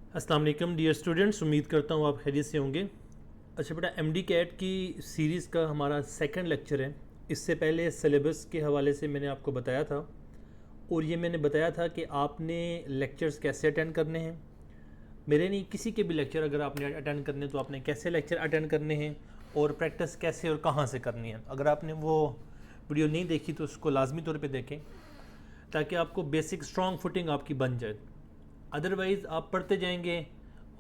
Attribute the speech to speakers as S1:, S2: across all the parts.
S1: अस्सलाम वालेकुम dear students, उम्मीद करता हूँ आप खैरियत से होंगे। अच्छा बेटा, एमडी कैट की सीरीज़ का हमारा सेकंड लेक्चर है। इससे पहले सिलेबस के हवाले से मैंने आपको बताया था और ये मैंने बताया था कि आपने लेक्चर्स कैसे अटेंड करने हैं। मेरे नहीं, किसी के भी लेक्चर अगर आपने अटेंड करने तो आपने कैसे लेक्चर अटेंड करने हैं और प्रैक्टिस कैसे और कहाँ से करनी है। अगर आपने वो वीडियो नहीं देखी तो उसको लाजमी तौर पर देखें ताकि आपको बेसिक स्ट्रॉन्ग फुटिंग आपकी बन जाए। अदरवाइज़ आप पढ़ते जाएंगे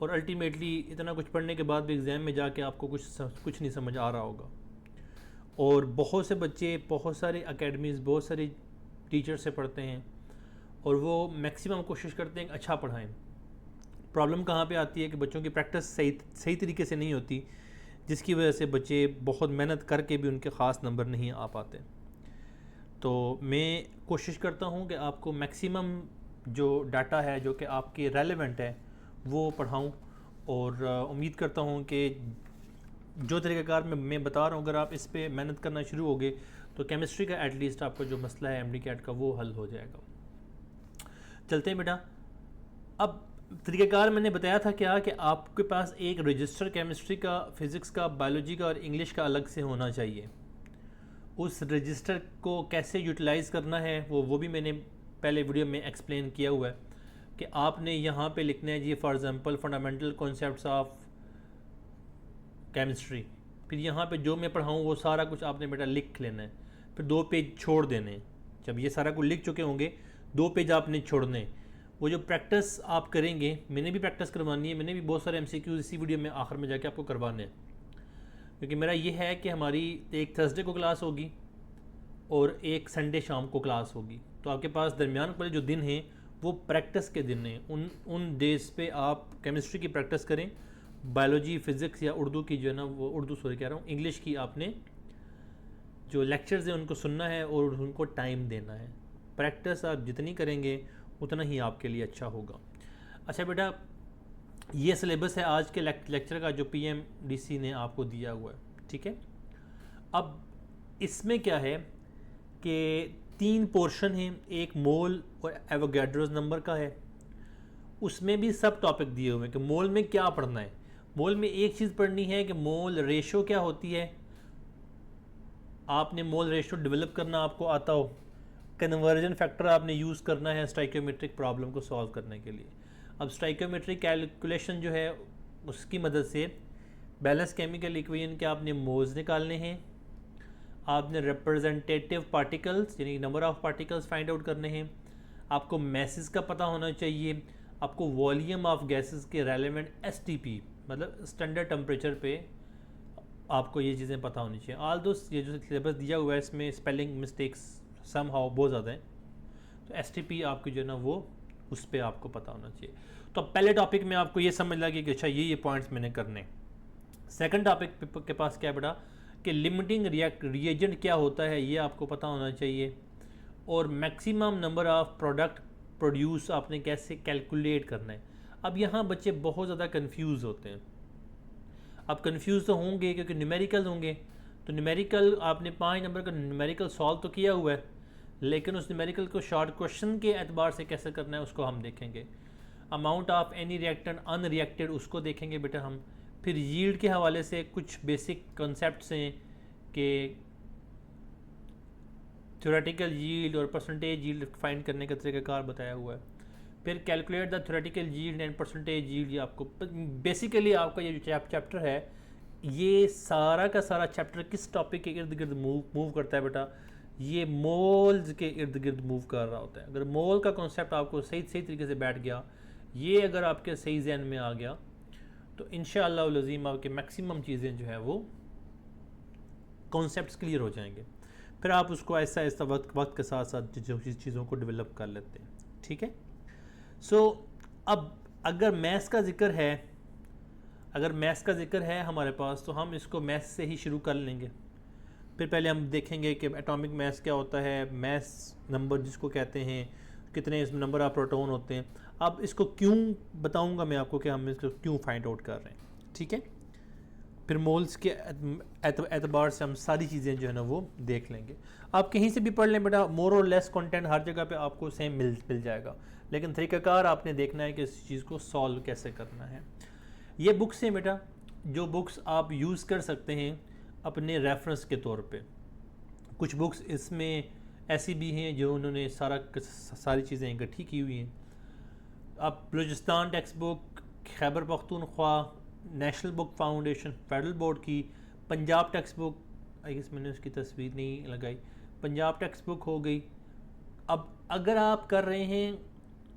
S1: और अल्टीमेटली इतना कुछ पढ़ने के बाद भी एग्ज़ाम में जाके आपको कुछ नहीं समझ आ रहा होगा। और बहुत से बच्चे बहुत सारे एकेडमीज़, बहुत सारे टीचर से पढ़ते हैं और वो मैक्सिमम कोशिश करते हैं कि अच्छा पढ़ाएं। प्रॉब्लम कहाँ पे आती है कि बच्चों की प्रैक्टिस सही तरीके से नहीं होती, जिसकी वजह से बच्चे बहुत मेहनत करके भी उनके ख़ास नंबर नहीं आ पाते। तो मैं कोशिश करता हूँ कि आपको मैक्सिमम जो डाटा है जो कि आपके रेलेवेंट है वो पढ़ाऊँ और उम्मीद करता हूँ कि जो तरीक़ाकार मैं बता रहा हूँ अगर आप इस पर मेहनत करना शुरू होगे तो केमिस्ट्री का एटलीस्ट आपका जो मसला है एमडी कैट का वो हल हो जाएगा। चलते हैं बेटा। अब तरीक़ाकार मैंने बताया था क्या कि आपके पास एक रजिस्टर केमिस्ट्री का, फिज़िक्स का, बायोलॉजी का और इंग्लिश का अलग से होना चाहिए। उस रजिस्टर को कैसे यूटिलाइज़ करना है वो भी मैंने पहले वीडियो में एक्सप्लेन किया हुआ है कि आपने यहाँ पे लिखना है जी, for example fundamental concepts of chemistry. फिर यहाँ पे जो मैं पढ़ाऊँ वो सारा कुछ आपने बेटा लिख लेना है, फिर 2 पेज छोड़ देने हैं। जब ये सारा कुछ लिख चुके होंगे 2 पेज आपने छोड़ने। वो जो प्रैक्टिस आप करेंगे, मैंने भी प्रैक्टिस करवानी है, मैंने भी बहुत सारे एमसीक्यूज़ इसी वीडियो में आखिर में जाके आपको करवाने हैं। क्योंकि मेरा ये है कि हमारी एक थर्सडे को क्लास होगी और एक संडे शाम को क्लास होगी, तो आपके पास दरमियान वाले जो दिन हैं वो प्रैक्टिस के दिन हैं। उन डेज़ पे आप केमिस्ट्री की प्रैक्टिस करें। बायोलॉजी, फ़िज़िक्स या उर्दू की जो है ना, वो उर्दू सॉरी कह रहा हूँ, इंग्लिश की आपने जो लेक्चर्स हैं उनको सुनना है और उनको टाइम देना है। प्रैक्टिस आप जितनी करेंगे उतना ही आपके लिए अच्छा होगा। अच्छा बेटा, ये सिलेबस है आज के लेक्चर का जो पीएमडीसी ने आपको दिया हुआ है, ठीक है। अब इसमें क्या है कि 3 पोर्शन हैं, एक मोल और एवोगैड्रोस नंबर का है। उसमें भी सब टॉपिक दिए हुए हैं कि मोल में क्या पढ़ना है। मोल में एक चीज़ पढ़नी है कि मोल रेशो क्या होती है। आपने मोल रेशो डेवलप करना आपको आता हो। कन्वर्जन फैक्टर आपने यूज़ करना है स्टाइकोमेट्रिक प्रॉब्लम को सॉल्व करने के लिए। अब स्टाइकोमेट्रिक कैलकुलेशन जो है उसकी मदद से बैलेंस केमिकल इक्वेशन के आपने मोल्स निकालने हैं। आपने रिप्रेजेंटेटिव पार्टिकल्स यानी number of particles find out करने हैं। आपको मैसेज का पता होना चाहिए। आपको वॉल्यूम ऑफ गैसेस के रेलेवेंट एसटीपी मतलब स्टैंडर्ड टेम्परेचर पे आपको ये चीज़ें पता होनी चाहिए। ऑल दो ये जो सिलेबस दिया हुआ है इसमें स्पेलिंग मिस्टेक्स सम हाउ बहुत ज़्यादा हैं, तो एसटीपी आपकी जो है ना वो उस पर आपको पता होना चाहिए। तो पहले टॉपिक में आपको ये समझ लगा कि अच्छा ये पॉइंट्स मैंने करने। सेकंड टॉपिक के पास क्या बेटा कि लिमिटिंग रिएजेंट क्या होता है ये आपको पता होना चाहिए। और maximum number of product produce आपने कैसे कैलकुलेट करना है। अब यहाँ बच्चे बहुत ज़्यादा कंफ्यूज होते हैं। अब कंफ्यूज तो होंगे क्योंकि न्यूमेरिकल होंगे, तो न्यूमेरिकल आपने 5 नंबर का न्यूमेरिकल सॉल्व तो किया हुआ है, लेकिन उस न्यूमेरिकल को शॉर्ट क्वेश्चन के एतबार से कैसे करना है उसको हम देखेंगे। Amount of any reactant unreacted उसको देखेंगे बेटा हम। फिर यील्ड के हवाले से कुछ बेसिक कॉन्सेप्ट्स हैं कि थ्योरेटिकल यील्ड और परसेंटेज यील्ड फाइंड करने का तरीक़ाकार बताया हुआ है। फिर calculate the theoretical yield and percentage yield, ये आपको बेसिकली आपका ये जो चैप्टर है ये सारा का सारा चैप्टर किस टॉपिक के इर्द गिर्द मूव करता है बेटा, ये मोल्स के इर्द गिर्द मूव कर रहा होता है। अगर मोल का कॉन्सेप्ट आपको सही तरीके से बैठ गया, ये अगर आपके सही जहन में आ गया तो इंशाअल्लाह लज़ीम आपके मैक्सिमम चीज़ें जो है वो कॉन्सेप्ट्स क्लियर हो जाएंगे। फिर आप उसको ऐसा ऐसा वक्त के साथ साथ चीज़ों को डेवलप कर लेते हैं, ठीक है। सो अब अगर मैथ्स का जिक्र है हमारे पास तो हम इसको मैथ्स से ही शुरू कर लेंगे। फिर पहले हम देखेंगे कि एटॉमिक मैथ्स क्या होता है, मैथ्स नंबर जिसको कहते हैं, कितने इसमें नंबर ऑफ प्रोटॉन होते हैं। अब इसको क्यों बताऊंगा मैं आपको कि हम इसको क्यों फाइंड आउट कर रहे हैं, ठीक है। फिर मोल्स के एतबार से हम सारी चीज़ें जो है ना वो देख लेंगे। आप कहीं से भी पढ़ लें बेटा, मोर और लेस कंटेंट हर जगह पे आपको सेम मिल जाएगा, लेकिन तरीक़ाकार आपने देखना है कि इस चीज़ को सॉल्व कैसे करना है। ये बुक्स हैं बेटा, जो बुक्स आप यूज़ कर सकते हैं अपने रेफरेंस के तौर पे। कुछ बुक्स इसमें ऐसी भी हैं जो उन्होंने सारी चीज़ें इकट्ठी की हुई हैं। आप Balochistan textbook, Khyber Pakhtunkhwa, national book foundation federal board की, Punjab textbook, I guess मैंने उसकी तस्वीर नहीं लगाई, पंजाब टेक्स्ट बुक हो गई। अब अगर आप कर रहे हैं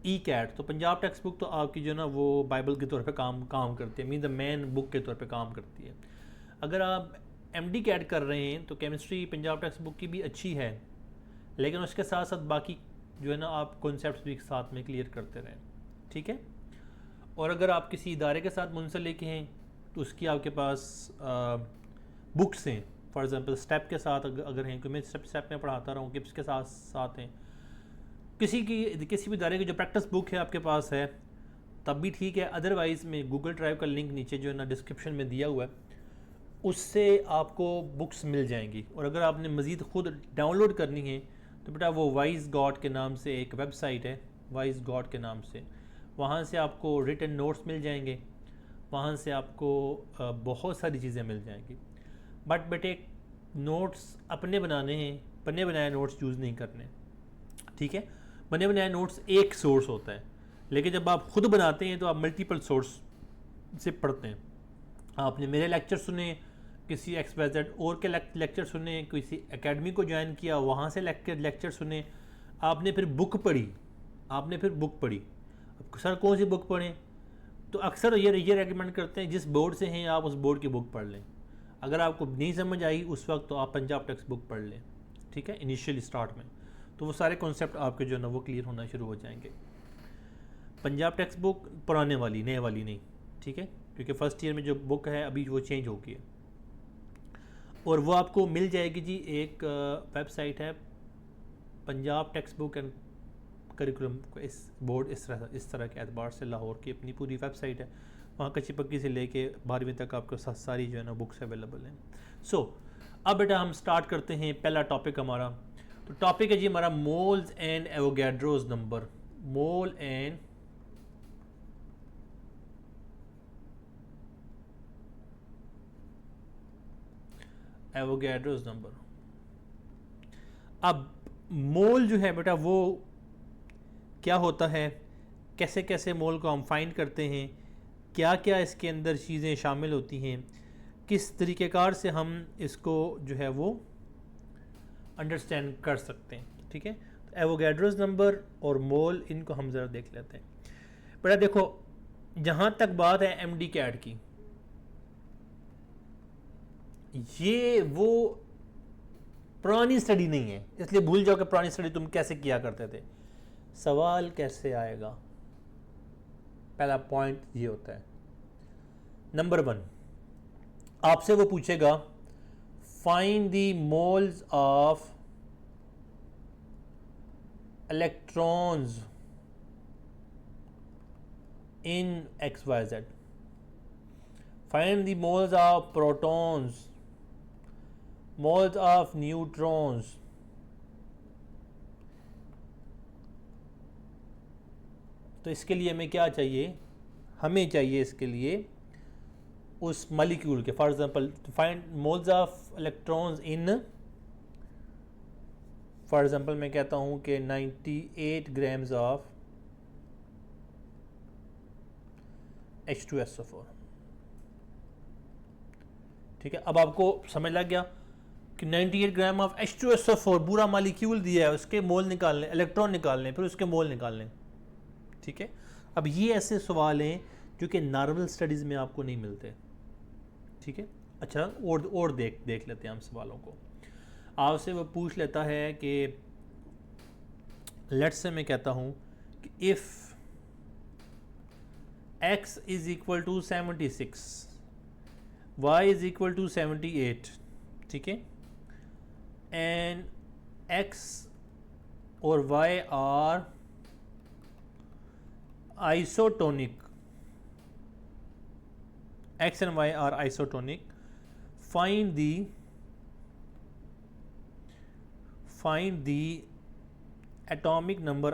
S1: ई कैट, तो पंजाब टेक्स्ट बुक तो आपकी जो ना वो बाइबल के तौर पे काम करती है, मीन द मैन बुक के तौर पे काम करती है। अगर आप एमडी कैट कर रहे हैं तो केमिस्ट्री पंजाब टेक्स्ट बुक की भी अच्छी है, लेकिन उसके साथ साथ बाकी जो है ना आप कॉन्सेप्ट्स भी साथ में क्लियर करते रहें, ठीक है। और अगर आप किसी इदारे के साथ मुंसलिक हैं तो उसकी आपके पास बुक्स हैं, फॉर एग्ज़ाम्पल स्टेप के साथ अगर हैं, क्योंकि मैं स्टेप में पढ़ाता रहा हूँ, किप्स के साथ साथ हैं, किसी भी इदारे की जो प्रैक्टिस बुक है आपके पास है तब भी ठीक है। अदरवाइज़ में गूगल ड्राइव का लिंक नीचे जो है ना डिस्क्रिप्शन में दिया हुआ है, उससे आपको बुक्स मिल जाएंगी। और अगर आपने मज़ीद ख़ुद डाउनलोड करनी है तो बेटा वो वाइज गॉड के नाम से एक वेबसाइट है, वाइज गॉड के नाम से, वहाँ से आपको रिटन नोट्स मिल जाएंगे, वहाँ से आपको बहुत सारी चीज़ें मिल जाएंगी। बट बेटे नोट्स अपने बनाने हैं, बने बनाए नोट्स यूज़ नहीं करने, ठीक है। बने बनाए नोट्स एक सोर्स होता है, लेकिन जब आप ख़ुद बनाते हैं तो आप मल्टीपल सोर्स से पढ़ते हैं। आपने मेरे लेक्चर सुने, किसी XYZ और के लेक्चर सुने, किसी एकेडमी को ज्वाइन किया, वहाँ से लेक्चर सुने, आपने फिर बुक पढ़ी, अब सर कौन सी बुक पढ़ें, तो अक्सर ये रेकमेंड करते हैं जिस बोर्ड से हैं आप उस बोर्ड की बुक पढ़ लें। अगर आपको नहीं समझ आई उस वक्त तो आप पंजाब टेक्स्ट बुक पढ़ लें, ठीक है, इनिशियल स्टार्ट में, तो वो सारे कॉन्सेप्ट आपके जो है ना वो क्लियर होना शुरू हो जाएंगे। पंजाब टेक्स्ट बुक पुराने वाली, नए वाली नहीं, ठीक है, क्योंकि फ़र्स्ट ईयर में जो बुक है अभी वो चेंज हो गई है। और वो आपको मिल जाएगी जी, एक वेबसाइट है Punjab text book and curriculum को इस बोर्ड इस तरह के एतबार से लाहौर की अपनी पूरी वेबसाइट है, वहाँ कच्ची पक्की से लेके 12वीं तक आपको सारी जो है ना बुक्स अवेलेबल हैं। सो अब बेटा हम स्टार्ट करते हैं पहला टॉपिक हमारा। तो टॉपिक है जी हमारा moles and Avogadro's number, mole and Avogadro's number. अब मोल जो है बेटा वो क्या होता है, कैसे कैसे मोल को हम फाइंड करते हैं, क्या क्या इसके अंदर चीज़ें शामिल होती हैं, किस तरीक़ेकार से हम इसको जो है वो अंडरस्टैंड कर सकते हैं, ठीक है। तो एवोगैड्रोज नंबर और मोल, इनको हम ज़रा देख लेते हैं। बेटा देखो, जहाँ तक बात है एमडी कैट की, ये वो पुरानी स्टडी नहीं है, इसलिए भूल जाओ कि पुरानी स्टडी तुम कैसे किया करते थे। सवाल कैसे आएगा, पहला पॉइंट ये होता है। नंबर 1, आपसे वो पूछेगा find the moles of electrons in XYZ, find the moles of protons, moles of neutrons. तो इसके लिए हमें क्या चाहिए, हमें चाहिए इसके लिए उस मॉलिक्यूल के, for example find moles of electrons in, for example मैं कहता हूं कि 98 ग्राम्स ऑफ H2SO4, ठीक है। अब आपको समझ लग गया कि 98 ग्राम ऑफ H2SO4 पूरा मॉलिक्यूल दिया है, उसके मोल निकालने, इलेक्ट्रॉन निकालने, फिर उसके मोल निकालने, ठीक है। अब ये ऐसे सवाल हैं जो कि नॉर्मल स्टडीज़ में आपको नहीं मिलते, ठीक है। अच्छा, और देख लेते हैं हम सवालों को। आपसे वो पूछ लेता है कि लेट्स से मैं कहता हूँ कि if x is equal to 76, y is equal to 78, ठीक है, एंड x और y are isotonic, x and y are isotonic, find the atomic number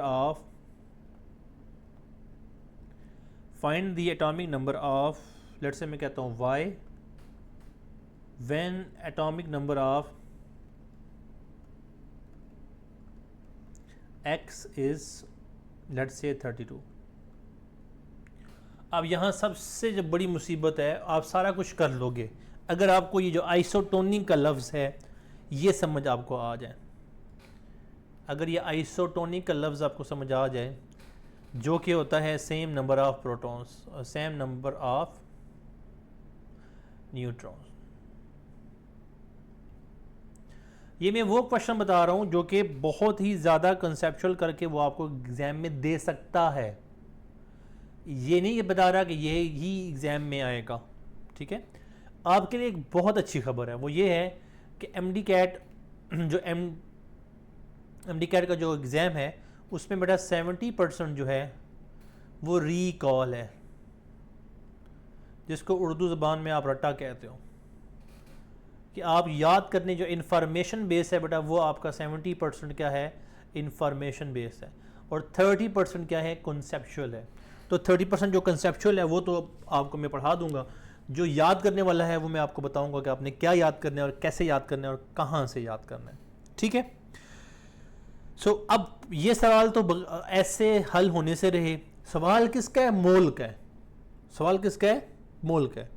S1: of let's say मैं कहता हूँ y when atomic number of x is let's say 32। अब यहाँ सबसे जो बड़ी मुसीबत है, आप सारा कुछ कर लोगे अगर आपको ये जो आइसोटोनिक का लफ्ज़ है ये समझ आपको आ जाए। अगर ये आइसोटोनिक का लफ्ज़ आपको समझ आ जाए, जो कि होता है सेम नंबर ऑफ प्रोटॉन्स और सेम नंबर ऑफ न्यूट्रॉन्स। ये मैं वो क्वेश्चन बता रहा हूँ जो कि बहुत ही ज़्यादा कंसेप्चुअल करके वो आपको एग्ज़ाम में दे सकता है। ये नहीं ये बता रहा कि ये ही एग्ज़ाम में आएगा, ठीक है। आपके लिए एक बहुत अच्छी खबर है, वो ये है कि एमडी कैट का जो एग्ज़ाम है उसमें बेटा 70% जो है वो रिकॉल है, जिसको उर्दू ज़बान में आप रट्टा कहते हो, कि आप याद करने जो इंफॉर्मेशन बेस है बेटा वो आपका 70% क्या है, इंफॉर्मेशन बेस है, और 30% क्या है, कॉन्सेप्चुअल है। तो 30% जो कंसेप्चुअल है वो तो आपको मैं पढ़ा दूंगा, जो याद करने वाला है वो मैं आपको बताऊंगा कि आपने क्या याद करना है और कैसे याद करना है और कहाँ से याद करना है, ठीक है। सो अब ये सवाल तो ऐसे हल होने से रहे, सवाल किसका है, मोल का है। सवाल किसका है, मोल का है।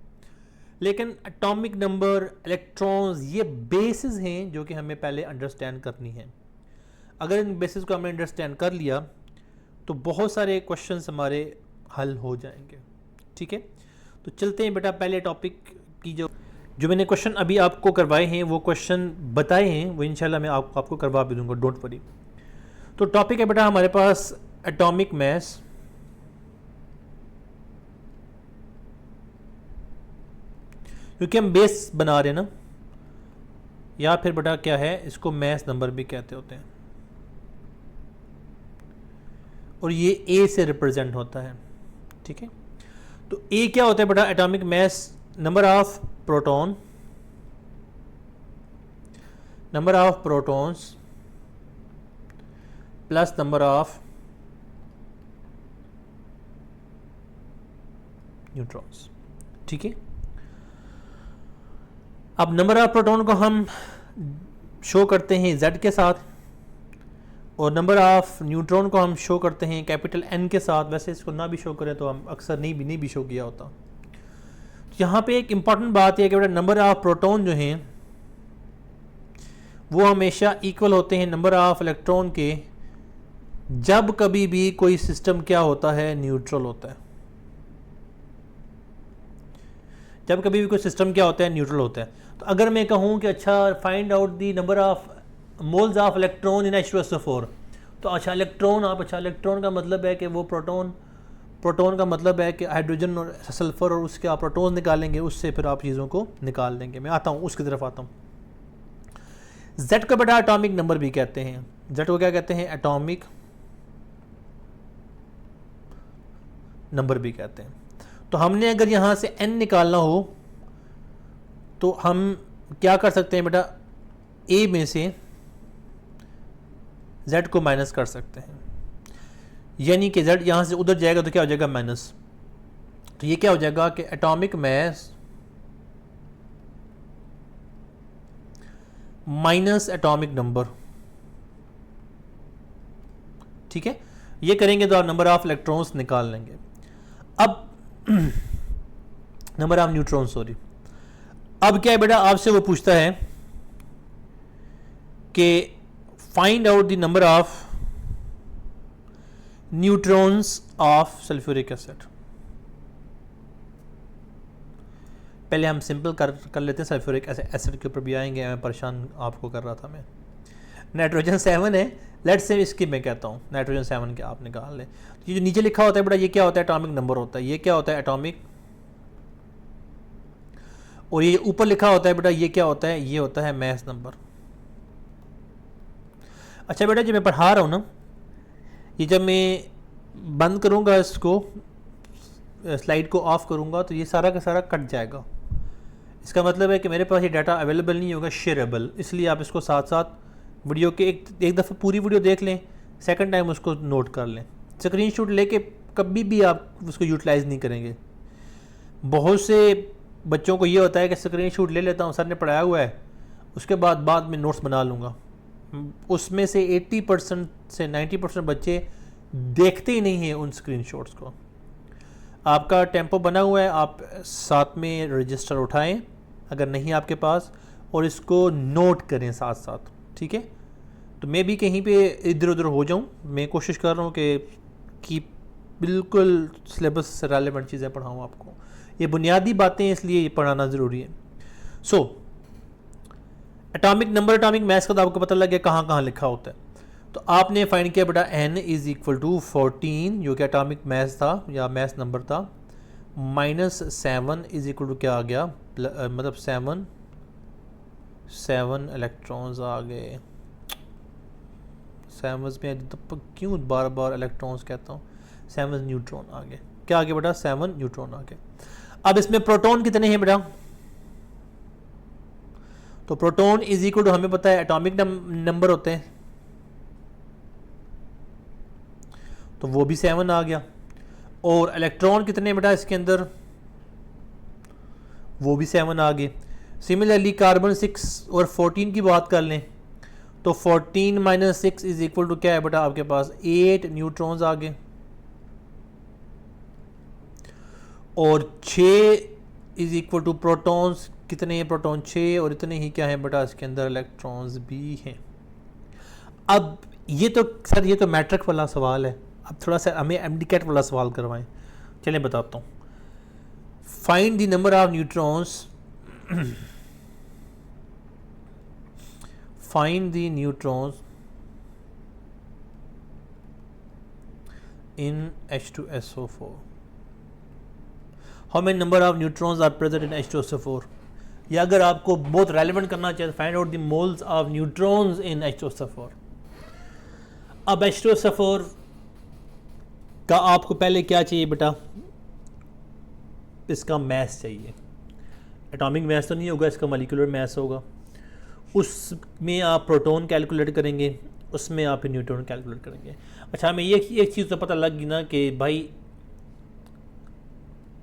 S1: लेकिन एटॉमिक नंबर, इलेक्ट्रॉन्स, ये बेसिस हैं जो कि हमें पहले अंडरस्टैंड करनी है। अगर इन बेसिस को हमने अंडरस्टैंड कर लिया तो बहुत सारे क्वेश्चंस हमारे हल हो जाएंगे, ठीक है। तो चलते हैं बेटा पहले टॉपिक की जो मैंने क्वेश्चन अभी आपको करवाए हैं, वो क्वेश्चन बताए हैं, वो इंशाल्लाह मैं आपको करवा भी दूंगा, डोंट वरी। तो टॉपिक है बेटा हमारे पास एटॉमिक मास, क्योंकि हम बेस बना रहे हैं ना, या फिर बेटा क्या है, इसको मास नंबर भी कहते होते हैं, और ये ए से रिप्रेजेंट होता है, ठीक है। तो ए क्या होता है बेटा, atomic mass, number of protons plus number of neutrons, ठीक है। अब नंबर ऑफ प्रोटॉन को हम शो करते हैं Z के साथ, और नंबर ऑफ न्यूट्रॉन को हम शो करते हैं कैपिटल N के साथ। वैसे इसको ना भी शो करें तो हम अक्सर नहीं भी शो किया होता। यहाँ पे एक इम्पॉर्टेंट बात यह है कि बेटा नंबर ऑफ प्रोटॉन जो हैं वो हमेशा इक्वल होते हैं नंबर ऑफ इलेक्ट्रॉन के, जब कभी भी कोई सिस्टम क्या होता है, न्यूट्रल होता है। जब कभी भी कोई सिस्टम क्या होता है, न्यूट्रल होता है। तो अगर मैं कहूँ कि अच्छा find out the number of moles of electron in H2SO4, तो अच्छा इलेक्ट्रॉन का मतलब है कि वो प्रोटॉन का मतलब है कि हाइड्रोजन और सल्फर, और उसके आप प्रोटॉन निकालेंगे, उससे फिर आप चीज़ों को निकाल लेंगे। मैं आता हूँ उसकी तरफ आता हूँ। Z को बेटा एटॉमिक नंबर भी कहते हैं। Z को क्या कहते हैं, एटॉमिक नंबर भी कहते हैं। तो हमने अगर यहाँ से N निकालना हो तो हम क्या कर सकते हैं बेटा, A में से Z को माइनस कर सकते हैं, यानी कि Z यहाँ से उधर जाएगा तो क्या हो जाएगा, माइनस। तो ये क्या हो जाएगा कि atomic mass minus atomic number, ठीक है। ये करेंगे तो आप नंबर ऑफ इलेक्ट्रॉन्स निकाल लेंगे। अब नंबर ऑफ न्यूट्रॉन, सॉरी। अब क्या है बेटा, आपसे वो पूछता है कि find out the number of neutrons of sulphuric acid. पहले हम सिंपल कर लेते हैं, सल्फ्यूरिक एसिड के ऊपर भी आएंगे, मैं परेशान आपको कर रहा था। मैं नाइट्रोजन 7 है, लेट्स से इसकी मैं कहता हूँ नाइट्रोजन 7 के आप निकाल लें। ये जो नीचे लिखा होता है बेटा, ये क्या होता है, एटॉमिक नंबर होता है। ये क्या होता है, एटॉमिक, और ये ऊपर लिखा होता है बेटा, ये क्या होता है, ये होता है मास नंबर। अच्छा बेटा, जब मैं पढ़ा रहा हूँ ना, ये जब मैं बंद करूँगा, इसको स्लाइड को ऑफ करूँगा, तो ये सारा का सारा कट जाएगा। इसका मतलब है कि मेरे पास ये डाटा अवेलेबल नहीं होगा शेयरेबल, इसलिए आप इसको साथ साथ वीडियो के एक दफ़ा पूरी वीडियो देख लें, सेकंड टाइम उसको नोट कर लें। स्क्रीनशॉट लेके कभी भी आप उसको यूटिलाइज़ नहीं करेंगे। बहुत से बच्चों को ये होता है कि स्क्रीनशॉट ले लेता हूँ, सर ने पढ़ाया हुआ है, उसके बाद में नोट्स बना लूँगा। उसमें से 80% से 90% बच्चे देखते ही नहीं हैं उन स्क्रीनशॉट्स को। आपका टेम्पो बना हुआ है, आप साथ में रजिस्टर उठाएं अगर नहीं आपके पास, और इसको नोट करें साथ साथ, ठीक है। तो मैं भी कहीं पे इधर उधर हो जाऊं, मैं कोशिश कर रहा हूं कि बिल्कुल सिलेबस से रेलेवेंट चीज़ें पढ़ाऊं आपको। ये बुनियादी बातें इसलिए ये पढ़ाना ज़रूरी है। So atomic number, atomic mass का तो आपको पता लग गया कहाँ कहाँ लिखा होता है। तो आपने फाइंड किया बेटा n इज इक्वल टू 14, जो कि एटॉमिक मास था या मास नंबर था, -7 इज इक्वल टू क्या आ गया, मतलब 7 इलेक्ट्रॉन्स आ गए। 7 में तो क्यों बार बार इलेक्ट्रॉन्स कहता हूँ, 7 न्यूट्रॉन आ गए। क्या आ गया बेटा, 7 न्यूट्रॉन आ गए। अब इसमें प्रोटॉन कितने हैं बेटा, तो प्रोटॉन इज इक्वल टू हमें पता है एटॉमिक नंबर होते हैं, तो वो भी 7 आ गया। और इलेक्ट्रॉन कितने बेटा इसके अंदर, वो भी 7 आ गए। सिमिलरली कार्बन 6 और 14 की बात कर लें तो 14 - 6 इज इक्वल टू क्या है बेटा आपके पास 8 न्यूट्रॉन्स आ गए। और 6 इज इक्वल टू प्रोटॉन्स, कितने हैं प्रोटॉन 6, और इतने ही क्या हैं बेटा इसके अंदर इलेक्ट्रॉन्स भी हैं। अब ये तो सर ये तो मैट्रिक वाला सवाल है, अब थोड़ा सा हमें एमडीकैट वाला सवाल करवाएं। चलें बताता हूँ। Find the number of neutrons, find the neutrons in H2SO4। How many number of neutrons are present in H2SO4। या अगर आपको बहुत रेलिवेंट करना चाहिए, find out the moles of neutrons in H2SO4। अब H2SO4 का आपको पहले क्या चाहिए बेटा, इसका मास चाहिए। एटॉमिक मास तो नहीं होगा, इसका मॉलिक्यूलर मास होगा। उसमें आप प्रोटॉन कैलकुलेट करेंगे, उसमें आप न्यूट्रॉन कैलकुलेट करेंगे। अच्छा, हमें ये एक चीज़ तो पता लग गई ना कि भाई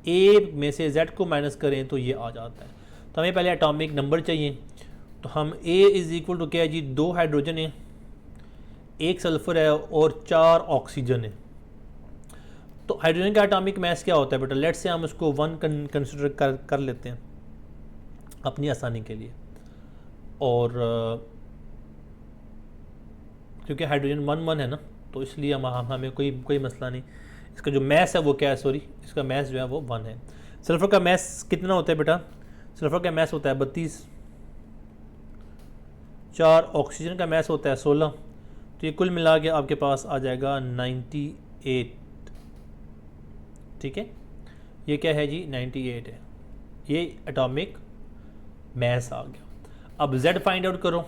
S1: ए में से Z को माइनस करें तो ये आ जाता है। तो हमें पहले एटॉमिक नंबर चाहिए, तो हम A इज़ इक्वल टू क्या है जी, 2 हाइड्रोजन है, 1 सल्फ़र है और 4 ऑक्सीजन है। तो हाइड्रोजन का एटॉमिक मास क्या होता है बेटा, लेट्स से हम उसको 1 कंसिडर कर लेते हैं अपनी आसानी के लिए। और क्योंकि हाइड्रोजन 1 है ना, तो इसलिए हमें कोई मसला नहीं। इसका जो मास है वो क्या है, सॉरी, इसका मास जो है वो 1 है। सल्फ़र का मास कितना होता है बेटा, सल्फ़र का मास होता है 32, 4 ऑक्सीजन का मास होता है 16, तो ये कुल मिला के आपके पास आ जाएगा 98। ठीक है, ये क्या है जी, 98 है, ये एटॉमिक मास आ गया। अब Z फाइंड आउट करो,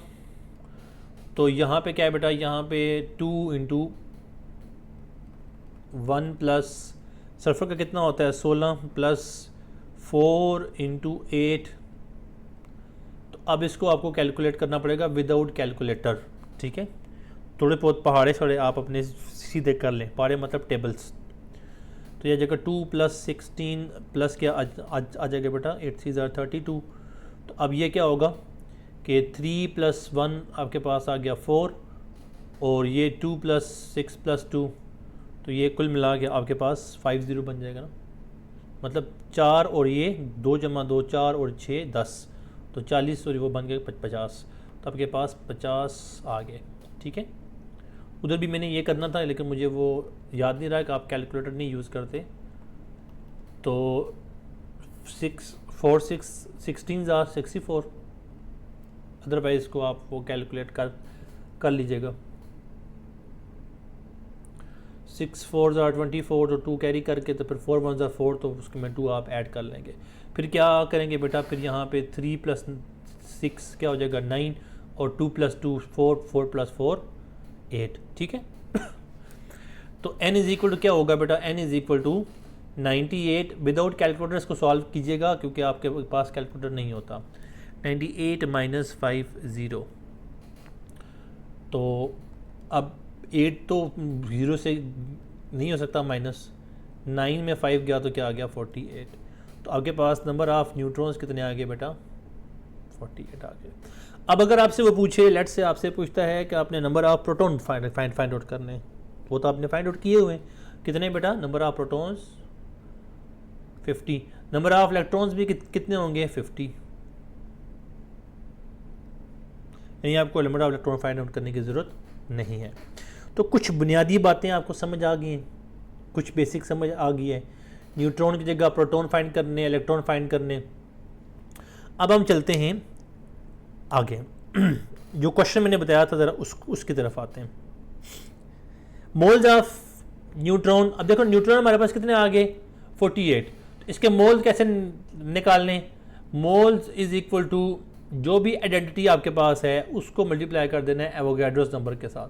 S1: तो यहाँ पे क्या है बेटा, यहाँ पे 2 × 1 प्लस सल्फ़र का कितना होता है 16 प्लस 4 × 8। तो अब इसको आपको कैलकुलेट करना पड़ेगा विदाउट कैलकुलेटर। ठीक है, थोड़े बहुत पहाड़े थोड़े आप अपने सीधे कर लें, पहाड़े मतलब टेबल्स। तो यह जगह 2 + 16 प्लस क्या आ जाएगा बेटा, 8 3 = 32। तो अब ये क्या होगा कि 3 + 1 आपके पास आ गया 4, और ये 2 + 6 + 2, तो ये कुल मिला के आपके पास 50 बन जाएगा ना, मतलब 4 और ये 2 + 2 4 और 6 10, तो 40 और वो बन गए 50। तो आपके पास 50 आ गए। ठीक है, उधर भी मैंने ये करना था लेकिन मुझे वो याद नहीं रहा कि आप कैलकुलेटर नहीं यूज़ करते। तो 6 4 6 16 = 64, अदरवाइज़ को आप वो कैलकुलेट कर लीजिएगा। 6 4 = 24, तो 2 कैरी करके तो फिर 4 1 = 4, तो उसके में 2 आप ऐड कर लेंगे। फिर क्या करेंगे बेटा, फिर यहाँ पे 3 + 6 क्या हो जाएगा 9, और 2 + 2 4 4 + 4 8। ठीक है, तो n इज़ इक्वल टू क्या होगा बेटा, n is equal to 98 without calculator इसको सॉल्व कीजिएगा क्योंकि आपके पास कैलकुलेटर नहीं होता। 98 माइनस 50, तो अब 8 तो 0 से नहीं हो सकता, माइनस 9 में 5 गया तो क्या आ गया 48। तो आपके पास नंबर ऑफ न्यूट्रॉन्स कितने आ गए बेटा 48 आ गए। अब अगर आपसे वो पूछे, लेट से आपसे पूछता है कि आपने number of proton find out करने, वो तो आपने फाइंड आउट किए हुए हैं, कितने बेटा number of protons 50, number of electrons भी कितने होंगे 50, यानी आपको number of electron find out करने की ज़रूरत नहीं है। तो कुछ बुनियादी बातें आपको समझ आ गई हैं, कुछ बेसिक समझ आ गई है, न्यूट्रॉन की जगह प्रोटॉन फाइंड करने, इलेक्ट्रॉन फाइंड करने। अब हम चलते हैं आगे जो क्वेश्चन मैंने बताया था ज़रा उसकी तरफ आते हैं। मोल्स ऑफ न्यूट्रॉन, अब देखो न्यूट्रॉन हमारे पास कितने आ गए 48, तो इसके मोल्स कैसे निकालने, मोल्स इज इक्वल टू जो भी आइडेंटिटी आपके पास है उसको मल्टीप्लाई कर देना है एवोगाड्रोस नंबर के साथ।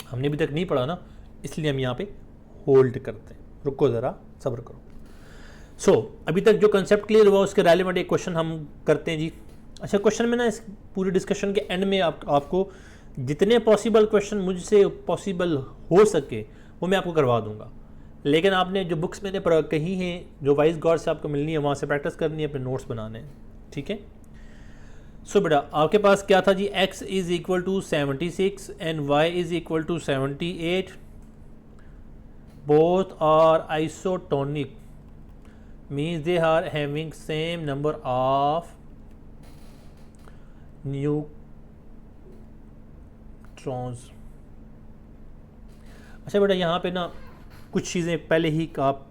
S1: हमने अभी तक नहीं पढ़ा ना, इसलिए हम यहाँ पे होल्ड करते हैं, रुको ज़रा सब्र करो। अभी तक जो कंसेप्ट क्लियर हुआ उसके रेलेवेंट एक क्वेश्चन हम करते हैं जी। अच्छा, क्वेश्चन में ना इस पूरी डिस्कशन के एंड में आपको जितने पॉसिबल क्वेश्चन मुझसे पॉसिबल हो सके वो मैं आपको करवा दूंगा, लेकिन आपने जो बुक्स मैंने कही हैं, जो वाइज गॉड से आपको मिलनी है, वहाँ से प्रैक्टिस करनी है, अपने नोट्स बनाने हैं, ठीक है। बेटा आपके पास क्या था जी, x is equal to 76 and y is equal to 78, both are isotonic, means they are having same number of neutrons. अच्छा बेटा, यहाँ पे ना कुछ चीज़ें पहले ही आप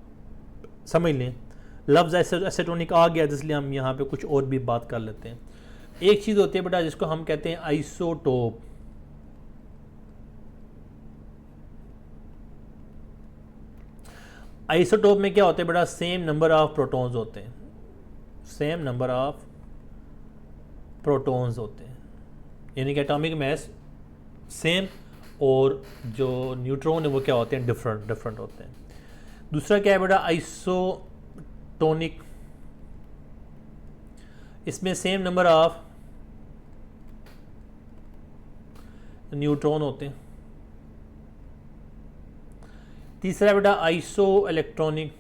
S1: समझ लें, लफ्ज़ एसिटोनिक आ गया इसलिए हम यहाँ पे कुछ और भी बात कर लेते हैं। एक चीज़ होती है बेटा जिसको हम कहते हैं आइसोटोप। आइसोटोप में क्या होता है बेटा, सेम नंबर ऑफ प्रोटॉन्स होते हैं, सेम नंबर ऑफ प्रोटॉन्स होते हैं, यानी कि एटॉमिक मास सेम, और जो न्यूट्रॉन है वो क्या होते हैं डिफरेंट होते हैं। दूसरा क्या है बेटा आइसोटोनिक, इसमें सेम नंबर ऑफ न्यूट्रॉन होते हैं। तीसरा बेटा आइसो इलेक्ट्रॉनिक,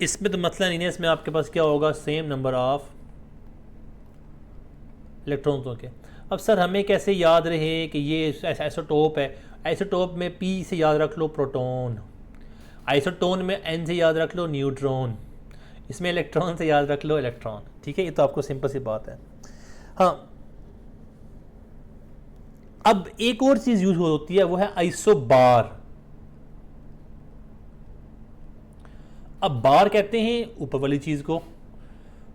S1: इसमें तो मसला नहीं है, इसमें आपके पास क्या होगा सेम नंबर ऑफ इलेक्ट्रॉन्स होंगे। अब सर हमें कैसे याद रहे कि ये आइसोटोप है, आइसोटोप में P से याद रख लो प्रोटॉन, आइसोटोन में N से याद रख लो न्यूट्रॉन, इसमें इलेक्ट्रॉन से याद रख लो इलेक्ट्रॉन, ठीक है। ये तो आपको सिंपल सी बात है। हाँ, अब एक और चीज़ यूज होती है वो है आइसोबार। अब बार कहते हैं ऊपर वाली चीज़ को,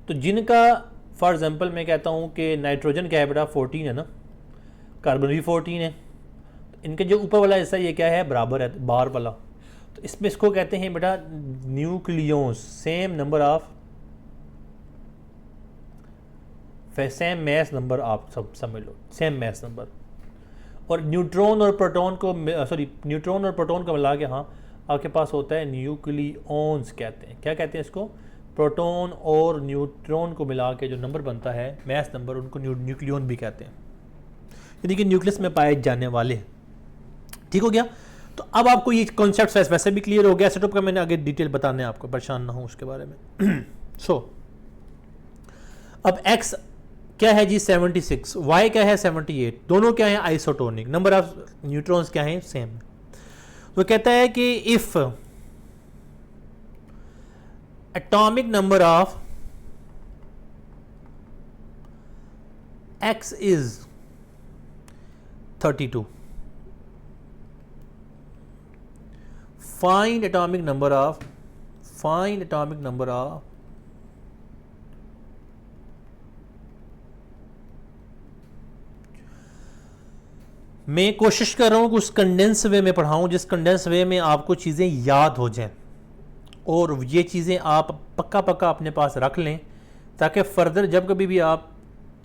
S1: तो जिनका फॉर एग्जांपल मैं कहता हूँ कि नाइट्रोजन क्या है बेटा 14 है ना, कार्बन भी 14 है, तो इनके जो ऊपर वाला हिस्सा ये क्या है बराबर है बार वाला, तो इसमें इसको कहते हैं बेटा nucleons, same number of same mass number, आप सब समझ लो सेम मैस नंबर। और न्यूट्रॉन और प्रोटॉन को न्यूट्रॉन और प्रोटॉन को मिला के हाँ आपके पास होता है न्यूक्लियोन्स कहते हैं। क्या कहते हैं इसको, प्रोटॉन और न्यूट्रॉन को मिला के जो नंबर बनता है मैस नंबर, उनको न्यूक्लियोन भी कहते हैं, यानी कि न्यूक्लियस में पाए जाने वाले। ठीक हो गया, तो अब आपको ये कॉन्सेप्ट वैसे भी क्लियर हो गया। सेटअप का मैंने आगे डिटेल बताने आपको, परेशान ना हो उसके बारे में। अब x क्या है जी 76, y क्या है 78, दोनों क्या है आइसोटोनिक, नंबर ऑफ न्यूट्रॉन्स क्या है सेम। तो कहता है कि if atomic number of x is 32, find atomic number of मैं कोशिश कर रहा हूं कि उस कंडेंस वे में पढ़ाऊं जिस कंडेंस वे में आपको चीज़ें याद हो जाएं, और ये चीज़ें आप पक्का अपने पास रख लें, ताकि फर्दर जब कभी भी आप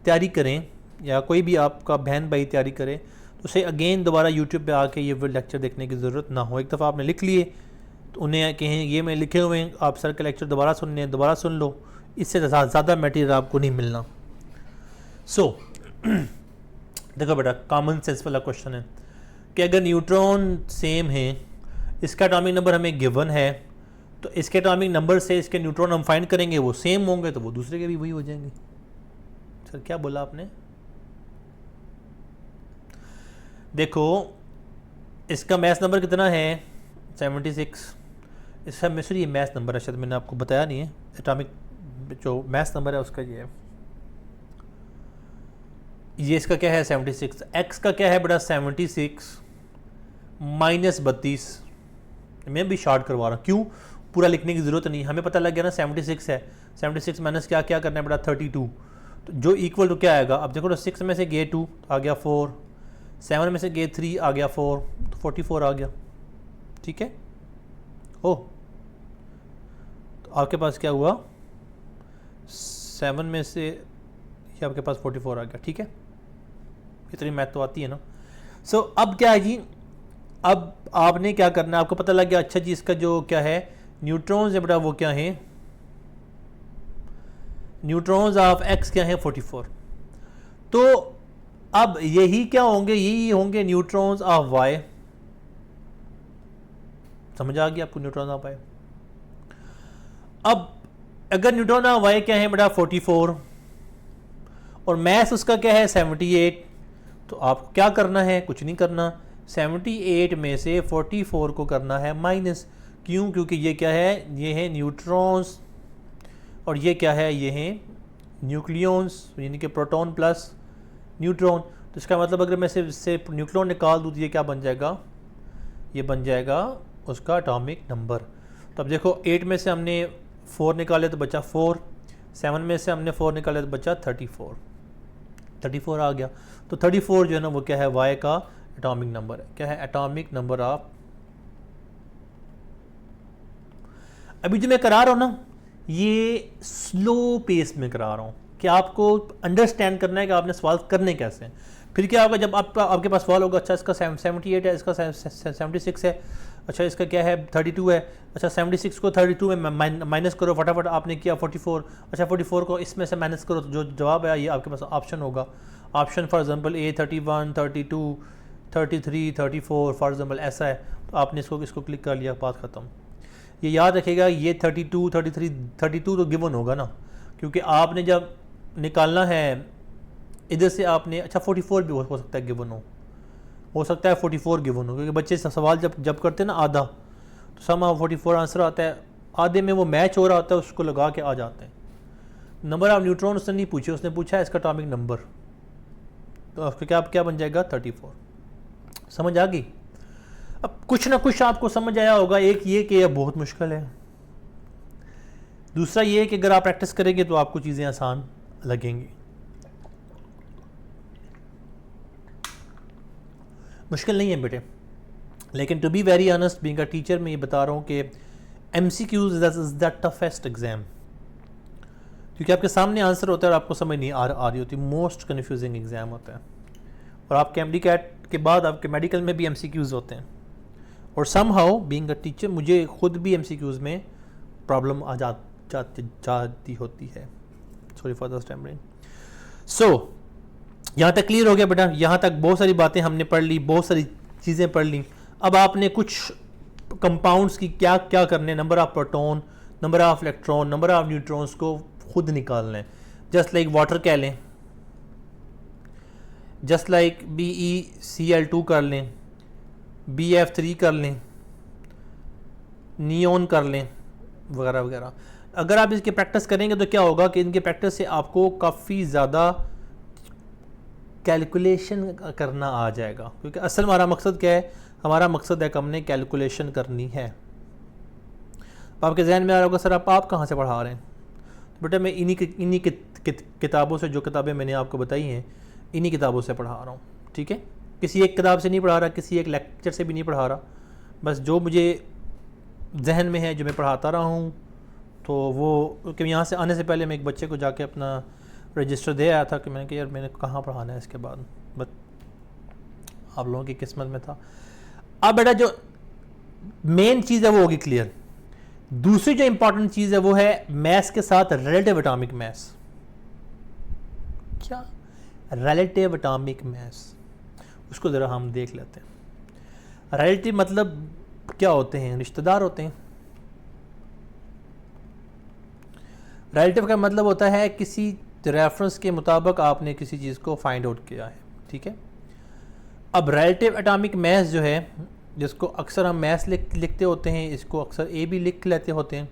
S1: तैयारी करें या कोई भी आपका बहन भाई तैयारी करे तो उसे अगेन दोबारा यूट्यूब पे आके ये लेक्चर देखने की ज़रूरत ना हो। एक दफ़ा आपने लिख लिए तो उन्हें कहें ये मैं लिखे हुए हैं, आप सर के लेक्चर दोबारा सुनने दोबारा सुन लो, इससे ज़्यादा मटेरियल आपको नहीं मिलना। सो देखो बेटा, कॉमन सेंस वाला क्वेश्चन है कि अगर न्यूट्रॉन सेम है, इसका एटॉमिक नंबर हमें गिवन है, तो इसके एटॉमिक नंबर से इसके न्यूट्रॉन हम फाइंड करेंगे, वो सेम होंगे तो वो दूसरे के भी वही हो जाएंगे। सर क्या बोला आपने? देखो इसका मैथ नंबर कितना है 76। इसका मिसरी मैथ नंबर है, शायद मैंने आपको बताया नहीं है। एटॉमिक जो मैथ नंबर है उसका ये इसका क्या है 76। एक्स का क्या है बेटा 76 माइनस 32। मैं भी शॉर्ट करवा रहा हूँ, क्यों पूरा लिखने की ज़रूरत नहीं, हमें पता लग गया ना 76 है। 76 माइनस क्या क्या करना है बेटा 32, तो जो इक्वल टू क्या आएगा। अब देखो तो 6 में से गए 2 आ गया 4, 7 में से गए 3 आ गया 4, तो 44 आ गया। ठीक है, ओ तो आपके पास क्या हुआ 7 में से ये आपके पास 44 आ गया। ठीक है, इतनी मैथ तो आती है ना। सो अब क्या है जी, अब आपने क्या करना है, आपको पता लग गया अच्छा जी इसका जो क्या है न्यूट्रॉन्स है बेटा वो क्या है, न्यूट्रॉन्स ऑफ एक्स क्या है 44। तो अब यही क्या होंगे, यही होंगे न्यूट्रॉन्स ऑफ वाई। समझ आ गया आपको न्यूट्रॉन ऑफ वाई। अब अगर न्यूट्रॉन ऑफ वाई क्या है बेटा 44 और मैथ उसका क्या है 78, तो आपको क्या करना है, कुछ नहीं करना, 78 में से 44 को करना है माइनस। क्यों? क्योंकि ये क्या है, ये है न्यूट्रॉन्स और ये क्या है, ये है न्यूक्लियॉन्स, यानी कि प्रोटॉन प्लस न्यूट्रॉन। तो इसका मतलब अगर मैं से न्यूक्लियॉन निकाल दूँ तो ये क्या बन जाएगा, ये बन जाएगा उसका एटॉमिक नंबर। तो अब देखो 8 में से हमने 4 निकाले तो बचा 4, 7 में से हमने 4 निकाले तो बचा 34 आ गया। तो 34 जो है ना वो क्या है वाई का एटॉमिक नंबर है। क्या है एटॉमिक नंबर ऑफ। अभी जो मैं करा रहा हूँ ना ये स्लो पेस में करा रहा हूँ कि आपको अंडरस्टैंड करना है कि आपने सवाल करने कैसे हैं। फिर क्या होगा जब आपके पास सवाल होगा, अच्छा इसका 78 है, इसका 76 है, अच्छा इसका क्या है 32 है, अच्छा 76 को 32 में माइनस करो फटाफट, आपने किया 44, अच्छा 44 को इसमें से माइनस करो तो जो जवाब है ये आपके पास ऑप्शन होगा। Option for example A 31, 32, 33, 34 for example ऐसा है, तो आपने इसको क्लिक कर लिया, बात ख़त्म। ये याद रखेगा ये 32, 33, 32 तो गिवन होगा ना, क्योंकि आपने जब निकालना है इधर से आपने, अच्छा 44 भी हो सकता है गिवन हो सकता है 44 गिवन हो, क्योंकि बच्चे सवाल जब करते हैं ना आधा, तो समा 44 आंसर आता है, आधे में वो मैच हो रहा होता है, उसको लगा के आ जाते हैं। नंबर ऑफ न्यूट्रॉन उसने नहीं पूछे, उसने पूछा है इसका एटॉमिक नंबर, तो आपका क्या बन जाएगा 34। समझ आ गई? अब कुछ ना कुछ आपको समझ आया होगा। एक ये कि यह बहुत मुश्किल है, दूसरा ये कि अगर आप प्रैक्टिस करेंगे तो आपको चीज़ें आसान लगेंगी। मुश्किल नहीं है बेटे, लेकिन to be very honest being a teacher मैं ये बता रहा हूँ कि MCQs is the toughest exam, क्योंकि आपके सामने आंसर होता है और आपको समझ नहीं आ रही होती। मोस्ट कन्फ्यूजिंग एग्जाम होता है, और आपके MD कैट के बाद आपके मेडिकल में भी MCQs होते हैं, और समहाउ बीइंग अ टीचर मुझे खुद भी MCQs में प्रॉब्लम आ जाती होती है। Sorry for the stammering. So यहाँ तक क्लियर हो गया बेटा, यहाँ तक बहुत सारी बातें हमने पढ़ ली, बहुत सारी चीज़ें पढ़ ली। अब आपने कुछ कंपाउंड्स की क्या क्या करने, number of proton, number of electron, number of neutrons को खुद निकालना है। जस्ट लाइक वाटर कह लें, जस्ट लाइक BeCl2 कर लें, BF3 कर लें, नियोन कर लें, वगैरह वगैरह। अगर आप इसकी प्रैक्टिस करेंगे तो क्या होगा कि इनके प्रैक्टिस से आपको काफ़ी ज़्यादा कैलकुलेशन करना आ जाएगा, क्योंकि असल हमारा मकसद क्या है, हमारा मकसद है कि हमने कैलकुलेशन करनी है। तो आपके जहन में आ रहा होगा सर आप कहाँ से पढ़ा रहे हैं, तो बेटा मैं इन्हीं किताबों से, जो किताबें मैंने आपको बताई हैं इन्हीं किताबों से पढ़ा रहा हूँ। ठीक है, किसी एक किताब से नहीं पढ़ा रहा, किसी एक लेक्चर से भी नहीं पढ़ा रहा, बस जो मुझे जहन में है जो मैं पढ़ाता रहा हूँ। तो वो कि यहाँ से आने से पहले मैं एक बच्चे को जाके अपना रजिस्टर दे आया था कि मैंने कहा यार मैंने कहाँ पढ़ाना है इसके बाद, बट आप लोगों की किस्मत में था। अब बेटा जो मेन चीज़ है वो होगी क्लियर। दूसरी जो इंपॉर्टेंट चीज़ है वो है मैस के साथ रिलेटिव एटॉमिक मैस। क्या? रिलेटिव एटॉमिक मैस, उसको ज़रा हम देख लेते हैं। रिलेटिव मतलब क्या होते हैं? रिश्तेदार होते हैं। रिलेटिव का मतलब होता है किसी रेफरेंस के मुताबिक आपने किसी चीज़ को फाइंड आउट किया है, ठीक है। अब रिलेटिव एटॉमिक मैस जो है, जिसको अक्सर हम मैस लिखते होते हैं, इसको अक्सर ए भी लिख लेते होते हैं,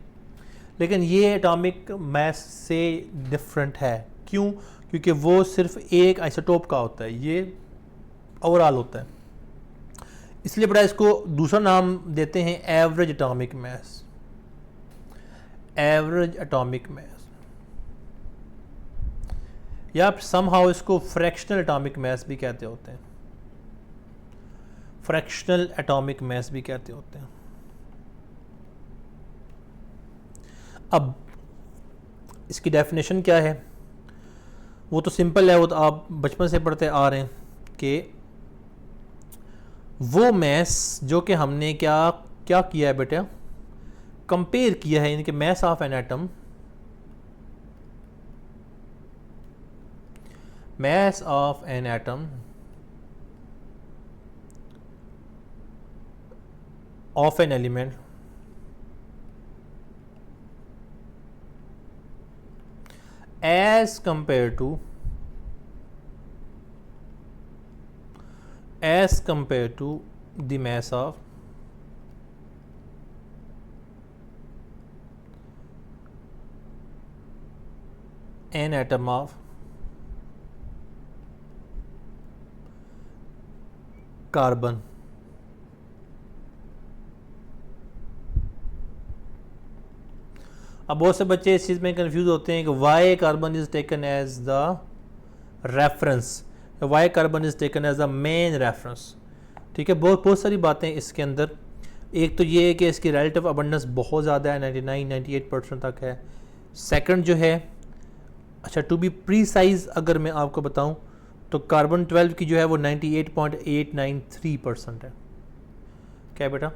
S1: लेकिन ये एटॉमिक मैस से डिफरेंट है। क्यों? क्योंकि वो सिर्फ एक आइसोटोप का होता है, ये ओवरऑल होता है। इसलिए बड़ा इसको दूसरा नाम देते हैं average atomic mass. Average atomic mass, या समहाउ इसको फ्रैक्शनल एटॉमिक मैस भी कहते होते हैं। फ्रैक्शनल एटॉमिक मैस भी कहते होते हैं। अब इसकी डेफिनेशन क्या है? वो तो सिंपल है, वो तो आप बचपन से पढ़ते आ रहे हैं कि वो मैस जो कि हमने क्या क्या किया है बेटा, कंपेयर किया है, यानी कि mass of an atom, mass of an atom of an element as compared to the mass of an atom of carbon. अब बहुत से बच्चे इस चीज़ में कंफ्यूज होते हैं कि why carbon is taken as the reference, why carbon is taken as the main reference, ठीक है। बहुत सारी बातें इसके अंदर। एक तो ये है कि इसकी रिलेटिव अबंडेंस बहुत ज़्यादा है, 99-98% तक है। सेकंड जो है, अच्छा टू बी प्रीसाइज अगर मैं आपको बताऊं तो कार्बन 12 की जो है वो 98.893% है। क्या बेटा?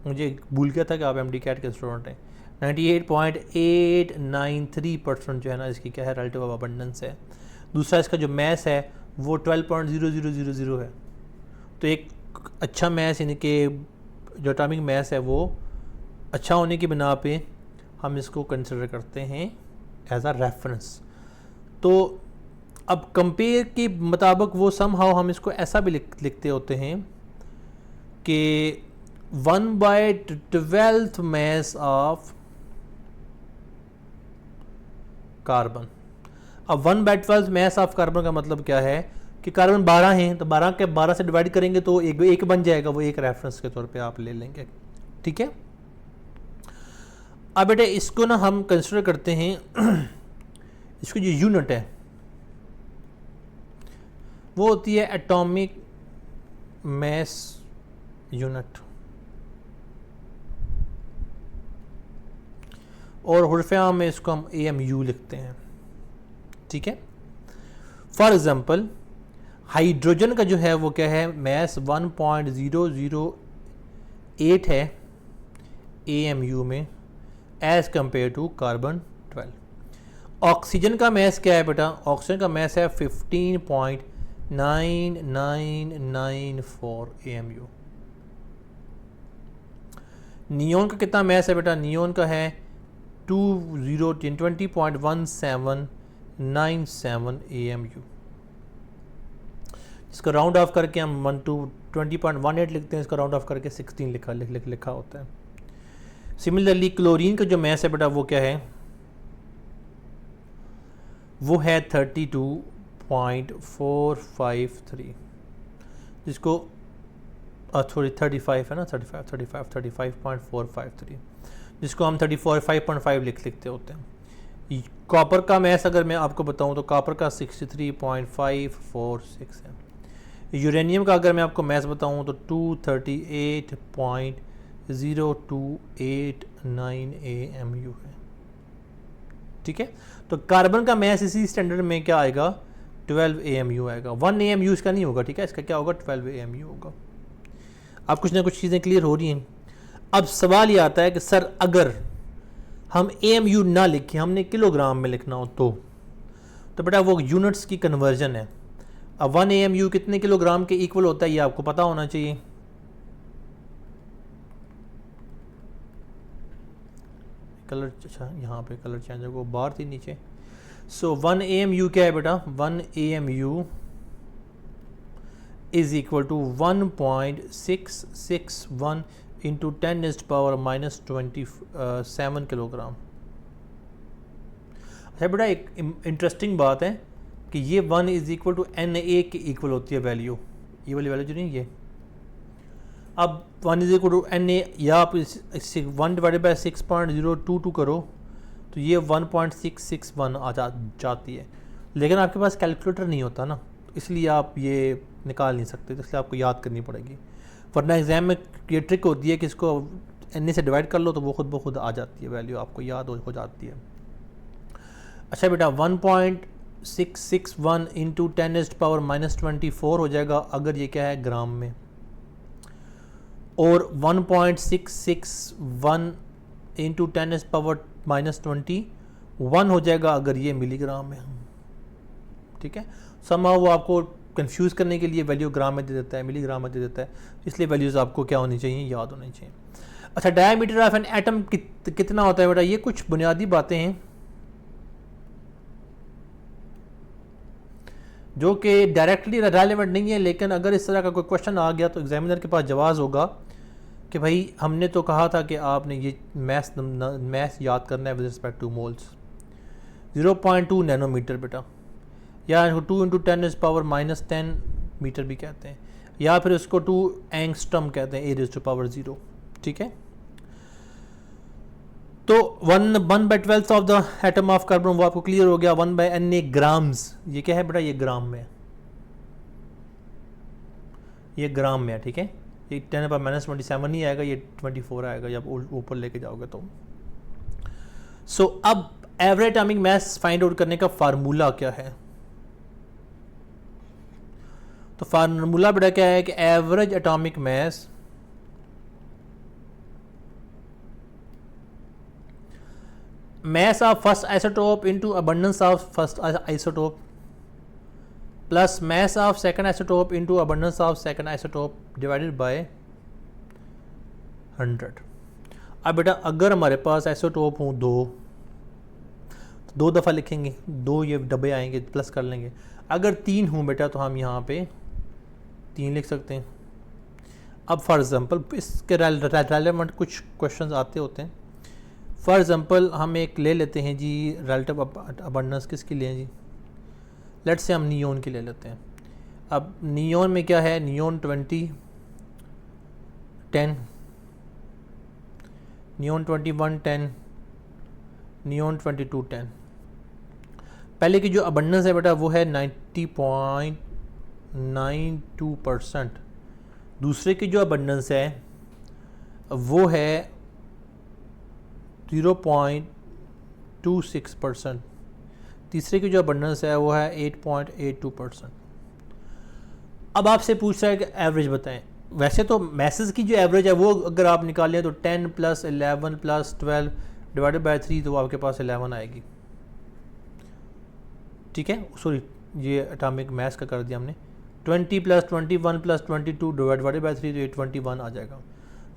S1: मुझे भूल गया था कि आप एमडी कैट के स्टूडेंट हैं। 98.893% जो है ना इसकी क्या है, रिलेटिव अबंडेंस है। दूसरा इसका जो मैस है वो 12.0000 है। तो एक अच्छा मैस, यानी कि जो एटॉमिक मैस है वो अच्छा होने की बिना पे हम इसको कंसिडर करते हैं एज आ रेफरेंस। तो अब कंपेयर के मुताबिक वो समहाउ हम इसको ऐसा भी लिखते होते हैं कि 1/12 मैस ऑफ कार्बन। अब 1/12 मैस ऑफ कार्बन का मतलब क्या है कि कार्बन 12 हैं, तो 12 के 12 से डिवाइड करेंगे तो एक बन जाएगा, वो एक रेफरेंस के तौर पे आप ले लेंगे, ठीक है। अब बेटे इसको ना हम कंसिडर करते हैं इसको जो यूनिट है वो होती है एटॉमिक मैस यूनिट, और हुर्फ़े आम में इसको हम AMU लिखते हैं, ठीक है। फॉर एग्जांपल हाइड्रोजन का जो है वो क्या है, मैस 1.008 है AMU में as compare to carbon 12। Oxygen का मैस क्या है बेटा? ऑक्सीजन का मैस है 15.9994 AMU। नियोन का कितना मैस है बेटा? नियोन का है 20.1797 AMU, इसका राउंड ऑफ करके हम 20.18 लिखते हैं, इसका राउंड ऑफ करके 16 लिखा होता है। सिमिलरली क्लोरीन का जो मैस है बेटा वो क्या है? वो है 32.453, जिसको सॉरी 35 है ना, 35.453, जिसको हम 35.5 लिखते होते हैं। कॉपर का मैस अगर मैं आपको बताऊं तो कॉपर का 63.546 है। यूरेनियम का अगर मैं आपको मैस बताऊं तो 238.0289 AMU है, ठीक है। तो कार्बन का मैस इसी स्टैंडर्ड में क्या आएगा? 12 AMU आएगा, 1 AMU इसका नहीं होगा, ठीक है, इसका क्या होगा 12 AMU होगा। अब कुछ ना कुछ चीज़ें क्लियर हो रही हैं। अब सवाल ये आता है कि सर अगर हम AMU ना लिखें, हमने किलोग्राम में लिखना हो तो बेटा वो यूनिट्स की कन्वर्जन है। अब 1 AMU कितने किलोग्राम के इक्वल होता है ये आपको पता होना चाहिए। कलर, अच्छा यहाँ पे कलर चेंज होगा, बाहर थी नीचे। सो 1 AMU क्या है बेटा, 1 AMU is equal to 1.661 into 10⁻⁻27 kilogram. अच्छा बेटा एक इंटरेस्टिंग बात है कि ये 1 इज इक्वल टू NA के इक्वल होती है वैल्यू, ये वाली वैल्यू जो नहीं ये। अब 1 इज इक्वल टू NA, या आप 1 डिवाइडेड बाई 6.022 करो तो ये 1.661 आ जाती है। लेकिन आपके पास कैलकुलेटर नहीं होता ना, इसलिए आप ये निकाल नहीं सकते, तो इसलिए आपको याद करनी पड़ेगी। वरना एग्जाम में ये ट्रिक होती है कि इसको NA से डिवाइड कर लो तो वो खुद ब खुद आ जाती है, वैल्यू आपको याद हो जाती है। अच्छा बेटा 1.661 इंटू 10⁻⁻24 हो जाएगा अगर ये क्या है ग्राम में, और 1.661 इंटू 10⁻⁻21 हो जाएगा अगर ये मिलीग्राम में। ठीक है, समहाउ वो आपको कंफ्यूज करने के लिए वैल्यू ग्राम में दे देता है, मिलीग्राम में दे देता है, इसलिए वैल्यूज आपको क्या होनी चाहिए, याद होनी चाहिए। अच्छा डायमीटर ऑफ एन एटम कितना होता है बेटा, ये कुछ बुनियादी बातें हैं जो कि डायरेक्टली रेलेवेंट नहीं है, लेकिन अगर इस तरह का कोई क्वेश्चन आ गया तो एग्जामिनर के पास जवाब होगा कि भाई हमने तो कहा था कि आपने ये मैथ्स याद करना है with respect to moles. 0.2 nanometre बेटा, या 2 इंटू 10⁻⁻10 मीटर भी कहते हैं, या फिर उसको 2 एंगस्ट्रम कहते हैं, A⁻�0। ठीक है, तो 1/12 of the atom of carbon वो आपको क्लियर हो गया। 1/Na ग्राम्स, ये क्या है बेटा, ये ग्राम में, ये ग्राम में है। ठीक है, ये 10⁻⁻27 नहीं आएगा, ये 24 आएगा जब ऊपर लेके जाओगे तो। सो अब average atomic mass find out करने का फार्मूला क्या है, तो फार्मूला बेटा क्या है कि average atomic mass mass of first isotope into abundance of first isotope plus mass of second isotope into abundance of second isotope divided by 100। अब बेटा अगर हमारे पास आइसोटोप हों दो, तो 2 दफ़ा लिखेंगे, 2 ये डब्बे आएंगे प्लस कर लेंगे। अगर 3 हों बेटा तो हम यहाँ पे 3 लिख सकते हैं। अब फॉर एग्जांपल इसके रेलेवेंट कुछ क्वेश्चंस आते होते हैं। फॉर एग्जांपल हम एक ले लेते हैं जी, रिलेटिव अबंडेंस किसकी लें जी, लेट्स से हम नियोन की ले लेते हैं। अब नियोन में क्या है, नियोन 20 10, नियोन 21 10, नियोन 22 10। पहले की जो अबंडेंस है बेटा वो है 90.92%। दूसरे की जो अबंडेंस है वो है 0.26%। तीसरे की जो अबंडेंस है वो है 8.82%। अब आपसे पूछ रहा है कि एवरेज बताएं। वैसे तो मैसेज की जो एवरेज है वो अगर आप निकालें तो 10 + 11 + 12 डिवाइडेड बाय 3 तो आपके पास 11 आएगी। ठीक है, सॉरी ये एटॉमिक मास का कर दिया हमने। 20 + 21 + 22 डिवाइडेड बाय 3 तो 21 आ जाएगा।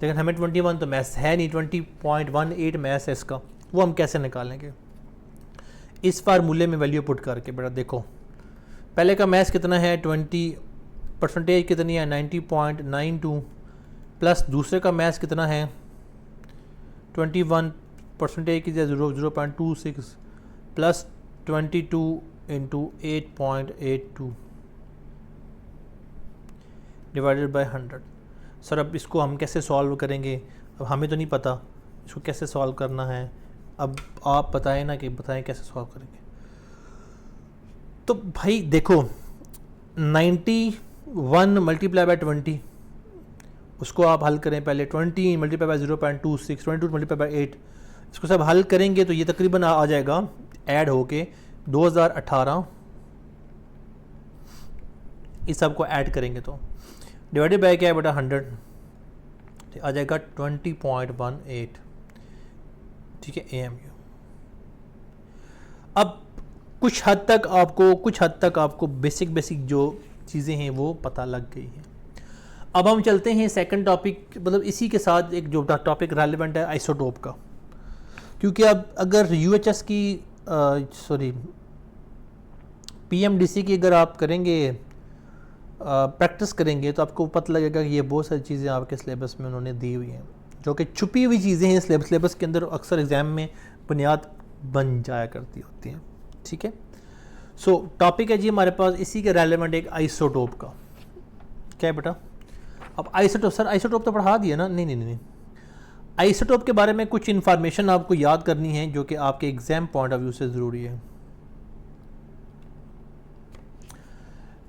S1: लेकिन हमें 21 तो मैथ्स है नहीं, 20.18 मैथ्स है इसका, वो हम कैसे निकालेंगे, इस फार्मूले में वैल्यू पुट करके। बेटा देखो पहले का मैथ्स कितना है, 20% कितनी है 90.92, प्लस दूसरे का मैथ्स कितना है 21% की 0.26 plus 22 into 8.82 divided by 100। Sir अब इसको हम कैसे सॉल्व करेंगे, अब हमें तो नहीं पता इसको कैसे सॉल्व करना है। अब आप बताएं ना कि बताएं कैसे सॉल्व करेंगे। तो भाई देखो 91 × 20 उसको आप हल करें पहले, 20 × 0.26, 22 × 8, इसको सब हल करेंगे तो ये तकरीबन आ जाएगा ऐड होके 2018 इस सब को ऐड करेंगे तो डिवाइडेड बाय क्या है बेटा 100, तो आ जाएगा 20.18, ठीक है, AMU। अब कुछ हद तक आपको बेसिक जो चीज़ें हैं वो पता लग गई हैं। अब हम चलते हैं सेकंड टॉपिक, मतलब इसी के साथ एक जो टॉपिक रेलेवेंट है आइसोटोप का, क्योंकि अब अगर UHS की PMDC की अगर आप करेंगे प्रैक्टिस करेंगे तो आपको पता लगेगा कि ये बहुत सारी चीज़ें आपके सिलेबस में उन्होंने दी हुई हैं, जो कि छुपी हुई चीज़ें हैं सिलेबस के अंदर, अक्सर एग्ज़ाम में बुनियाद बन जाया करती होती हैं, ठीक है। सो टॉपिक है जी हमारे पास इसी के रेलेवेंट एक आइसोटोप का। क्या है बेटा? अब आइसोटोप तो पढ़ा दिया ना? नहीं, आइसोटोप के बारे में कुछ इन्फॉर्मेशन आपको याद करनी है जो कि आपके एग्जाम पॉइंट ऑफ व्यू से ज़रूरी है।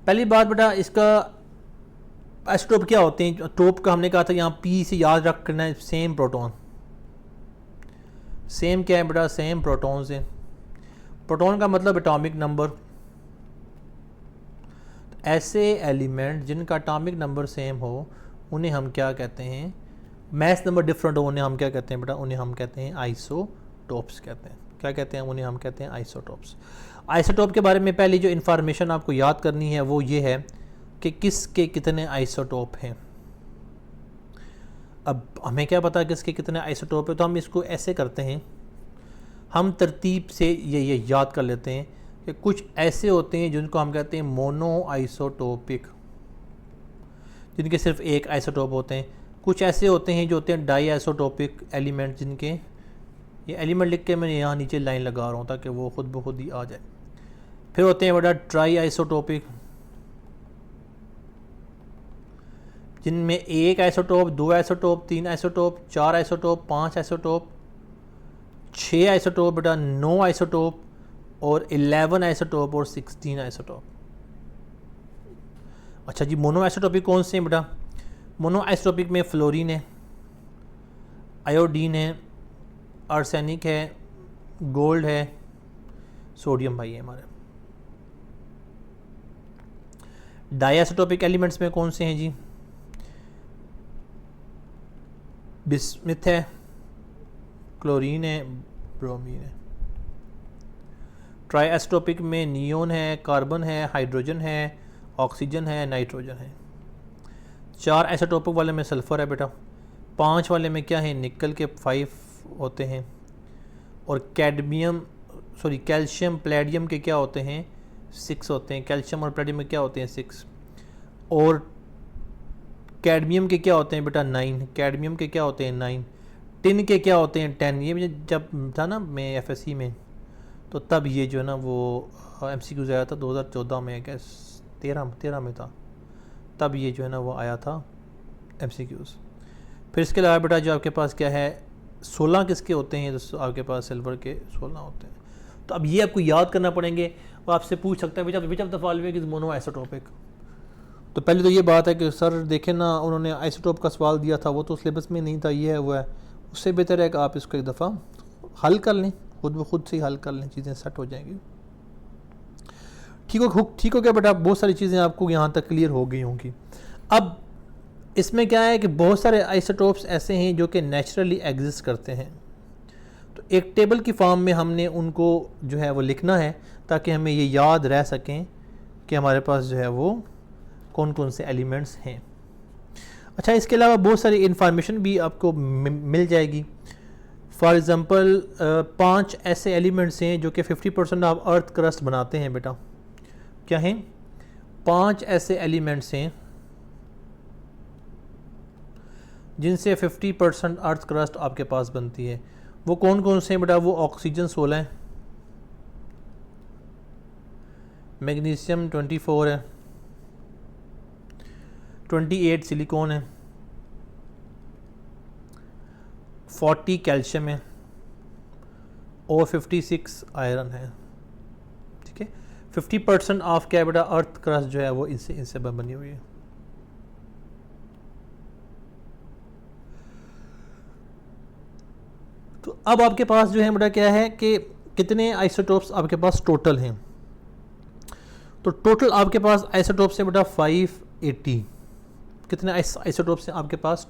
S1: पहली बात बेटा, इसका आइसोटोप क्या होते हैं? टोप का हमने कहा था यहाँ P से याद रखना है, सेम प्रोटॉन। सेम क्या है बेटा? सेम प्रोटॉन से। प्रोटॉन का मतलब एटॉमिक नंबर। ऐसे एलिमेंट जिनका एटॉमिक नंबर सेम हो उन्हें हम क्या कहते हैं? मैस नंबर डिफरेंट हो उन्हें हम क्या कहते हैं बेटा? उन्हें हम कहते हैं आइसोटोप्स कहते हैं। क्या कहते हैं? उन्हें हम कहते हैं आइसोटोप्स। आइसोटोप के बारे में पहली जो इन्फॉर्मेशन आपको याद करनी है वो ये है कि किसके कितने आइसोटोप हैं। अब हमें क्या पता किसके कितने आइसोटोप है, तो हम इसको ऐसे करते हैं, हम तरतीब से ये याद कर लेते हैं कि कुछ ऐसे होते हैं जिनको हम कहते हैं मोनो आइसोटोपिक, जिनके सिर्फ एक आइसोटोप होते हैं। कुछ ऐसे होते हैं जो होते हैं डाई आइसोटोपिक एलिमेंट, जिनके ये एलिमेंट लिख के मैं यहाँ नीचे लाइन लगा रहा हूँ ताकि वो खुद ब खुद ही आ जाए। फिर होते हैं बेटा ट्राई आइसोटोपिक, जिनमें एक आइसोटोप, दो आइसोटोप, तीन आइसोटोप, चार आइसोटोप, पाँच आइसोटोप, 6 आइसोटोप बेटा, 9 आइसोटोप और 11 आइसोटोप और 16 आइसोटोप। अच्छा जी, मोनो आइसोटोपिक कौन से हैं बेटा? मोनो आइसोटोपिक में फ्लोरीन है, आयोडीन है, आर्सेनिक है, गोल्ड है, सोडियम भाई है हमारे। डाइआइसोटोपिक एलिमेंट्स में कौन से हैं जी? बिस्मिथ है, क्लोरीन है, ब्रोमीन है। ट्राइआइसोटोपिक में नियोन है, कार्बन है, हाइड्रोजन है, ऑक्सीजन है, नाइट्रोजन है। 4 आइसोटोपिक वाले में सल्फ़र है बेटा। 5 वाले में क्या है? निकल के 5 होते हैं, और कैल्शियम प्लेडियम के क्या होते हैं? 6 होते हैं। कैल्शियम और प्लेडियम में क्या होते हैं? 6। और कैडमियम के क्या होते हैं बेटा? 9। कैडमियम के क्या होते हैं? 9। टिन के क्या होते हैं? 10। ये जब था ना मैं FSC में, तो तब ये जो है ना वो MCQ आया था 2014 में, क्या 13 में था, तब ये जो है ना वो आया था MCQs। फिर इसके अलावा बेटा जो आपके पास क्या है, 16 किसके होते हैं? तो आपके पास सिल्वर के 16 होते हैं। तो अब ये आपको याद करना पड़ेंगे। वो आपसे पूछ सकता है which of the following is mono isotopic. तो पहले तो ये बात है कि सर देखें ना, उन्होंने आइसोटोप का सवाल दिया था, वो तो सिलेबस में नहीं था, ये है वो है। उससे बेहतर है कि आप इसको एक दफ़ा हल कर लें, खुद से ही हल कर लें, चीज़ें सेट हो जाएंगी। ठीक हो गया बेटा, बहुत सारी चीज़ें आपको यहाँ तक क्लियर हो गई होंगी। अब इसमें क्या है कि बहुत सारे आइसोटोप्स ऐसे हैं जो कि नेचुरली एग्जिस्ट करते हैं। तो एक टेबल की फॉर्म में हमने उनको जो है वो लिखना है ताकि हमें ये याद रह सकें कि हमारे पास जो है वो कौन कौन से एलिमेंट्स हैं। अच्छा, इसके अलावा बहुत सारी इन्फॉर्मेशन भी आपको मिल जाएगी। फॉर एग्ज़ाम्पल 5 ऐसे एलिमेंट्स हैं जो कि 50% ऑफ अर्थ क्रस्ट बनाते हैं बेटा। क्या हैं? 5 ऐसे एलिमेंट्स हैं जिनसे 50% अर्थ क्रस्ट आपके पास बनती है। वो कौन कौन से हैं बेटा? वो ऑक्सीजन 16 है, मैग्नीशियम 24 है, 28 सिलिकॉन है, 40 कैल्शियम है और 56 आयरन है। ठीक है, 50% ऑफ क्या बेटा? अर्थ क्रस्ट जो है वो इनसे बनी हुई है। तो अब आपके पास जो है बेटा क्या है कि कितने आइसोटोप्स आपके पास टोटल हैं। तो टोटल आपके पास आइसोटोप्स है बेटा 580। कितने आइसोटोप्स हैं आपके पास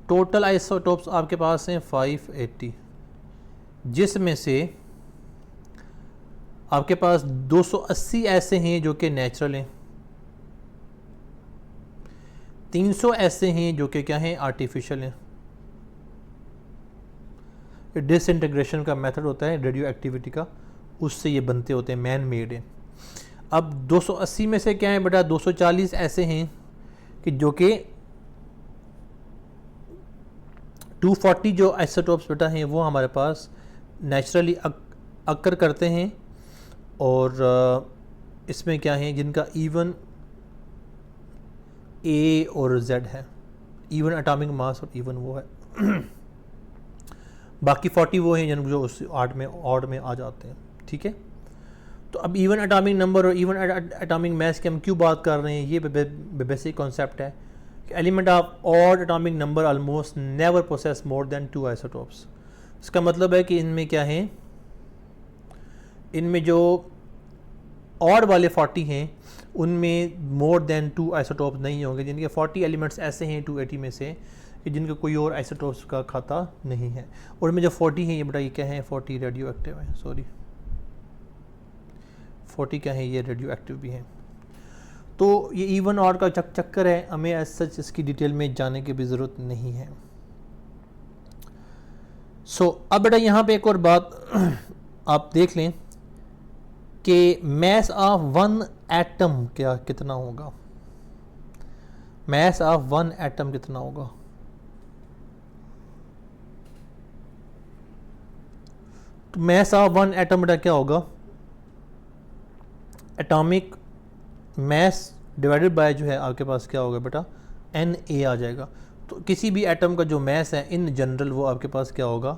S1: टोटल आइसोटोप्स आपके पास हैं 580, जिसमें से आपके पास 280 ऐसे हैं जो कि नेचुरल हैं, 300 ऐसे हैं जो कि क्या हैं, आर्टिफिशियल हैं। डिसइंटीग्रेशन का मेथड होता है रेडियो एक्टिविटी का, उससे ये बनते होते हैं, मैन मेड हैं। अब 280 में से क्या है बेटा, 240 ऐसे हैं कि जो कि 240 जो आइसोटोप्स बेटा हैं वो हमारे पास नेचुरली अक्कर करते हैं, और इसमें क्या है, जिनका इवन ए और जेड है, इवन एटॉमिक मास और इवन वो है। बाकी 40 वो हैं जो उस ऑड में आ जाते हैं, ठीक है। तो अब इवन एटॉमिक नंबर और इवन एटॉमिक मास की हम क्यों बात कर रहे हैं, ये बेसिक कॉन्सेप्ट है कि element of odd atomic number almost never possess more than 2 isotopes. इसका मतलब है कि इनमें क्या है, इनमें जो ऑड वाले 40 हैं उनमें मोर देन 2 आइसोटोप्स नहीं होंगे, जिनके 40 एलिमेंट्स ऐसे हैं 280 में से कि जिनका कोई और आइसोटोप्स का खाता नहीं है। और इनमें जो 40 हैं ये बेटा ये क्या है, 40 रेडियो एक्टिव है, 40 क्या है, ये रेडियो एक्टिव भी हैं। तो ये इवन ऑड का चक्कर है, हमें एज सच इसकी डिटेल में जाने की भी ज़रूरत नहीं है। अब बेटा यहाँ पे एक और बात आप देख लें कि मैस ऑफ वन एटम कितना होगा, मैस ऑफ वन एटम कितना होगा। तो मैस ऑफ वन एटम बेटा क्या होगा, एटॉमिक मैस डिवाइडेड बाय जो है आपके पास क्या होगा बेटा, Na आ जाएगा। तो किसी भी एटम का जो मैस है इन जनरल वो आपके पास क्या होगा,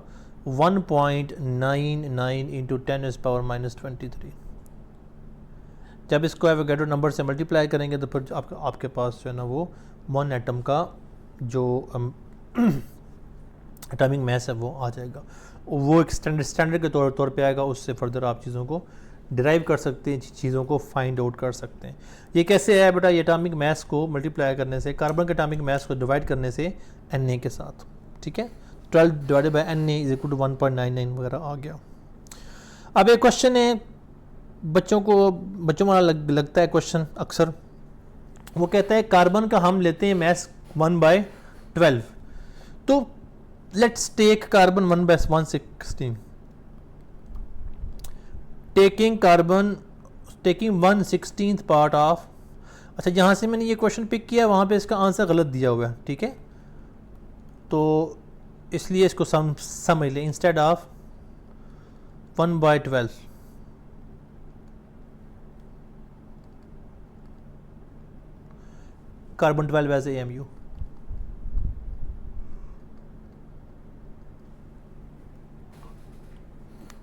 S1: 1.99 इंटू 10⁻⁻23। जब इसको एवोगैड्रो नंबर से मल्टीप्लाई करेंगे तो फिर आपके पास जो है ना वो वन एटम का जो एटॉमिक मैस है वो आ जाएगा। वो एक स्टैंडर्ड के तौर पे आएगा, उससे फर्दर आप चीज़ों को डिराइव कर सकते हैं, चीज़ों को फाइंड आउट कर सकते हैं। ये कैसे है बेटा, ये एटॉमिक मैस को मल्टीप्लाई करने से, कार्बन के एटॉमिक मैस को डिवाइड करने से Na के साथ, ठीक है। 12 divided by Na is equal to 1.99 वगैरह आ गया। अब एक क्वेश्चन है, बच्चों वाला लगता है क्वेश्चन अक्सर, वो कहता है कार्बन का हम लेते हैं मैस 1/12, तो let's take carbon 1/116, taking 1/16 part of. अच्छा, जहाँ से मैंने ये क्वेश्चन पिक किया वहाँ पे इसका आंसर गलत दिया हुआ है, ठीक है, तो इसलिए इसको समझ लें, instead of 1/12 carbon 12 as AMU।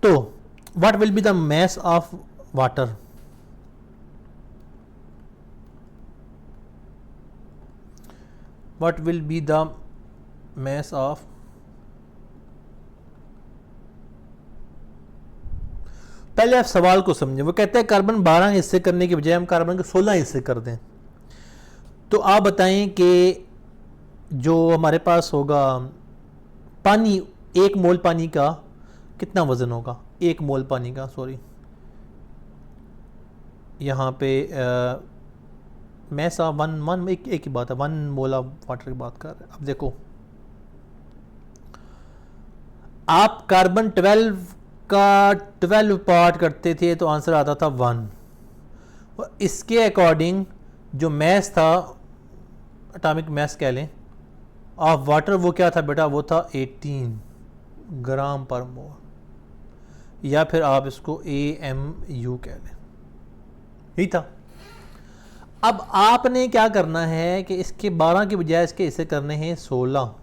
S1: तो what will be the mass of water? What will be the mass of पहले आप सवाल को समझें। वो कहते हैं कार्बन 12 हिस्से करने के बजाय हम कार्बन के 16 हिस्से कर दें, तो आप बताएं कि जो हमारे पास होगा पानी, 1 मोल पानी का कितना वज़न होगा, 1 मोल पानी का, सॉरी यहाँ पे मैस ऑफ वन एक ही बात है, 1 मोल ऑफ वाटर की बात कर रहे हैं। अब देखो, आप कार्बन 12 का 12 पार्ट करते थे तो आंसर आता था 1, और इसके अकॉर्डिंग जो मैस था, एटॉमिक मैस कह लें, ऑफ वाटर वो क्या था बेटा, वो था 18 ग्राम पर मोल, या फिर आप इसको AMU कह लें, यही था। अब आपने क्या करना है कि इसके 12 के बजाय इसके हिस्से करने हैं 16।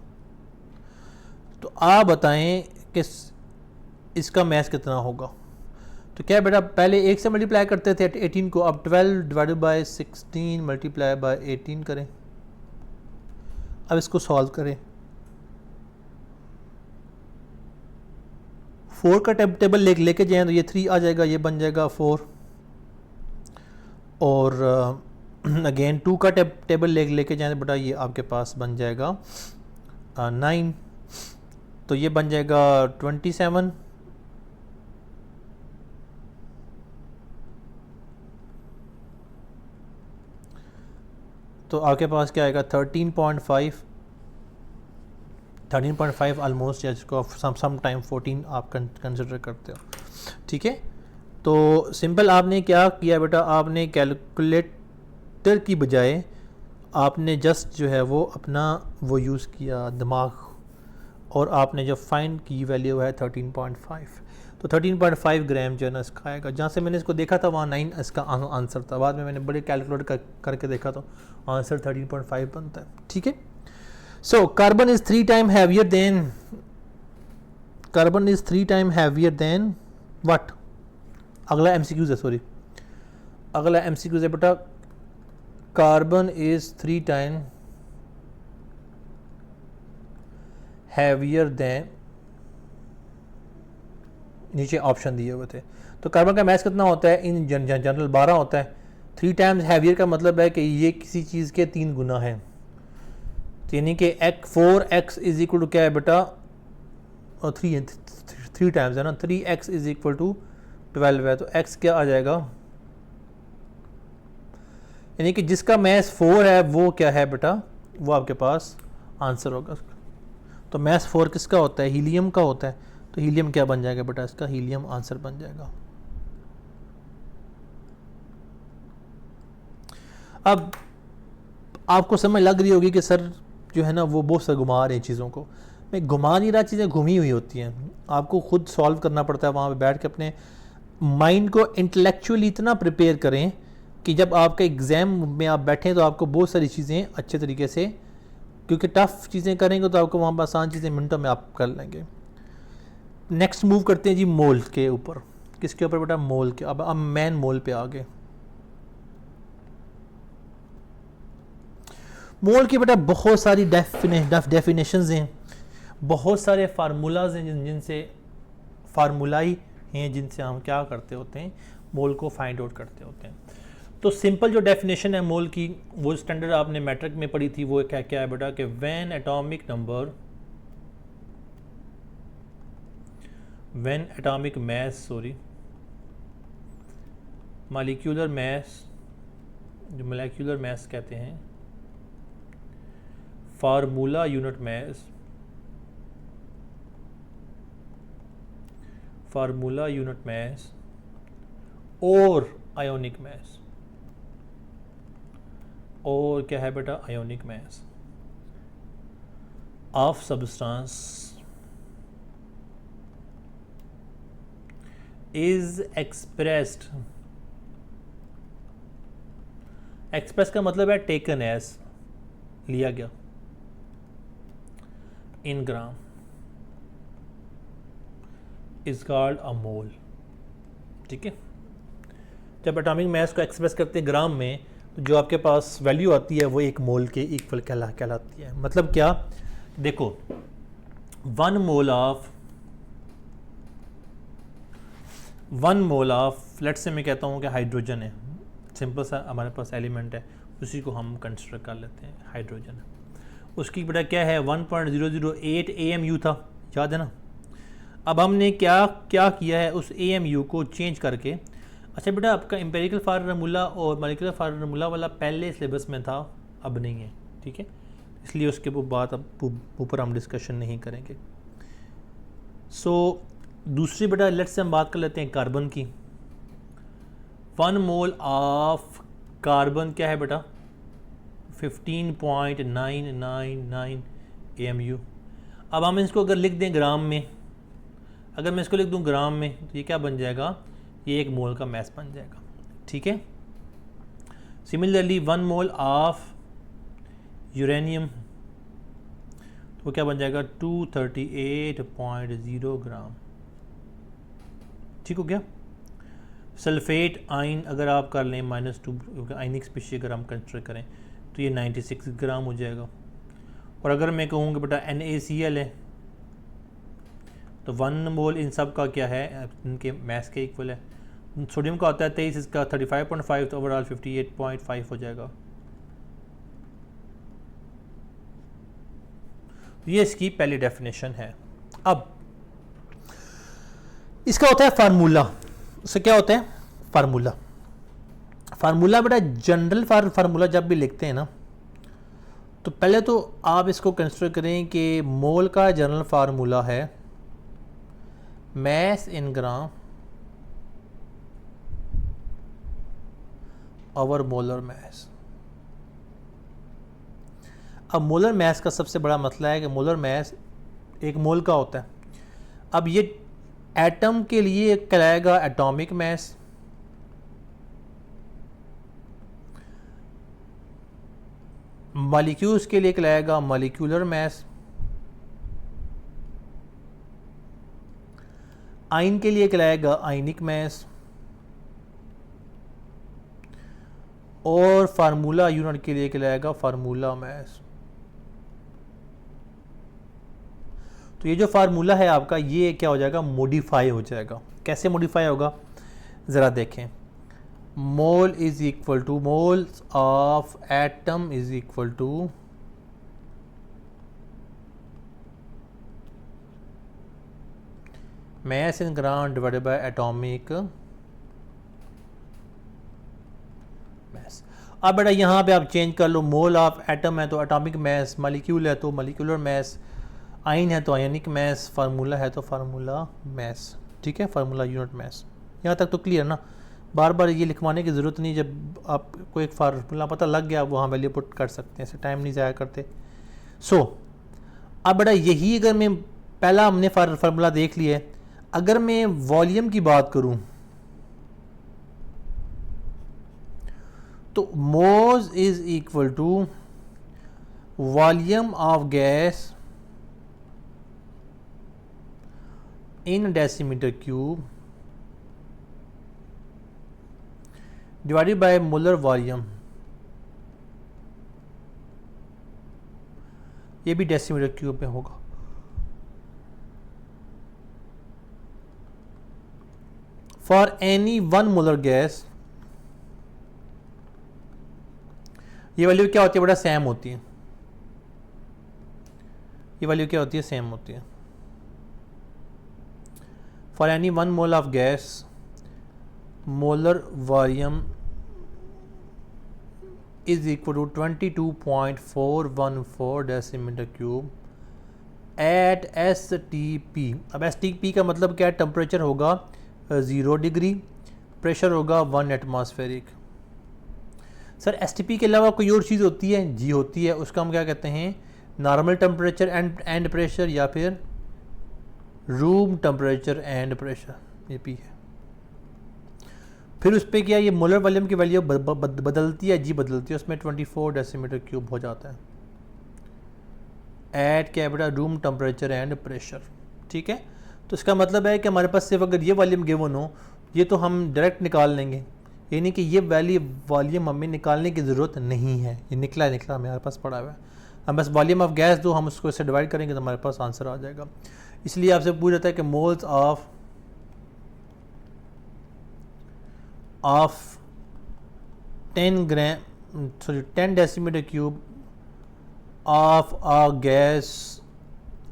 S1: तो आप बताएं कि इसका मैस कितना होगा। तो क्या बेटा, पहले 1 से मल्टीप्लाई करते थे 18 को, अब 12 डिवाइडेड बाय 16 मल्टीप्लाई बाय 18 करें। अब इसको सॉल्व करें, 4 का टेबल लेके जाएं तो ये 3 आ जाएगा, ये बन जाएगा 4, और अगेन 2 का टेबल लेके जाए बेटा, ये आपके पास बन जाएगा 9, तो ये बन जाएगा 27, तो आपके पास क्या आएगा 13.5 ऑलमोस्ट, या जिसको सम टाइम 14 आप कंसिडर करते हो, ठीक है। तो सिंपल आपने क्या किया बेटा, आपने कैलकुलेटर की बजाय आपने जस्ट जो है वो अपना वो यूज़ किया दिमाग, और आपने जो फाइंड की वैल्यू है 13.5, तो 13.5 ग्राम जो है ना इसका आएगा। जहाँ से मैंने इसको देखा था वहाँ 9 इसका आंसर था, बाद में मैंने बड़े कैलकुलेट करके देखा तो आंसर 13.5 बनता है, ठीक है। So carbon is 3 time heavier than what. अगला एमसीक्यूज है, सॉरी, अगला एमसीक्यूज है बेटा, carbon is 3 time heavier than, नीचे ऑप्शन दिए हुए थे। तो कार्बन का मास कितना होता है इन जनरल 12 होता है। 3 टाइम्स हैवियर का मतलब है कि ये किसी चीज़ के 3 गुना है, तो यानी कि 4x इज इक्वल टू क्या है बेटा, और 3 टाइम्स है ना, 3x इज इक्वल टू 12 है, तो x क्या आ जाएगा, यानी कि जिसका मास 4 है वो क्या है बेटा, वो आपके पास आंसर होगा। तो मास 4 किसका होता है, हीलियम का होता है, तो हीलियम क्या बन जाएगा बेटा, इसका हीलियम आंसर बन जाएगा। अब आपको समझ लग रही होगी कि सर जो है ना वो बहुत सा घुमा रहे हैं चीज़ों को। मैं घुमा नहीं रहा, चीज़ें घूमी हुई होती हैं, आपको खुद सॉल्व करना पड़ता है, वहाँ पे बैठ के अपने माइंड को इंटेलेक्चुअली इतना प्रिपेयर करें कि जब आपके एग्ज़ाम में आप बैठें तो आपको बहुत सारी चीज़ें अच्छे तरीके से, क्योंकि टफ़ चीज़ें करेंगे तो आपको वहाँ पर आसान चीज़ें मिनटों में आप कर लेंगे। नेक्स्ट मूव करते हैं जी मोल के ऊपर। किसके ऊपर बेटा, मोल के। अब मेन मोल पे आ गए। मोल की बेटा बहुत सारी डेफिनेशंस हैं, बहुत सारे फार्मूलाज हैं जिनसे फार्मूलाई हैं जिनसे हम क्या करते होते हैं, मोल को फाइंड आउट करते होते हैं। तो सिंपल जो डेफिनेशन है मोल की, वो स्टैंडर्ड आपने मैट्रिक में पढ़ी थी, वो क्या क्या है बेटा कि when atomic mass molecular mass, जो मोलेक्युलर मास कहते हैं, फार्मूला यूनिट मास और आयोनिक मास, और क्या है बेटा, ionic mass of substance is express का मतलब है टेकन एज, लिया गया, इन ग्राम, इज कॉल्ड अ मोल, ठीक है। जब एटॉमिक मास को एक्सप्रेस करते हैं ग्राम में, तो जो आपके पास वैल्यू आती है वो 1 मोल के इक्वल कहलाती है। मतलब क्या, देखो 1 मोल ऑफ लेट्स से मैं कहता हूँ कि हाइड्रोजन है, सिंपल सा हमारे पास एलिमेंट है, उसी को हम कंसिडर कर लेते हैं हाइड्रोजन। उसकी बेटा क्या है 1.008 AMU था, याद है ना। अब हमने क्या किया है, उस AMU को चेंज करके, अच्छा बेटा आपका एम्पेरिकल फार्मूला और मॉलिक्यूलर फार्मूला वाला पहले सिलेबस में था, अब नहीं है, ठीक है, इसलिए उसके बात अब ऊपर हम डिस्कशन नहीं करेंगे। सो दूसरी बेटा लेट्स से हम बात कर लेते हैं कार्बन की। 1 मोल ऑफ कार्बन क्या है बेटा, 15.999 AMU। अब हम इसको अगर लिख दें ग्राम में, अगर मैं इसको लिख दूं ग्राम में, तो ये क्या बन जाएगा, ये 1 मोल का मास बन जाएगा, ठीक है। सिमिलरली 1 मोल ऑफ यूरेनियम, तो वो क्या बन जाएगा 238.0 ग्राम, ठीक हो गया। सल्फेट आयन अगर आप कर लें -2 आयनिक स्पीशीज अगर हम कंसिडर करें, तो ये 96 ग्राम हो जाएगा। और अगर मैं कहूँ कि बेटा NaCl है, तो 1 मोल इन सब का क्या है, इनके मास के इक्वल है, सोडियम का होता है 23, इसका 35.5, तो ओवरऑल 58.5 हो जाएगा। ये इसकी पहली डेफिनेशन है। अब इसका होता है फार्मूला। इससे क्या होता है फार्मूला? फार्मूला बेटा जनरल फार्मूला जब भी लिखते हैं ना, तो पहले तो आप इसको कंसिडर करें कि मोल का जनरल फार्मूला है mess in gram over molar mass. अब मोलर मैस का सबसे बड़ा मसला है कि मोलर मैस एक मोल का होता है। अब ये एटम के लिए कहलाएगा एटॉमिक मैस, मॉलिक्यूल्स के लिए कहलाएगा मॉलिक्यूलर मैस, आयन के लिए कहलाएगा आयनिक मैस, और फार्मूला यूनिट के लिए कहलाएगा फार्मूला मैस। तो ये जो फार्मूला है आपका, ये क्या हो जाएगा मॉडिफाई हो जाएगा। कैसे मॉडिफाई होगा ज़रा देखें। Mole is equal to moles of atom is equal to mass in gram divided by atomic mass। अब बेटा यहाँ पे आप चेंज कर लो, मोल ऑफ एटम है तो एटॉमिक मैस, मॉलिक्यूल है तो मॉलिक्यूलर मैस, आयन है तो आयनिक मैस, फार्मूला है तो फार्मूला मैस। ठीक है, फार्मूला यूनिट मैस। यहाँ तक तो क्लियर ना, बार बार ये लिखवाने की ज़रूरत नहीं। जब आपको एक फार्मूला पता लग गया, आप वहाँ वैल्यू पुट कर सकते हैं, ऐसे टाइम नहीं ज़ाया करते। अब बेटा यही अगर मैं पहला हमने फार्मूला देख लिया है, अगर मैं वॉल्यूम की बात करूं तो moles is equal to volume of gas in decimetre cube divided by molar volume. ये भी डेसीमीटर क्यूब में होगा। For any 1 molar gas, ये वैल्यू क्या होती है बेटा सेम होती है। ये वैल्यू क्या होती है सेम होती है। For any 1 mole of gas, molar volume is equal to 22.414 decimeter cube at STP। अब STP का मतलब क्या है? टेम्परेचर होगा 0 डिग्री, प्रेशर होगा 1 एटमॉस्फेरिक। सर एसटीपी के अलावा कोई और चीज़ होती है? जी होती है। उसका हम क्या कहते हैं? नॉर्मल टेम्परेचर एंड प्रेशर, या फिर रूम टेम्परेचर एंड प्रेशर, ये पी है। फिर उस पर क्या ये मोलर वॉल्यूम की वैल्यू बदलती है? जी बदलती है। उसमें 24 डेसीमीटर क्यूब हो जाता है एट क्या बेटा रूम टेम्परेचर एंड प्रेशर। ठीक है, तो इसका मतलब है कि हमारे पास सिर्फ अगर ये वॉल्यूम गिवन हो, ये तो हम डायरेक्ट निकाल लेंगे, यानी कि ये वॉल्यूम हमें निकालने की ज़रूरत नहीं है। ये निकला हमारे पास पड़ा हुआ है। हम बस वॉल्यूम ऑफ गैस दो, हम उसको इससे डिवाइड करेंगे तो हमारे पास आंसर आ जाएगा। इसलिए आपसे पूछ जाता है कि moles of 10 decimetre cube of a gas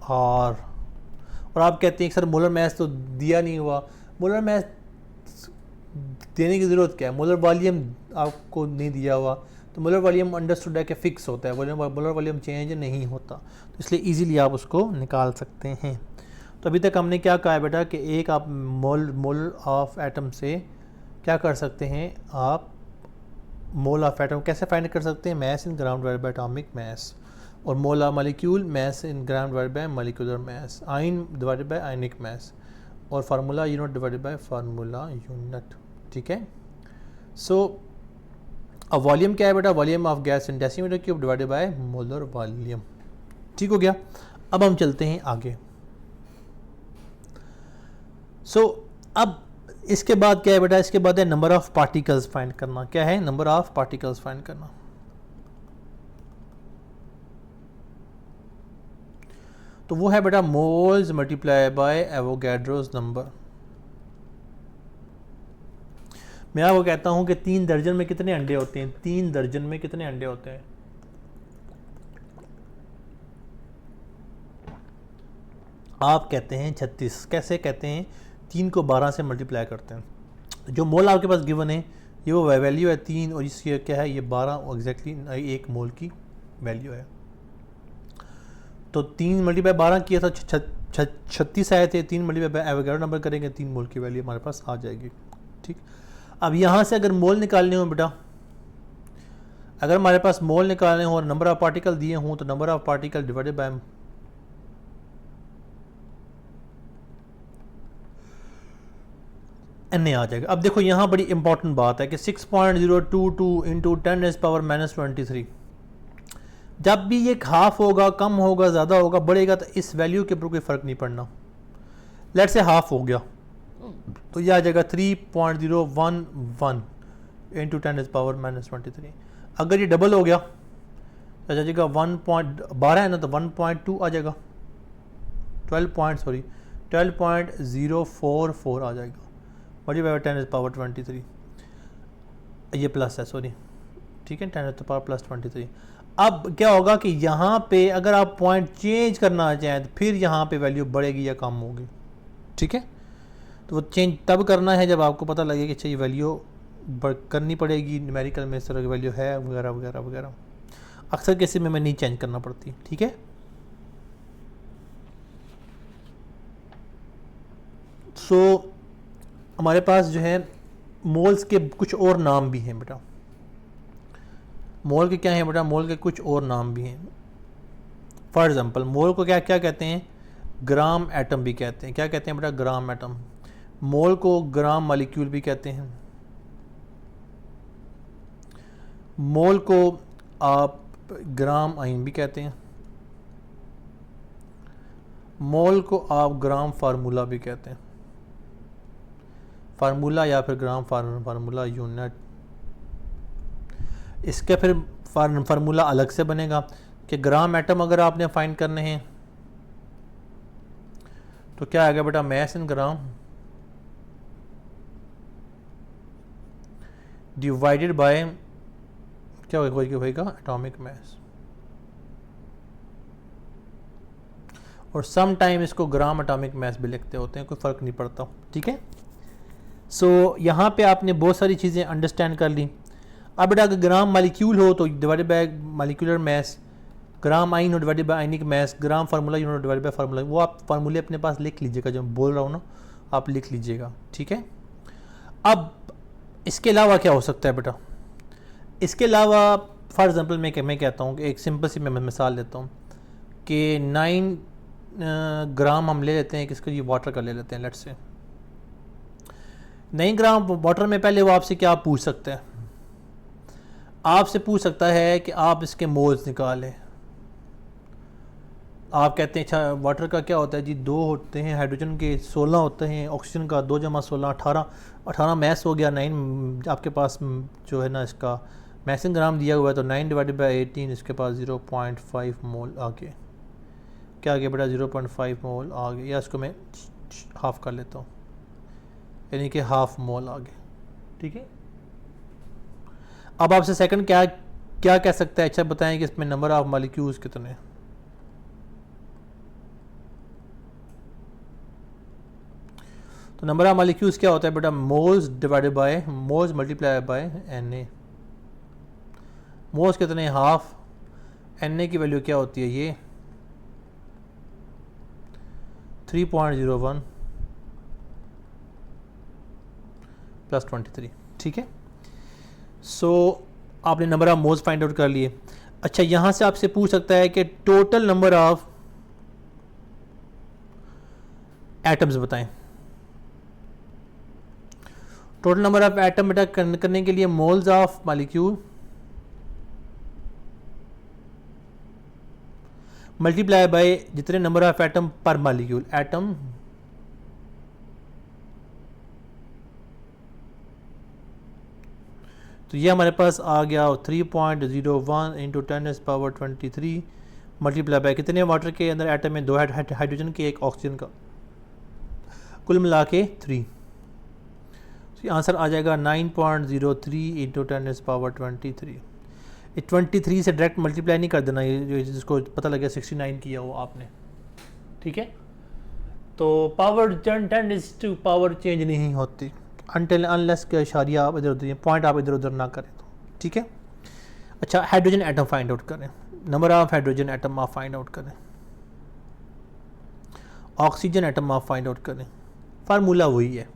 S1: और आप कहते हैं सर मोलर मैस तो दिया नहीं हुआ। मोलर मैस देने की ज़रूरत क्या है? मोलर वॉल्यूम आपको नहीं दिया हुआ, तो मोलर वॉल्यूम अंडरस्टूड है कि फिक्स होता है, मोलर वॉल्यूम चेंज नहीं होता, तो इसलिए इजीली आप उसको निकाल सकते हैं। तो अभी तक हमने क्या कहा है बेटा कि एक आप मोल ऑफ एटम से क्या कर सकते हैं? आप मोल ऑफ एटम कैसे फाइंड कर सकते हैं? Mass in gram divided by atomic mass, और mole of molecule mass in gram divided by molecular mass, ion divided by ionic mass, और formula unit divided by formula unit. ठीक है, so अब volume क्या है बेटा? Volume of gas in decimetre cube divided by molar volume. ठीक हो गया। अब हम चलते हैं आगे। सो अब इसके बाद क्या है बेटा? इसके बाद है नंबर ऑफ पार्टिकल्स फाइंड करना। क्या है? नंबर ऑफ पार्टिकल्स फाइंड करना। तो वो है बेटा moles multiply by Avogadro's number. मैं आपको कहता हूँ कि 3 दर्जन में कितने अंडे होते हैं, 3 दर्जन में कितने अंडे होते हैं? आप कहते हैं 36। कैसे कहते हैं? 3 को 12 से मल्टीप्लाई करते हैं। जो मोल आपके पास गिवन है ये वो वैल्यू है 3, और इसकी क्या है, ये 12 एग्जैक्टली 1 मोल की वैल्यू है। तो 3 मल्टीप्लाई 12 किया था 36 आए थे, 3 मल्टीप्लाई एवोगाड्रो नंबर करेंगे, 3 मोल की वैल्यू हमारे पास आ जाएगी। ठीक, अब यहाँ से अगर मोल निकालने हो बेटा, अगर हमारे पास मोल निकालने हो और नंबर ऑफ पार्टिकल दिए हों तो number of particle divided by N आ जाएगा। अब देखो यहाँ बड़ी इंपॉर्टेंट बात है कि 6.022 इंटू 10⁻⁻23, जब भी ये हाफ होगा, कम होगा, ज़्यादा होगा, बढ़ेगा, तो इस वैल्यू के ऊपर कोई फ़र्क नहीं पड़ना। लेट से हाफ हो गया तो ये आ जाएगा 3.011 इंटू 10⁻⁻23। अगर ये डबल हो गया तो आ जाएगा 1.12 है ना, तो 1.2 आ जाएगा, 12.044 आ जाएगा, मल्टीप्लाई बाय 10⁻23। ये प्लस है, सॉरी, ठीक है, 10⁻+23। अब क्या होगा कि यहाँ पे अगर आप पॉइंट चेंज करना चाहें तो फिर यहाँ पे वैल्यू बढ़ेगी या कम होगी। ठीक है, तो वो चेंज तब करना है जब आपको पता लगे कि अच्छा ये वैल्यू करनी पड़ेगी, न्यूमेरिकल में इस तरह की वैल्यू है वगैरह वगैरह वगैरह। अक्सर केस में नहीं चेंज करना पड़ती। ठीक है, सो हमारे पास जो है मोल्स के कुछ और नाम भी हैं बेटा। मोल के क्या हैं बेटा? मोल के कुछ और नाम भी हैं। फॉर एग्जांपल मोल को क्या क्या कहते हैं? ग्राम एटम भी कहते हैं। क्या कहते हैं बेटा? Gram atom. मोल को ग्राम मॉलिक्यूल भी कहते हैं। मोल को आप ग्राम आइन भी कहते हैं। मोल को आप ग्राम फार्मूला भी कहते हैं। फार्मूला या फिर ग्राम फार्मूला यूनिट। इसके फिर फार्मूला अलग से बनेगा कि ग्राम एटम अगर आपने फाइंड करने हैं तो क्या आएगा बेटा? Mass in gram divided by क्या होगा? Atomic mass. और सम टाइम इसको ग्राम एटॉमिक मैस भी लिखते होते हैं, कोई फ़र्क नहीं पड़ता। ठीक है, सो यहाँ पे आपने बहुत सारी चीज़ें अंडरस्टैंड कर ली। अब बेटा अगर ग्राम मालिक्यूल हो तो divided by molecular mass, gram ion हो divided by ionic mass, gram formula unit divided by formula. वो आप फार्मूले अपने पास लिख लीजिएगा, जो मैं बोल रहा हूँ ना आप लिख लीजिएगा। ठीक है, अब इसके अलावा क्या हो सकता है बेटा? इसके अलावा फॉर एग्जांपल मैं कहता हूँ कि एक सिंपल सी मैं मिसाल लेता हूँ कि 9 ग्राम हम ले लेते हैं, किसका? ये वाटर का ले लेते हैं। लेट्स से 9 ग्राम वाटर में पहले वो आपसे क्या पूछ सकता है? आपसे पूछ सकता है कि आप इसके मोल्स निकालें। आप कहते हैं अच्छा वाटर का क्या होता है जी? 2 होते हैं, हाइड्रोजन के 16 होते हैं, ऑक्सीजन का 2 × 16 18 मैस हो गया। 9 आपके पास जो है ना इसका मैसिंग ग्राम दिया हुआ है, तो 9 डिवाइडेड बाय 18 इसके पास 0.5 मोल आ गए। क्या आ गया बेटा? 0.5 मोल आ गए, या इसको मैं हाफ कर लेता हूँ, यानी कि हाफ मोल आ गए। ठीक है, अब आपसे सेकंड क्या कह सकता है? अच्छा बताएं कि इसमें नंबर ऑफ मॉलिक्यूल्स कितने हैं? तो नंबर ऑफ मॉलिक्यूल्स क्या होता है बेटा? Moles divided by moles multiply by Na। Moles कितने? हाफ। Na की वैल्यू क्या होती है? ये 3.01 + 23। ठीक है, सो आपने number of moles find out कर लिए। अच्छा यहाँ से आपसे पूछ सकता है कि टोटल नंबर ऑफ एटम्स बताएं। टोटल नंबर ऑफ एटम बेटा करने के लिए moles of molecule multiply bye जितने नंबर ऑफ एटम पर मॉलिक्यूल। एटम तो ये हमारे पास आ गया 3.01 इंटू 10⁻23 मल्टीप्लाई बाय कितने वाटर के अंदर एटम में? 2 हाइड्रोजन के, 1 ऑक्सीजन का, कुल मिला के 3। तो आंसर आ जाएगा 9.03 इंटू 10⁻23। 23 से डायरेक्ट मल्टीप्लाई नहीं कर देना, ये जिसको पता लगे 69 किया हो आपने, ठीक है। तो पावर 10 पावर चेंज नहीं होती अनटिल अनलेस के इशारिया आप इधर उधर पॉइंट आप इधर उधर ना करें तो, ठीक है। अच्छा, हाइड्रोजन एटम फाइंड आउट करें, नंबर ऑफ हाइड्रोजन एटम आप फाइंड आउट करें, ऑक्सीजन एटम आप फाइंड आउट करें, फार्मूला वही है।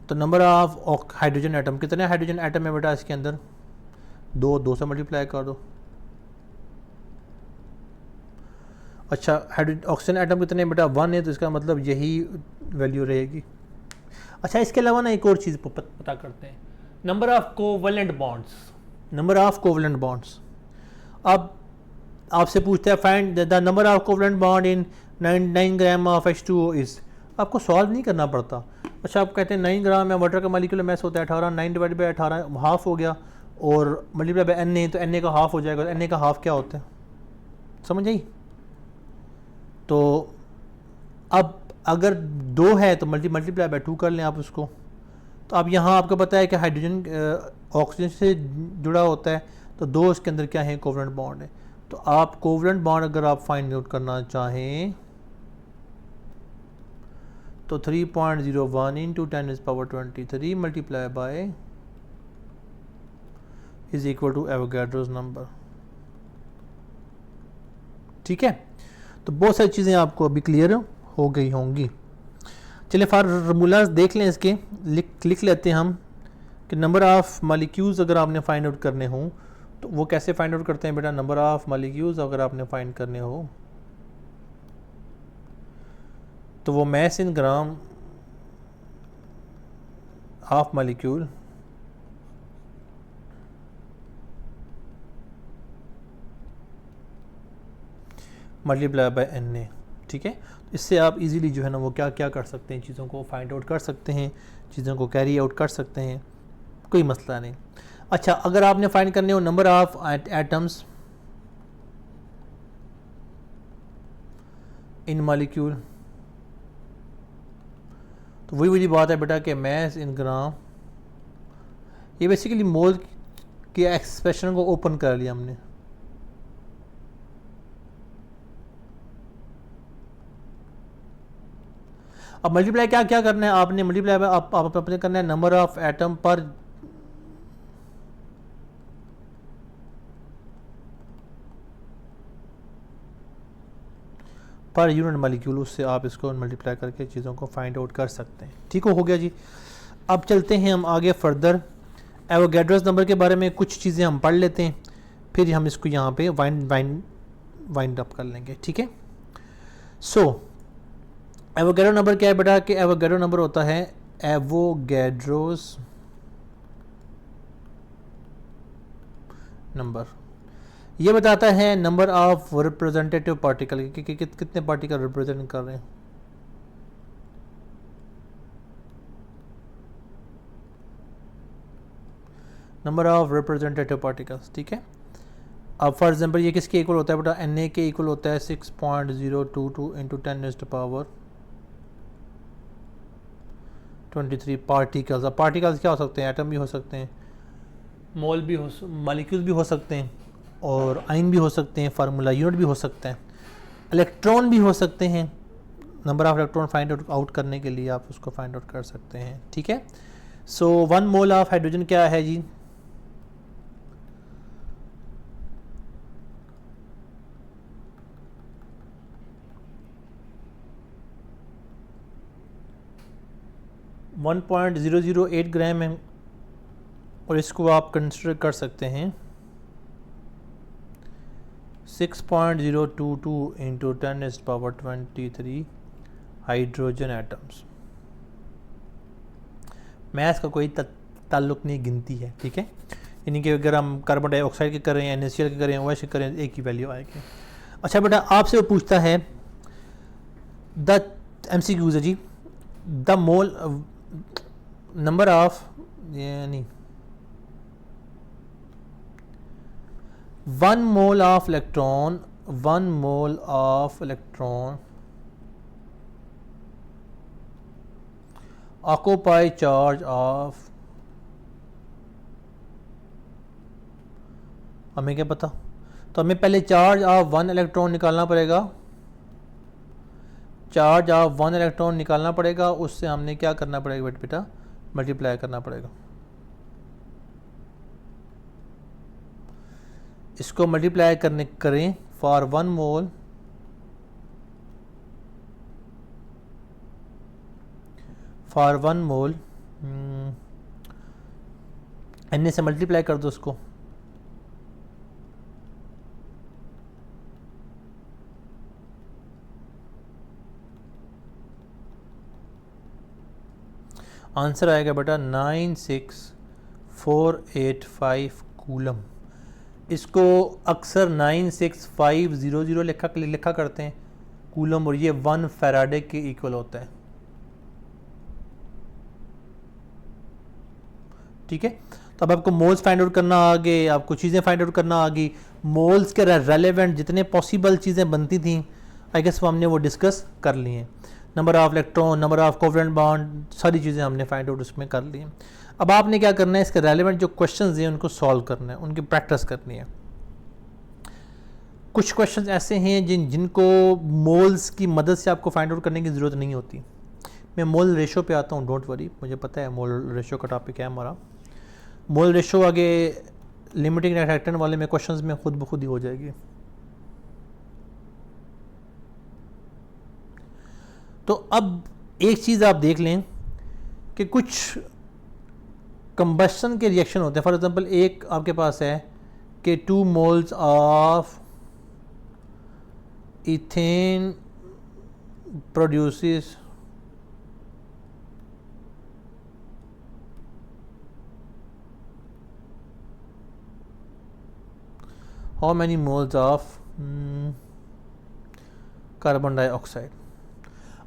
S1: तो नंबर ऑफ हाइड्रोजन एटम, कितने हाइड्रोजन एटम है बेटा इसके अंदर, दो से मल्टीप्लाई कर दो। अच्छा, ऑक्सीजन एटम कितने बेटा 1 है, तो इसका मतलब यही वैल्यू रहेगी। अच्छा, इसके अलावा ना एक और चीज़ पता करते हैं, number of covalent bonds, number of covalent bonds. अब आपसे पूछता है find the number of covalent bond in 9 gram of H2O is, आपको सॉल्व नहीं करना पड़ता। अच्छा, आप कहते हैं 9 ग्राम में वाटर का मालिक्यूलर मास होता है 18, 9 डिवाइड बाई 18 हाफ हो गया, और मल्टीप्लाई बाई एन तो एन का हाफ हो जाएगा। एन का हाफ क्या होता है, समझ आई। तो अब अगर 2 है तो मल्टीप्लाई बाई 2 कर लें आप उसको। तो अब यहाँ आपको पता है कि हाइड्रोजन ऑक्सीजन से जुड़ा होता है, तो 2 इसके अंदर क्या है, कोवलेंट बॉन्ड है। तो आप कोवलेंट बॉन्ड अगर आप फाइंड आउट करना चाहें तो 3.01 into 10⁻23 multiply by is equal to Avogadro's number, ठीक है। तो बहुत सारी चीज़ें आपको अभी क्लियर हो गई होंगी। चलिए फार्मूलाज देख लें इसके, लिख लेते हैं हम कि नंबर ऑफ मॉलिक्यूल्स अगर आपने फाइंड आउट करने हों तो वो कैसे फाइंड आउट करते हैं बेटा। नंबर ऑफ मॉलिक्यूल्स अगर आपने फाइंड करने हो तो वो mass in gram of molecule multiply by N, ठीक है। इससे आप इजीली जो है ना वो क्या क्या कर सकते हैं, चीज़ों को फाइंड आउट कर सकते हैं, चीज़ों को कैरी आउट कर सकते हैं, कोई मसला नहीं। अच्छा, अगर आपने फाइंड करने हो number of atoms in molecule, तो वही बात है बेटा कि मैस इन ग्राम, ये बेसिकली मोल के एक्सप्रेशन को ओपन कर लिया हमने। अब मल्टीप्लाई क्या क्या करना है आपने, मल्टीप्लाई आप अपने करना है number of atom per unit molecule, उससे आप इसको मल्टीप्लाई करके चीज़ों को फाइंड आउट कर सकते हैं। ठीक हो गया जी। अब चलते हैं हम आगे फर्दर, एवोगाड्रोस नंबर के बारे में कुछ चीज़ें हम पढ़ लेते हैं, फिर हम इसको यहाँ पे वाइंड अप कर लेंगे, ठीक है। सो एवोगाड्रो नंबर क्या है बेटा, कि एवोगाड्रो नंबर होता है एवोगाड्रोस नंबर, ये बताता है नंबर ऑफ रिप्रेजेंटेटिव पार्टिकल कि कितने पार्टिकल रिप्रेजेंट कर रहे हैं। नंबर ऑफ रिप्रेजेंटेटिव पार्टिकल्स, ठीक है। अब फॉर एग्जांपल ये किसके इक्वल होता है बेटा, Na के इक्वल होता है 6.022 इंटू 10⁻23 पार्टिकल्स। अब पार्टिकल्स क्या हो सकते हैं, एटम भी हो सकते हैं, मोल भी हो, मॉलिक्यूल भी हो सकते हैं, और आइन भी हो सकते हैं, फार्मूला यूनिट भी हो सकता है, इलेक्ट्रॉन भी हो सकते हैं। Number of electron find out करने के लिए आप उसको फाइंड आउट कर सकते हैं, ठीक है। सो 1 मोल ऑफ हाइड्रोजन क्या है जी, .008 ग्राम है, और इसको आप कंसिडर कर सकते हैं 6.022 इंटू 10⁻23 हाइड्रोजन एटम्स। मैथ्स का कोई ताल्लुक नहीं, गिनती है, ठीक है। यानी कि अगर हम कार्बन डाइऑक्साइड के करें, NaCl के करें, OH के करें, एक ही वैल्यू आएगी। अच्छा बेटा, आपसे वो पूछता है द MCQs है जी, द मोल नंबर ऑफ, यानी 1 mole of electron, 1 mole of electron occupy charge of, हमें क्या पता, तो हमें पहले चार्ज ऑफ 1 इलेक्ट्रॉन निकालना पड़ेगा, चार्ज ऑफ 1 इलेक्ट्रॉन निकालना पड़ेगा, उससे हमने क्या करना पड़ेगा बेटा, मल्टीप्लाई करना पड़ेगा। इसको मल्टीप्लाई करें for 1 mole, for 1 mole N से मल्टीप्लाई कर दो उसको, आंसर आएगा बेटा 96485 कूलम। इसको अक्सर 96500 लिखा करते हैं कूलम, और ये 1 फैराडे के इक्वल होता है। ठीक है, तो अब आपको मोल्स फाइंड आउट करना आ गए, आपको चीज़ें फाइंड आउट करना आ गई, मोल्स के रेलेवेंट जितने पॉसिबल चीज़ें बनती थी आई गेस वो हमने वो डिस्कस कर ली हैं। Number of electron, number of covalent bond, सारी चीज़ें हमने फाइंड आउट उसमें कर ली हैं। अब आपने क्या करना है, इसके रेलेवेंट जो क्वेश्चंस हैं उनको सॉल्व करना है, उनकी प्रैक्टिस करनी है। कुछ क्वेश्चंस ऐसे हैं जिनको मोल्स की मदद से आपको फाइंड आउट करने की ज़रूरत नहीं होती। मैं मोल रेशो पे आता हूँ, डोंट वरी, मुझे पता है मोल रेशो का टॉपिक है हमारा। मोल रेशो आगे लिमिटिंग रिएक्टेंट वाले में क्वेश्चंस में खुद ब खुद ही हो जाएगी। तो अब एक चीज़ आप देख लें कि कुछ कंबशन के रिएक्शन होते हैं। फॉर एग्जांपल एक आपके पास है कि 2 moles of ethane produces how many moles of carbon dioxide.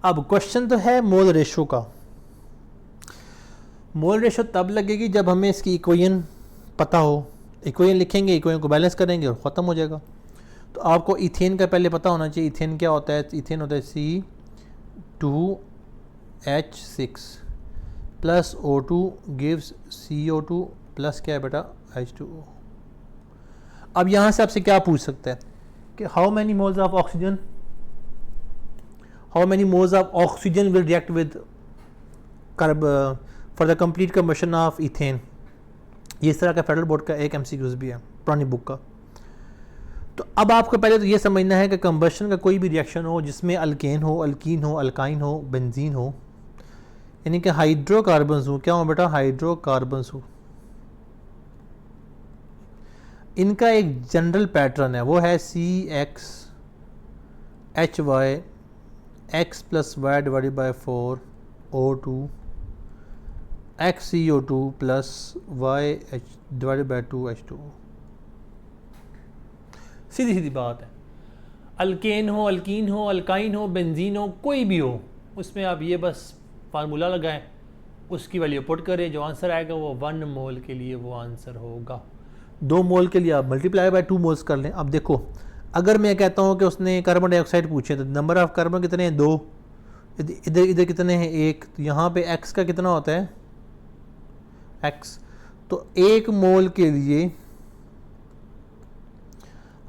S1: अब क्वेश्चन तो है मोल रेशो का। मोल रेशो तब लगेगी जब हमें इसकी इक्वेशन पता हो। इक्वेशन लिखेंगे, इक्वेशन को बैलेंस करेंगे और ख़त्म हो जाएगा। तो आपको इथेन का पहले पता होना चाहिए। इथेन क्या होता है? इथेन होता है C2H6 plus O2 gives CO2 plus क्या है बेटा H2O। अब यहाँ से आपसे क्या पूछ सकता है कि how many moles of oxygen, how many moles of oxygen will react with for the complete combustion of ethane. ये इस तरह का फेडरल बोर्ड का एक MCQs भी है पुरानी बुक का। तो अब आपको पहले तो ये समझना है कि कंबशन का कोई भी रिएक्शन हो जिसमें अल्केन हो, अल्कीन हो, अल्काइन हो, बेंजीन हो, यानी कि हाइड्रोकार्बन्स हो। क्या हो बेटा? हाइड्रोकार्बन्स हो। इनका एक जनरल पैटर्न है, वो है CXHY X plus Y divided by 4 O2 XCO2 plus YH divided by 2 H2O। सीधी सीधी बात है। अल्केन हो, अल्कीन हो, अल्काइन हो, बेंजीन हो, कोई भी हो, उसमें आप ये बस फार्मूला लगाएं, उसकी वैल्यू पुट करें, जो आंसर आएगा वो 1 मोल के लिए वो आंसर होगा। 2 मोल के लिए आप मल्टीप्लाई बाय 2 मोल्स कर लें। अब देखो, अगर मैं कहता हूँ कि उसने कार्बन डाइऑक्साइड पूछे तो नंबर ऑफ कार्बन कितने हैं? 2। इधर इधर कितने हैं? 1। तो यहाँ पे x का कितना होता है? x। तो 1 मोल के लिए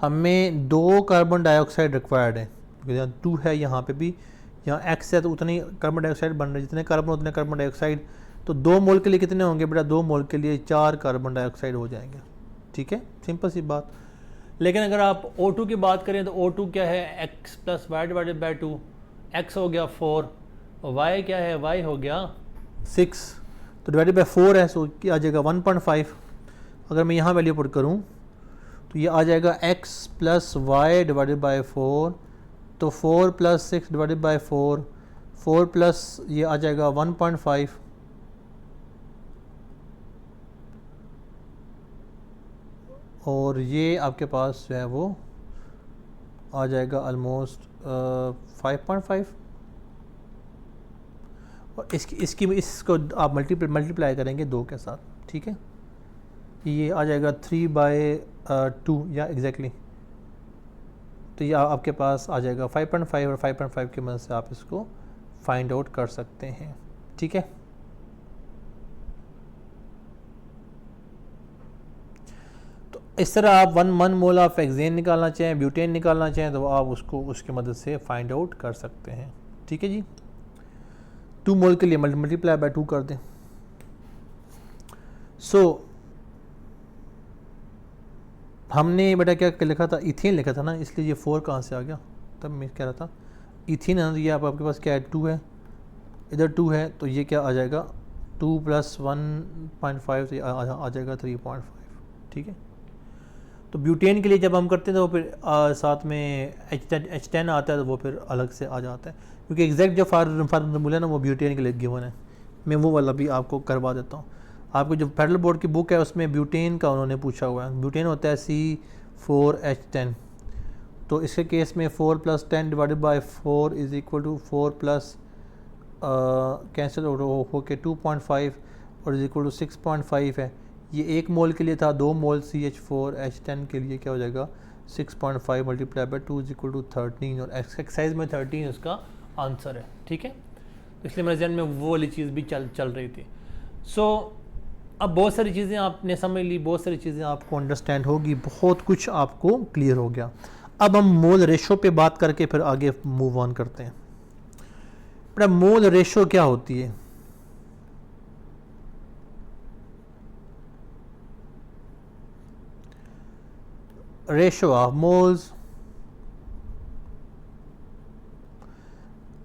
S1: हमें 2 कार्बन डाइऑक्साइड रिक्वायर्ड है। यहाँ 2 है, यहाँ पे भी, यहाँ x है, तो उतने ही कार्बन डाइऑक्साइड बन रहे हैं। जितने कार्बन उतने कार्बन डाइऑक्साइड। तो 2 मोल के लिए कितने होंगे बेटा? 2 मोल के लिए 4 कार्बन डाइऑक्साइड हो जाएंगे। ठीक है, सिंपल सी बात। लेकिन अगर आप O2 की बात करें तो O2 क्या है? x plus y divided by 2। x हो गया 4 और y क्या है? y हो गया 6। तो डिवाइडेड बाई 4 है, सो क्या आ जाएगा 1.5। अगर मैं यहाँ वैल्यू पुट करूँ तो ये आ जाएगा x plus y divided by 4। तो 4 प्लस 6 डिवाइडेड बाई 4 प्लस ये आ जाएगा 1.5। और ये आपके पास जो है वो आ जाएगा ऑलमोस्ट 5.5। और इसको आप मल्टीप्लाई करेंगे 2 के साथ। ठीक है, ये आ जाएगा 3/2 या एग्जैक्टली। तो ये आपके पास आ जाएगा 5.5 और 5.5 की मदद से आप इसको फाइंड आउट कर सकते हैं। ठीक है। इस तरह आप वन मोल ऑफ हेक्सेन निकालना चाहें, ब्यूटेन निकालना चाहें, तो आप उसको उसकी मदद से फाइंड आउट कर सकते हैं। ठीक है जी, 2 मोल के लिए मल्टीप्लाई बाय 2 कर दें। सो हमने बेटा क्या लिखा था, इथेन लिखा था ना, इसलिए ये 4 कहाँ से आ गया, तब मैं कह रहा था इथेन है, ये आपके पास क्या है 2 है, इधर 2 है, तो ये क्या आ जाएगा 2 + 1.5 से आ जाएगा 3.5। ठीक है, तो ब्यूटेन के लिए जब हम करते हैं तो फिर साथ में H10 आता है, तो वो फिर अलग से आ जाता है, क्योंकि एग्जैक्ट जो फार्मूला है ना वो ब्यूटेन के लिए गिवन है। मैं वो वाला भी आपको करवा देता हूँ। आपको जो फेडरल बोर्ड की बुक है उसमें ब्यूटेन का उन्होंने पूछा हुआ है। ब्यूटेन होता है C4H10, तो इसके केस में 4 + 10 divided by 4 is equal to 4 plus cancel हो के 2.5 और इज इक्वल टू 6.5 है। ये 1 मोल के लिए था, 2 मोल CH4H10 के लिए क्या हो जाएगा 6.5 multiply by 2 is equal to 13, और एक्सरसाइज में 13 उसका आंसर है। ठीक है, तो इसलिए मेरे जहन में वो वाली चीज़ भी चल रही थी। सो अब बहुत सारी चीज़ें आपने समझ ली, बहुत सारी चीज़ें आपको अंडरस्टैंड होगी, बहुत कुछ आपको क्लियर हो गया। अब हम मोल रेशो पे बात करके फिर आगे मूव ऑन करते हैं। बेटा मोल रेशो क्या होती है? Ratio of moles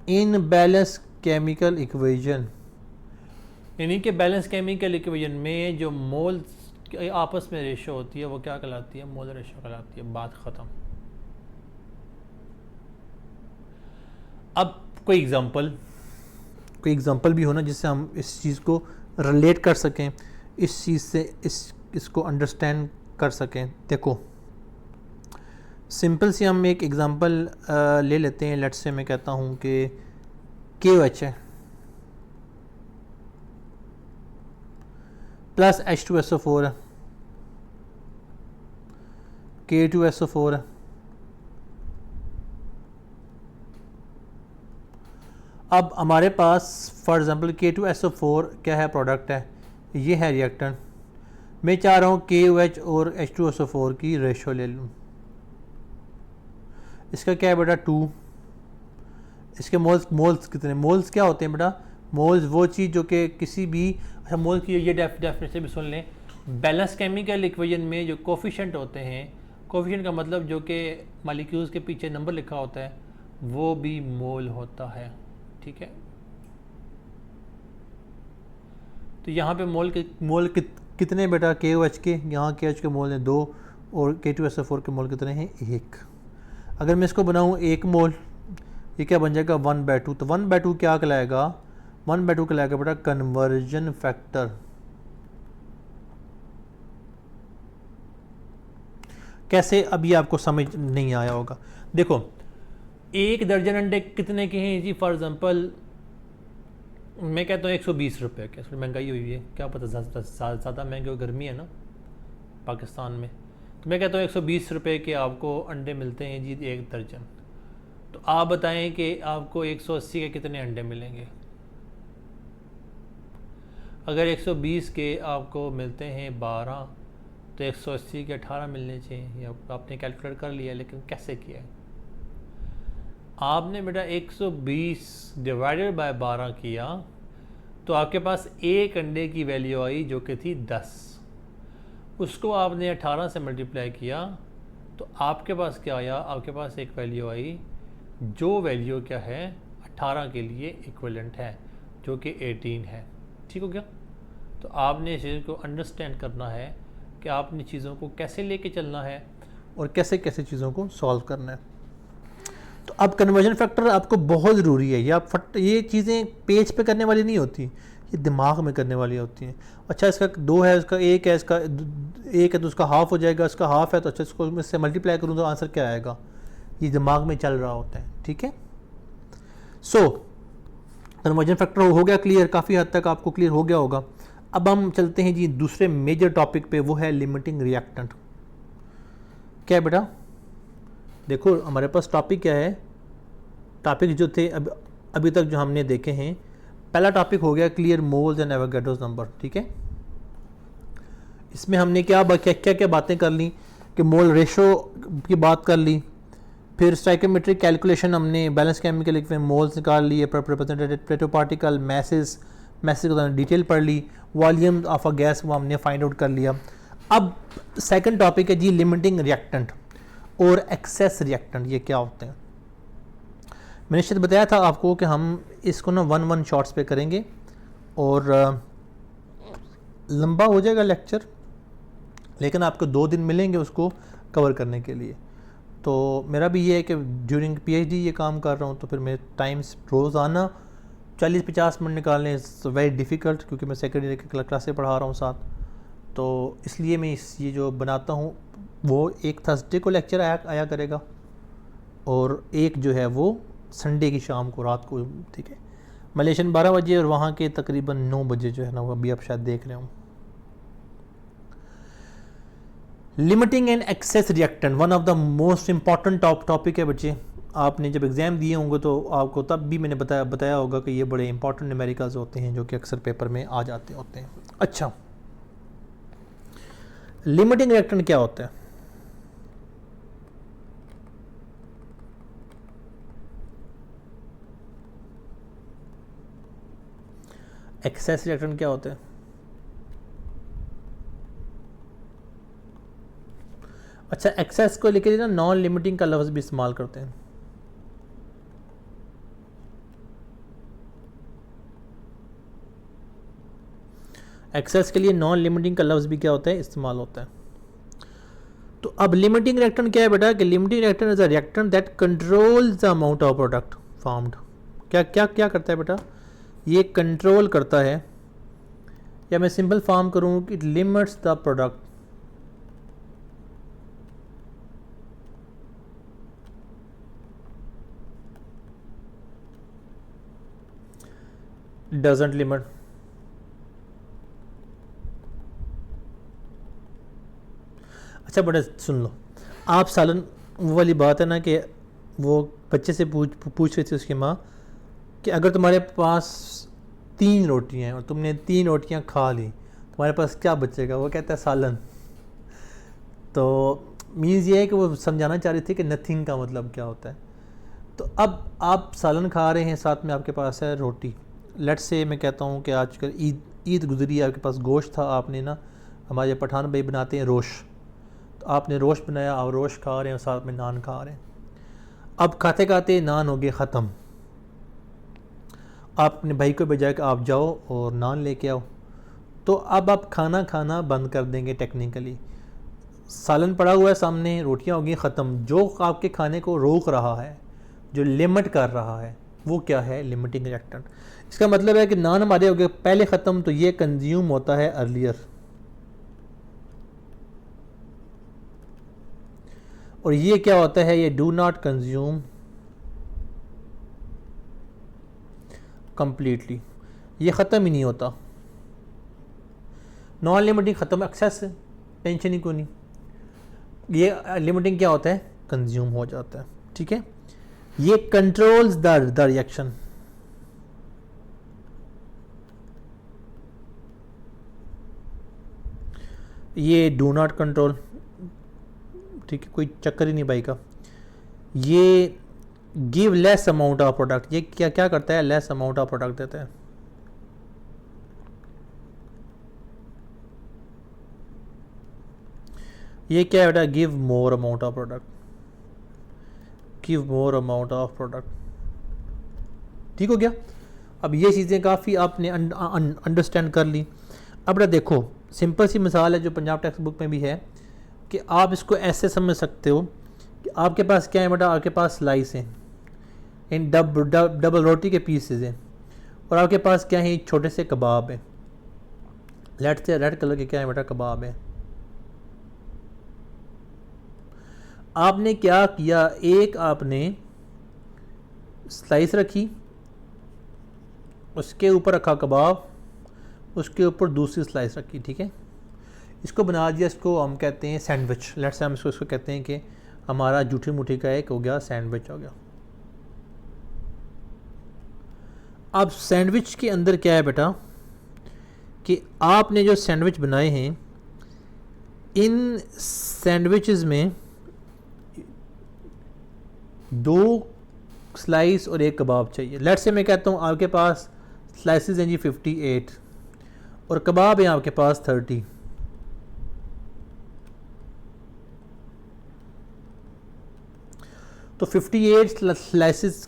S1: in balance chemical equation, यानी कि बैलेंस केमिकल इक्वेशन में जो मोल्स आपस में रेशो होती है वो क्या कहलाती है? मोल रेशो कहलाती है। बात ख़त्म। अब कोई एग्जांपल भी हो ना जिससे हम इस चीज़ को रिलेट कर सकें, इस चीज़ से इसको अंडरस्टैंड कर सकें। देखो सिंपल सी हम एक एग्जांपल ले लेते हैं। लेट्स से मैं कहता हूँ कि KOH है प्लस H2SO4 है, K2SO4 है। अब हमारे पास फॉर एग्जांपल K2SO4 क्या है? प्रोडक्ट है, ये है रिएक्टेंट। मैं चाह रहा हूँ KOH और H2SO4 की रेशो ले लूँ। इसका क्या है बेटा 2। इसके मोल्स कितने? मोल्स क्या होते हैं बेटा? मोल्स वो चीज़ जो कि किसी भी, अच्छा मोल्स की ये डेफिनेशन भी सुन लें। बैलेंस केमिकल इक्वेशन में जो कोफिशिएंट होते हैं, कोफिशिएंट का मतलब जो कि मॉलिक्यूल्स के पीछे नंबर लिखा होता है वो भी मोल होता है। ठीक है, तो यहाँ पे मोल कितने बेटा? KOH के, यहाँ KOH के मोल हैं 2 और K2SO4 के मोल कितने हैं? 1। अगर मैं इसको बनाऊँ 1 मोल, ये क्या बन जाएगा 1/2। तो 1/2 क्या कहलाएगा? 1/2 कहलाएगा बेटा कन्वर्जन फैक्टर। कैसे? अभी आपको समझ नहीं आया होगा। देखो 1 दर्जन अंडे कितने के हैं जी? फॉर एग्जांपल मैं कहता हूँ 120 रुपये के। थोड़ी महंगाई हुई है, क्या पता ज़्यादा महंगे हो, गर्मी है ना पाकिस्तान में। तो मैं कहता हूँ 120 रुपये के आपको अंडे मिलते हैं जी 1 दर्जन। तो आप बताएं कि आपको 180 के कितने अंडे मिलेंगे? अगर 120 के आपको मिलते हैं 12, तो 180 के 18 मिलने चाहिए। आपने कैलकुलेट कर लिया, लेकिन कैसे किया? आपने बेटा 120 डिवाइडेड बाय 12 किया, तो आपके पास एक अंडे की वैल्यू आई जो कि थी 10। उसको आपने 18 से मल्टीप्लाई किया, तो आपके पास क्या आया? आपके पास एक वैल्यू आई जो वैल्यू क्या है 18 के लिए इक्विवेलेंट है, जो कि 18 है। ठीक हो गया? तो आपने इस चीज़ को अंडरस्टैंड करना है कि आपने चीज़ों को कैसे लेके चलना है और कैसे कैसे चीज़ों को सॉल्व करना है। तो अब कन्वर्जन फैक्टर आपको बहुत ज़रूरी है। ये चीज़ें पेज पे करने वाली नहीं होती, ये दिमाग में करने वाली होती हैं। अच्छा इसका 2 है, इसका 1 है, इसका 1 है तो उसका हाफ हो जाएगा, इसका हाफ है तो अच्छा इसको इससे मल्टीप्लाई करूँ तो आंसर क्या आएगा? ये दिमाग में चल रहा होता है। ठीक है, सो कन्वर्जन फैक्टर हो गया क्लियर, काफ़ी हद तक आपको क्लियर हो गया होगा। अब हम चलते हैं जी दूसरे मेजर टॉपिक पे, वो है लिमिटिंग रिएक्टेंट। क्या है बेटा? देखो हमारे पास टॉपिक क्या है? टॉपिक जो थे अभी तक जो हमने देखे हैं, पहला टॉपिक हो गया clear moles and Avogadro's number. ठीक है, इसमें हमने क्या क्या क्या बातें कर ली कि मोल रेशो की बात कर ली, फिर स्टाइकोमेट्रिक कैलकुलेशन हमने बैलेंस केमिकल में मोल्स निकाल लिए, रिप्रेजेंटेड पार्टिकल मैसेज को डिटेल पढ़ ली, वॉल्यूम ऑफ अ गैस वो हमने फाइंड आउट कर लिया। अब सेकंड टॉपिक है जी लिमिटिंग रिएक्टेंट और एक्सेस रिएक्टेंट, ये क्या होते हैं। मैंने शायद बताया था आपको कि हम इसको ना 1 शॉर्ट्स पे करेंगे और लंबा हो जाएगा लेक्चर, लेकिन आपको 2 दिन मिलेंगे उसको कवर करने के लिए। तो मेरा भी ये है कि ड्यूरिंग पीएचडी ये काम कर रहा हूँ, तो फिर मेरे टाइम्स रोज़ाना 40-50 मिनट निकालने इज़ वेरी डिफ़िकल्ट, क्योंकि मैं सेकेंडरी की क्लासें पढ़ा रहा हूँ साथ। तो इसलिए मैं ये जो बनाता हूँ वो एक थर्सडे को लेक्चर आया करेगा और एक जो है वो संडे की शाम को, रात को, ठीक है। मलेशियन 12 बजे और वहाँ के तकरीबन 9 बजे जो है ना वो अभी आप शायद देख रहे हो। Limiting and excess reactant one of the most important topic है बच्चे। आपने जब एग्ज़ाम दिए होंगे तो आपको तब भी मैंने बताया होगा कि ये बड़े इंपॉर्टेंट न्यूमेरिकल्स होते हैं जो कि अक्सर पेपर में आ जाते होते हैं। अच्छा, लिमिटिंग रिएक्टेंट क्या होता है? एक्सेस रिएक्टेंट क्या होता है? अच्छा, एक्सेस को लेकर ना नॉन लिमिटिंग का लफ्ज़ भी इस्तेमाल करते हैं। एक्सेस के लिए नॉन लिमिटिंग का लफ्ज़ भी क्या होता है, इस्तेमाल होता है। तो अब लिमिटिंग रिएक्टेंट क्या है बेटा कि limiting reactant is a reactant that controls the amount of product formed. क्या क्या क्या करता है बेटा? ये कंट्रोल करता है, या मैं सिंपल फॉर्म करूँ कि it limits the product doesn't limit। अच्छा बेटा सुन लो, आप सालन वो वाली बात है ना कि वो बच्चे से पूछ रही थी उसकी माँ कि अगर तुम्हारे पास 3 रोटियां हैं और तुमने 3 रोटियां खा ली, तुम्हारे पास क्या बचेगा? वो कहता है सालन। तो मीन्स ये है कि वो समझाना चाह रही थी कि नथिंग का मतलब क्या होता है। तो अब आप सालन खा रहे हैं, साथ में आपके पास है रोटी। लेट्स से मैं कहता हूँ कि आजकल ईद गुजरी है, आपके पास गोश्त था, आपने ना, हमारे पठान भाई बनाते हैं रोश, तो आपने रोश बनाया और रोश खा रहे हैं और साथ में नान खा रहे हैं। अब खाते खाते नान हो गए ख़त्म, आप अपने भाई को भेजा कि आप जाओ और नान लेके आओ, तो अब आप खाना खाना बंद कर देंगे टेक्निकली। सालन पड़ा हुआ है सामने, रोटियां हो गई ख़त्म। जो आपके खाने को रोक रहा है, जो लिमिट कर रहा है, वो क्या है? Limiting reactant. इसका मतलब है कि नान हमारे हो गए पहले ख़त्म, तो ये कंज्यूम होता है अर्लियर, और ये क्या होता है? ये डू नॉट कंज्यूम कंप्लीटली, ये ख़त्म ही नहीं होता। नॉन लिमिटिंग ख़त्म, एक्सेस टेंशन ही कोई नहीं। ये लिमिटिंग क्या होता है? कंज्यूम हो जाता है, ठीक है। ये कंट्रोल्स द रिएक्शन। ये डू नॉट कंट्रोल, ठीक है, कोई चक्कर ही नहीं भाई का। ये give less amount of product, ये क्या क्या करता है? लेस अमाउंट ऑफ प्रोडक्ट देता है। ये क्या है बेटा? Give more amount of product, give more amount of product, ठीक हो गया। अब ये चीज़ें काफ़ी आपने अंडरस्टैंड कर ली। अब बेटा देखो, सिंपल सी मिसाल है जो पंजाब टेक्स्ट बुक में भी है, कि आप इसको ऐसे समझ सकते हो कि आपके पास क्या है बेटा? आपके पास स्लाइस हैं, इन डबल रोटी के पीसेज हैं, और आपके पास क्या है? छोटे से कबाब हैं। लेट्स से रेड कलर के क्या है बेटा? कबाब है। आपने क्या किया? एक आपने स्लाइस रखी, उसके ऊपर रखा कबाब, उसके ऊपर दूसरी स्लाइस रखी, ठीक है। इसको बना दिया, इसको हम कहते हैं सैंडविच। लेट्स से हम इसको कहते हैं कि हमारा जूठी मुठी का एक हो गया सैंडविच हो गया। अब सैंडविच के अंदर क्या है बेटा कि आपने जो सैंडविच बनाए हैं, इन सैंडविचेस में 2 स्लाइस और 1 कबाब चाहिए। लेट्स से मैं कहता हूँ आपके पास स्लाइसेस हैं जी 58 और कबाब हैं आपके पास 30। तो 58 स्लाइसेस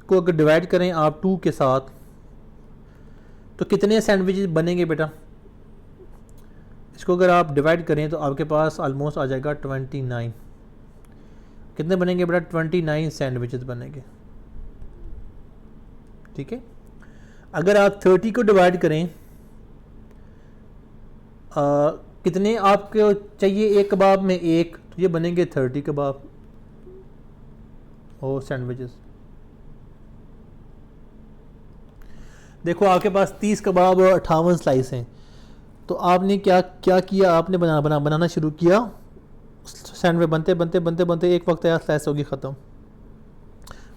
S1: को अगर डिवाइड करें आप 2 के साथ तो कितने सैंडविचेस बनेंगे बेटा? इसको अगर आप डिवाइड करें तो आपके पास ऑलमोस्ट आ जाएगा 29। कितने बनेंगे बेटा? 29 सैंडविचेस बनेंगे। ठीक है। अगर आप 30 को डिवाइड करें कितने आपको चाहिए? 1 कबाब में 1, तो ये बनेंगे 30 कबाब और सैंडविचेस। देखो आपके पास 30 कबाब और 58 स्लाइस हैं, तो आपने क्या क्या किया? आपने बनाना शुरू किया। सैंडविच बनते बनते बनते बनते एक वक्त आया स्लाइस होगी ख़त्म,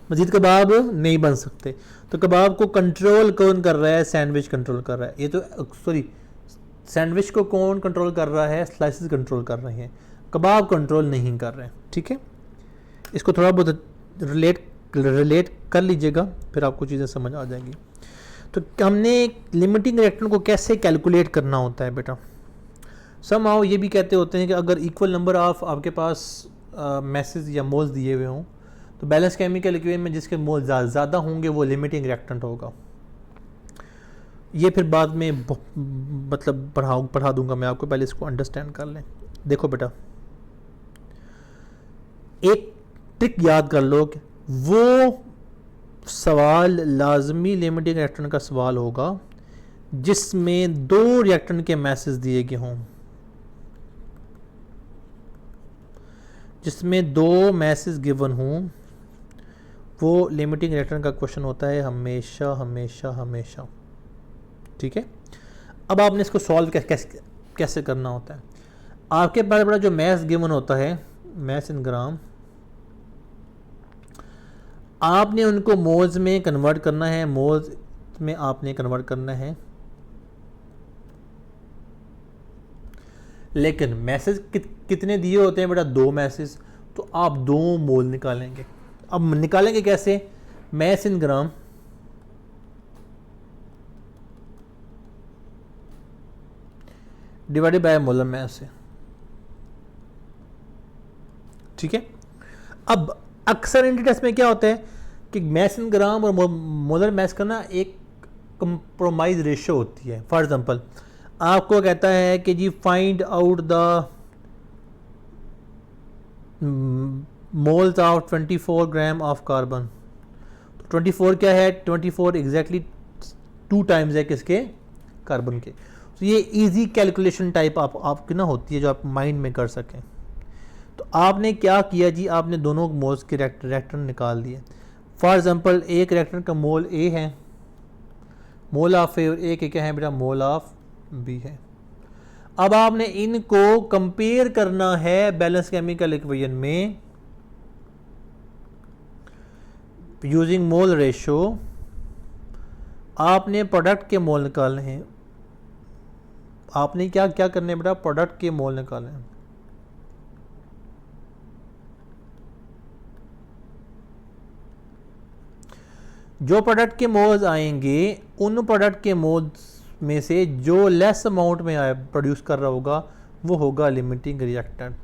S1: मजीद कबाब नहीं बन सकते। तो कबाब को कंट्रोल कौन कर रहा है? सैंडविच कंट्रोल कर रहा है। ये तो सॉरी, सैंडविच को कौन कंट्रोल कर रहा है? स्लाइसेस कंट्रोल कर रहे हैं, कबाब कंट्रोल नहीं कर रहे हैं। ठीक है, इसको थोड़ा बहुत रिलेट कर लीजिएगा, फिर आपको चीज़ें समझ आ जाएंगी। तो हमने लिमिटिंग रिएक्टेंट को कैसे कैलकुलेट करना होता है बेटा? समहाउ ये भी कहते होते हैं कि अगर इक्वल नंबर ऑफ आपके पास मैसेज या मोल्स दिए हुए हों तो बैलेंस केमिकल इक्वेशन में जिसके मोल ज़्यादा होंगे वो लिमिटिंग रिएक्टेंट होगा। ये फिर बाद में मतलब पढ़ा दूंगा मैं आपको, पहले इसको अंडरस्टैंड कर लें। देखो बेटा, एक ट्रिक याद कर लो कि वो सवाल लाजमी लिमिटिंग रिएक्टेंट का सवाल होगा जिसमें 2 रिएक्टेंट के मैसेज दिए गए हों, जिसमें 2 मैसेज गिवन हों, वो लिमिटिंग रिएक्टेंट का क्वेश्चन होता है हमेशा हमेशा हमेशा। ठीक है, अब आपने इसको सॉल्व कैसे करना होता है? आपके पास बड़ा जो मैथ गिवन होता है, मैथ इन ग्राम, आपने उनको मोल्स में कन्वर्ट करना है, मोल्स में आपने कन्वर्ट करना है। लेकिन मैसेज कितने दिए होते हैं बेटा? 2 मैसेज, तो आप 2 मोल निकालेंगे। अब निकालेंगे कैसे? Math in gram divided by molar math से। ठीक है, अब अक्सर इंडी टेस्ट में क्या होता है कि मैथ इन ग्राम और मोलर मैथ का ना एक कंप्रोमाइज रेशियो होती है। फॉर एग्जांपल आपको कहता है कि जी find out the moles of 24 gram of carbon. तो 24 क्या है? 24 एग्जैक्टली 2 टाइम्स है किसके? कार्बन के। तो ये इजी कैलकुलेशन टाइप आपकी ना होती है जो आप माइंड में कर सकें। तो आपने क्या किया जी? आपने दोनों मोल्स के रिएक्टेंट निकाल दिए। फॉर एग्जांपल एक रिएक्टेंट का मोल ए है, मोल ऑफ ए, और ए के क्या है बेटा? मोल ऑफ बी है। अब आपने इनको कंपेयर करना है बैलेंस केमिकल इक्वेशन में यूजिंग मोल रेशियो। आपने प्रोडक्ट के मोल निकालने हैं। आपने क्या क्या करने बेटा? प्रोडक्ट के मोल निकालने हैं। जो प्रोडक्ट के मोल्स आएंगे उन प्रोडक्ट के मोल्स में से जो लेस अमाउंट में आए प्रोड्यूस कर रहा होगा वो होगा लिमिटिंग रिएक्टेंट।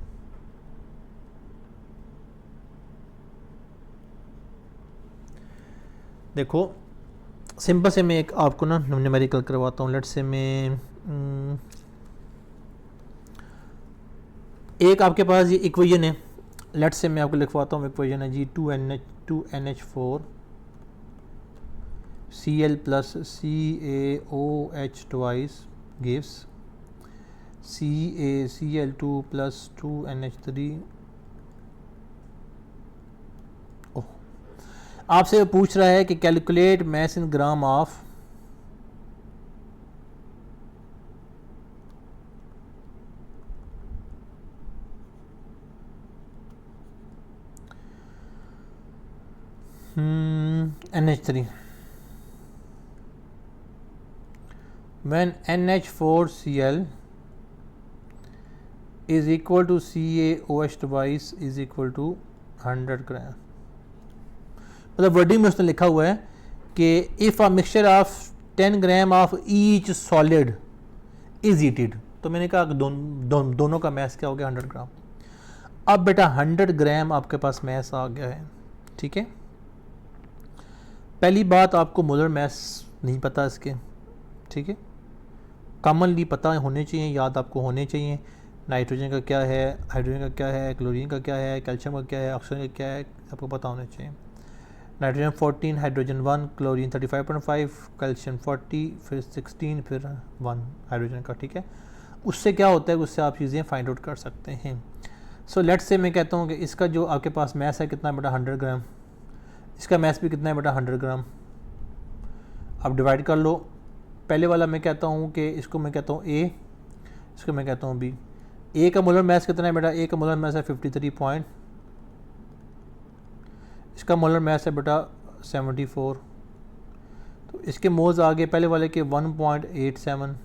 S1: देखो सिंपल से मैं एक आपको ना न्यूमेरिकल करवाता हूँ। लेट्स से मैं एक आपके पास ये इक्वेशन है, लेट्स से मैं आपको लिखवाता हूँ। इक्वेशन है जी 2NH4 Cl plus CaOH twice gives CaCl2 plus 2NH3। ओह, आपसे पूछ रहा है कि calculate mass in gram of NH3 when NH4Cl
S2: is equal to CaOH device is equal to 100 gram. मतलब वर्डिंग में उसने लिखा हुआ है कि if a mixture of 10 gram of each solid is heated, तो मैंने कहा दोनों का मैस क्या हो गया 100 ग्राम। अब बेटा 100 ग्राम आपके पास मैस आ गया है, ठीक है। पहली बात, आपको मोलर मैस नहीं पता इसके, ठीक है। कॉमनली पता होने चाहिए, याद आपको होने चाहिए। नाइट्रोजन का क्या है, हाइड्रोजन का क्या है, क्लोरीन का क्या है, कैल्शियम का क्या है, ऑक्सीजन का क्या है, आपको पता होना चाहिए। नाइट्रोजन 14, हाइड्रोजन 1, क्लोरीन 35.5, कैल्शियम 40, फिर 16, फिर 1 हाइड्रोजन का, ठीक है। उससे क्या होता है, उससे आप चीज़ें फाइंड आउट कर सकते हैं। सो लेट्स से मैं कहता हूँ कि इसका जो आपके पास मैस है कितना बेटा 100 ग्राम, इसका मैस भी कितना है बेटा 100 ग्राम। आप डिवाइड कर लो। पहले वाला मैं कहता हूँ कि इसको मैं कहता हूँ A, इसको मैं कहता हूँ B। A का मोलर मैस कितना है बेटा, A का मोलर मैस है 53 पॉइंट, इसका मोलर मैस है बेटा 74। तो इसके मोल्स आ गए पहले वाले के 1.87,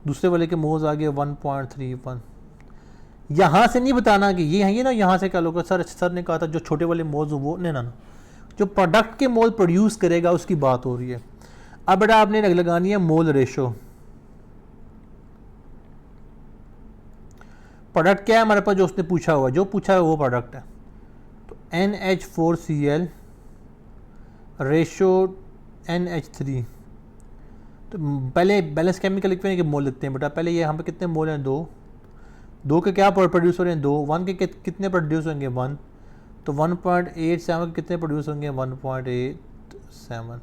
S2: दूसरे वाले के मोल्स आ गए 1.31। यहाँ से नहीं बताना कि ये है ना, यहाँ से क्या लोग सर ने कहा था जो छोटे वाले मोल्स वो नहीं ना, जो प्रोडक्ट के मोल प्रोड्यूस करेगा उसकी बात हो रही है। अब बेटा आपने लगानी है मोल रेशो। प्रोडक्ट क्या है हमारे पास, जो उसने पूछा हुआ, जो पूछा है वो प्रोडक्ट है। तो NH4Cl रेशो NH3। तो पहले बैलेंस केमिकल इक्वेशन के मोल लिखते हैं बेटा। पहले ये यहाँ पे कितने मोल हैं, दो के क्या प्रोड्यूस हो रहे हैं, 2। 1 के कितने प्रोड्यूस होंगे, 1। तो 1.87 के कितने प्रोड्यूस होंगे, 1.87,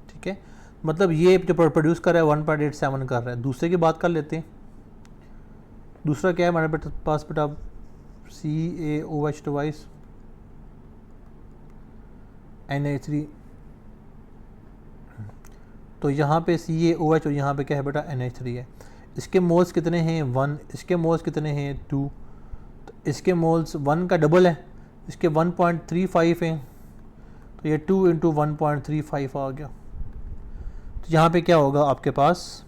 S2: ठीक है। मतलब ये जो प्रोड्यूस कर रहा है 1.87 कर रहा है। दूसरे की बात कर लेते हैं। दूसरा क्या है हमारे पास बेटा, CaOH डिवाइस NH3। तो यहाँ पे CaOH और यहाँ पे क्या है बेटा NH3 है। इसके मोल्स कितने हैं, 1। इसके मोल्स कितने हैं, 2। तो इसके मोल्स 1 का डबल है, इसके 1.35 हैं। तो ये 2 × 1.35 आ गया। तो यहाँ पे क्या होगा आपके पास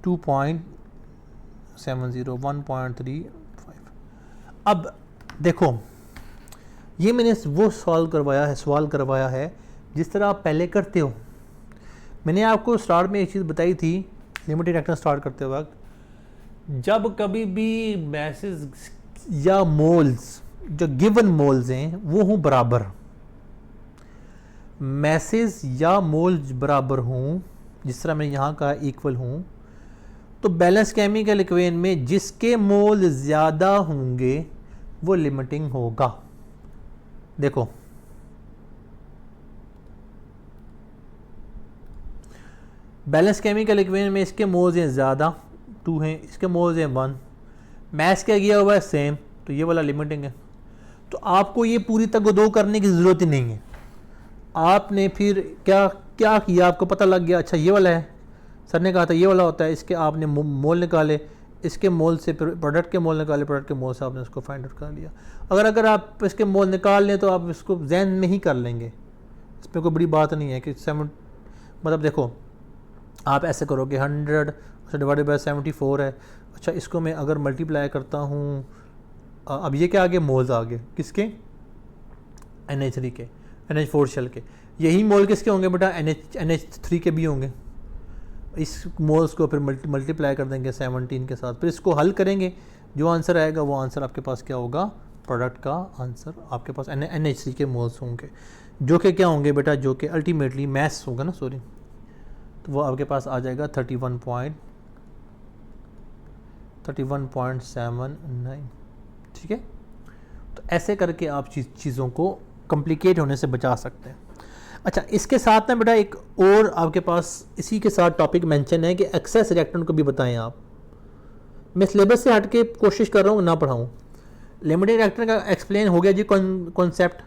S2: 2.70, 1.35। अब देखो, ये मैंने वो सवाल करवाया है जिस तरह आप पहले करते हो। मैंने आपको स्टार्ट में एक चीज़ बताई थी, लिमिटेड रिएक्शन स्टार्ट करते वक्त, जब कभी भी मैसेज या मोल्स, जो गिवन मोल्स हैं वो हों बराबर, मैसेज या मोल्स बराबर हों, जिस तरह मैंने यहाँ कहा इक्वल हों, तो बैलेंस केमिकल इक्वेशन में जिसके मोल ज़्यादा होंगे वो लिमिटिंग होगा। देखो बैलेंस केमिकल इक्वेशन में इसके मोल्स हैं ज़्यादा, 2 हैं, इसके मोल्स हैं 1, मैस क्या किया हुआ है सेम, तो ये वाला लिमिटिंग है। तो आपको ये पूरी तगदो करने की ज़रूरत ही नहीं है। आपने फिर क्या क्या किया, आपको पता लग गया, अच्छा ये वाला है, सर ने कहा था ये वाला होता है, इसके आपने मोल निकाले, इसके मोल से प्रोडक्ट के मोल निकाले, प्रोडक्ट के मोल से आपने उसको फाइंड आउट कर लिया। अगर आप इसके मोल निकाल लें तो आप इसको जहन में ही कर लेंगे, इसमें कोई बड़ी बात नहीं है कि 7, मतलब देखो आप ऐसे करोगे 100 डिवाइडेड बाय 74 है। अच्छा इसको मैं अगर मल्टीप्लाई करता हूँ, अब ये क्या आ गए, मोल्स आ गए किसके, NH3 के, NH4 शेल के। यही मोल किसके होंगे बेटा, NH3 के भी होंगे। इस मोल्स को फिर मल्टीप्लाई कर देंगे 17 के साथ, फिर इसको हल करेंगे, जो आंसर आएगा वो आंसर आपके पास क्या होगा, प्रोडक्ट का आंसर आपके पास NH3 के मोल्स होंगे, जो कि क्या होंगे बेटा, जो कि अल्टीमेटली मैस होगा ना, सॉरी, तो वो आपके पास आ जाएगा 31.79, ठीक है। तो ऐसे करके आप चीज़ों को कॉम्प्लिकेट होने से बचा सकते हैं। अच्छा इसके साथ ना बेटा एक और आपके पास इसी के साथ टॉपिक मेंशन है कि एक्सेस रिएक्टेंट को भी बताएं आप। मैं सिलेबस से हट के कोशिश कर रहा हूँ ना पढ़ाऊँ। लिमिटेड रिएक्टेंट का एक्सप्लेन हो गया जी concept.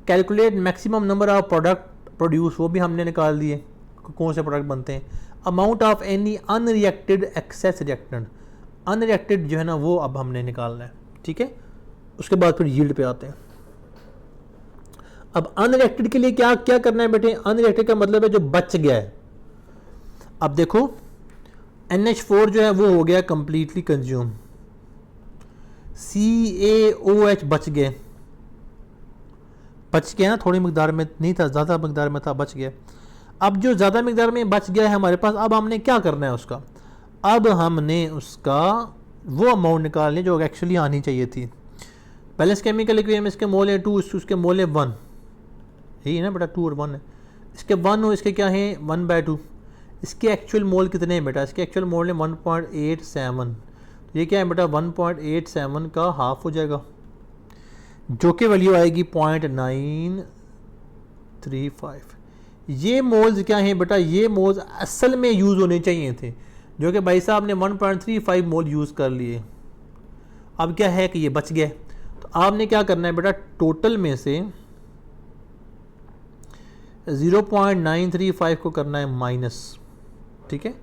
S2: Calculate maximum number of product produce, वो भी हमने निकाल दिए, कौन से प्रोडक्ट बनते हैं। Amount of any unreacted excess reactant, unreacted जो है ना वो अब हमने निकालना है, ठीक है। उसके बाद फिर यील्ड पे आते हैं। अब अनरिएक्टेड के लिए क्या क्या करना है बेटे, अनरिएक्टेड का मतलब है जो बच गया है। अब देखो NH4 जो है वो हो गया कंप्लीटली कंज्यूम, CaOH बच गए ना, थोड़ी मकदार में नहीं था, ज़्यादा मकदार में था, बच गया। अब जो ज़्यादा मकदार में बच गया है हमारे पास, अब हमने क्या करना है उसका, अब हमने उसका वो अमाउंट निकालनी जो एक्चुअली आनी चाहिए थी। बैलेंस केमिकल इक्विलिब्रियम में इसके मोल है 2, उसके मोल है 1, यही है ना बेटा, 2 और 1 है। इसके 1 और इसके क्या है 1/2। इसके एक्चुअल मोल कितने हैं बेटा, इसके एक्चुअल मोल है 1.87। तो ये क्या है बेटा 1.87 का हाफ हो जाएगा, जो कि वैल्यू आएगी 0.935। ये मोल्स क्या हैं बेटा, ये मोल्स असल में यूज़ होने चाहिए थे, जो कि भाई साहब ने 1.35 मोल यूज़ कर लिए। अब क्या है कि ये बच गए, तो आपने क्या करना है बेटा, टोटल में से 0.935 को करना है माइनस, ठीक है।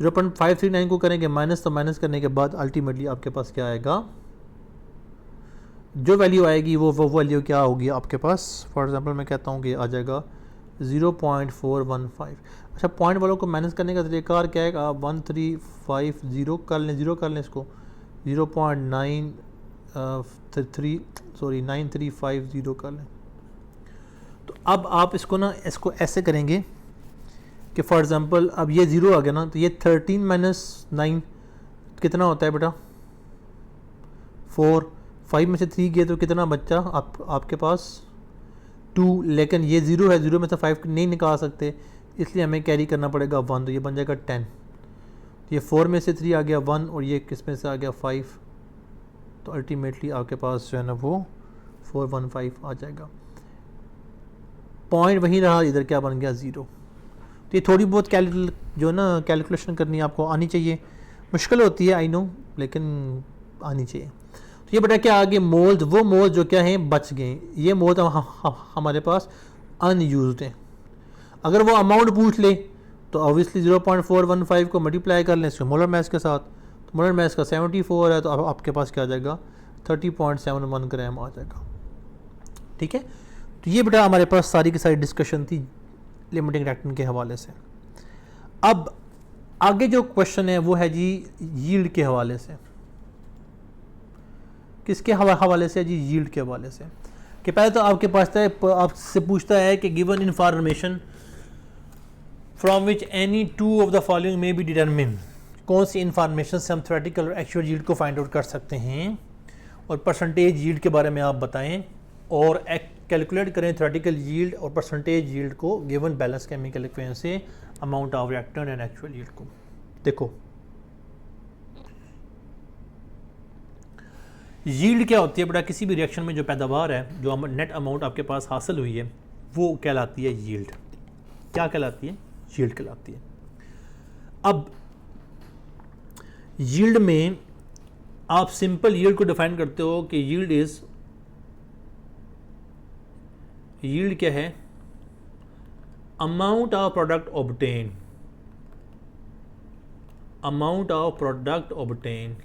S2: 0.539 को करेंगे माइनस, तो माइनस करने के बाद अल्टीमेटली आपके पास क्या आएगा, जो वैल्यू आएगी वो वैल्यू क्या होगी आपके पास। फॉर एग्जांपल मैं कहता हूँ कि आ जाएगा 0.415। अच्छा, पॉइंट वालों को माइनस करने का तरीका क्या है, आप 1350 कर लें, 0 कर लें इसको, 935 कर लें। तो अब आप इसको ना, इसको ऐसे करेंगे कि फॉर एग्जांपल अब ये 0 आ गया ना, तो ये 13 - 9 कितना होता है बेटा 4, 5 में से 3 गए तो कितना बच्चा आपके पास 2, लेकिन ये 0 है, 0 में से 5 नहीं निकाल सकते, इसलिए हमें कैरी करना पड़ेगा 1, तो ये बन जाएगा 10। तो ये 4 में से 3 आ गया 1, और ये किस में से आ गया 5, तो अल्टीमेटली आपके पास जो है ना वो 415 आ जाएगा। पॉइंट वही रहा, इधर क्या बन गया 0। तो ये थोड़ी बहुत जो ना कैलकुलेशन करनी आपको आनी चाहिए, मुश्किल होती है आई नो, लेकिन आनी चाहिए। तो ये बेटा क्या आगे मोल्स, वो मोल्स जो क्या हैं बच गए, ये मोल्स हमारे पास अनयूज्ड हैं। अगर वो अमाउंट पूछ ले तो ऑब्वियसली 0.415 को मल्टीप्लाई कर लें इसके मोलर मास के साथ, तो मोलर मास का 74 है, तो अब आपके पास क्या आ जाएगा 30.71 ग्राम आ जाएगा, ठीक है। तो ये बेटा हमारे पास सारी की सारी डिस्कशन थी लिमिटिंग रिएक्टेंट के हवाले से। अब आगे जो क्वेश्चन है वो है जी यील्ड के हवाले से। किसके हवाले से जी, यील्ड के हवाले से। कि पहले तो आपके पास आपसे पूछता है कि given information from which any 2 of the following में बी डिटरमिन, कौन सी इन्फॉर्मेशन से हम थ्योरेटिकल और एक्चुअल यील्ड को फाइंड आउट कर सकते हैं, और परसेंटेज यील्ड के बारे में आप बताएं, और कैलकुलेट करें थ्योरेटिकल यील्ड और परसेंटेज यील्ड को गिवन बैलेंस केमिकल इक्वेशन से amount of reactant and actual yield को। देखो यील्ड क्या होती है बेटा, किसी भी रिएक्शन में जो पैदावार है, जो नेट अमाउंट आपके पास हासिल हुई है, वो कहलाती है यील्ड। क्या कहलाती है, यील्ड कहलाती है। अब यील्ड में आप सिंपल यील्ड को डिफाइन करते हो कि यील्ड क्या है, amount of product obtain, amount of product obtain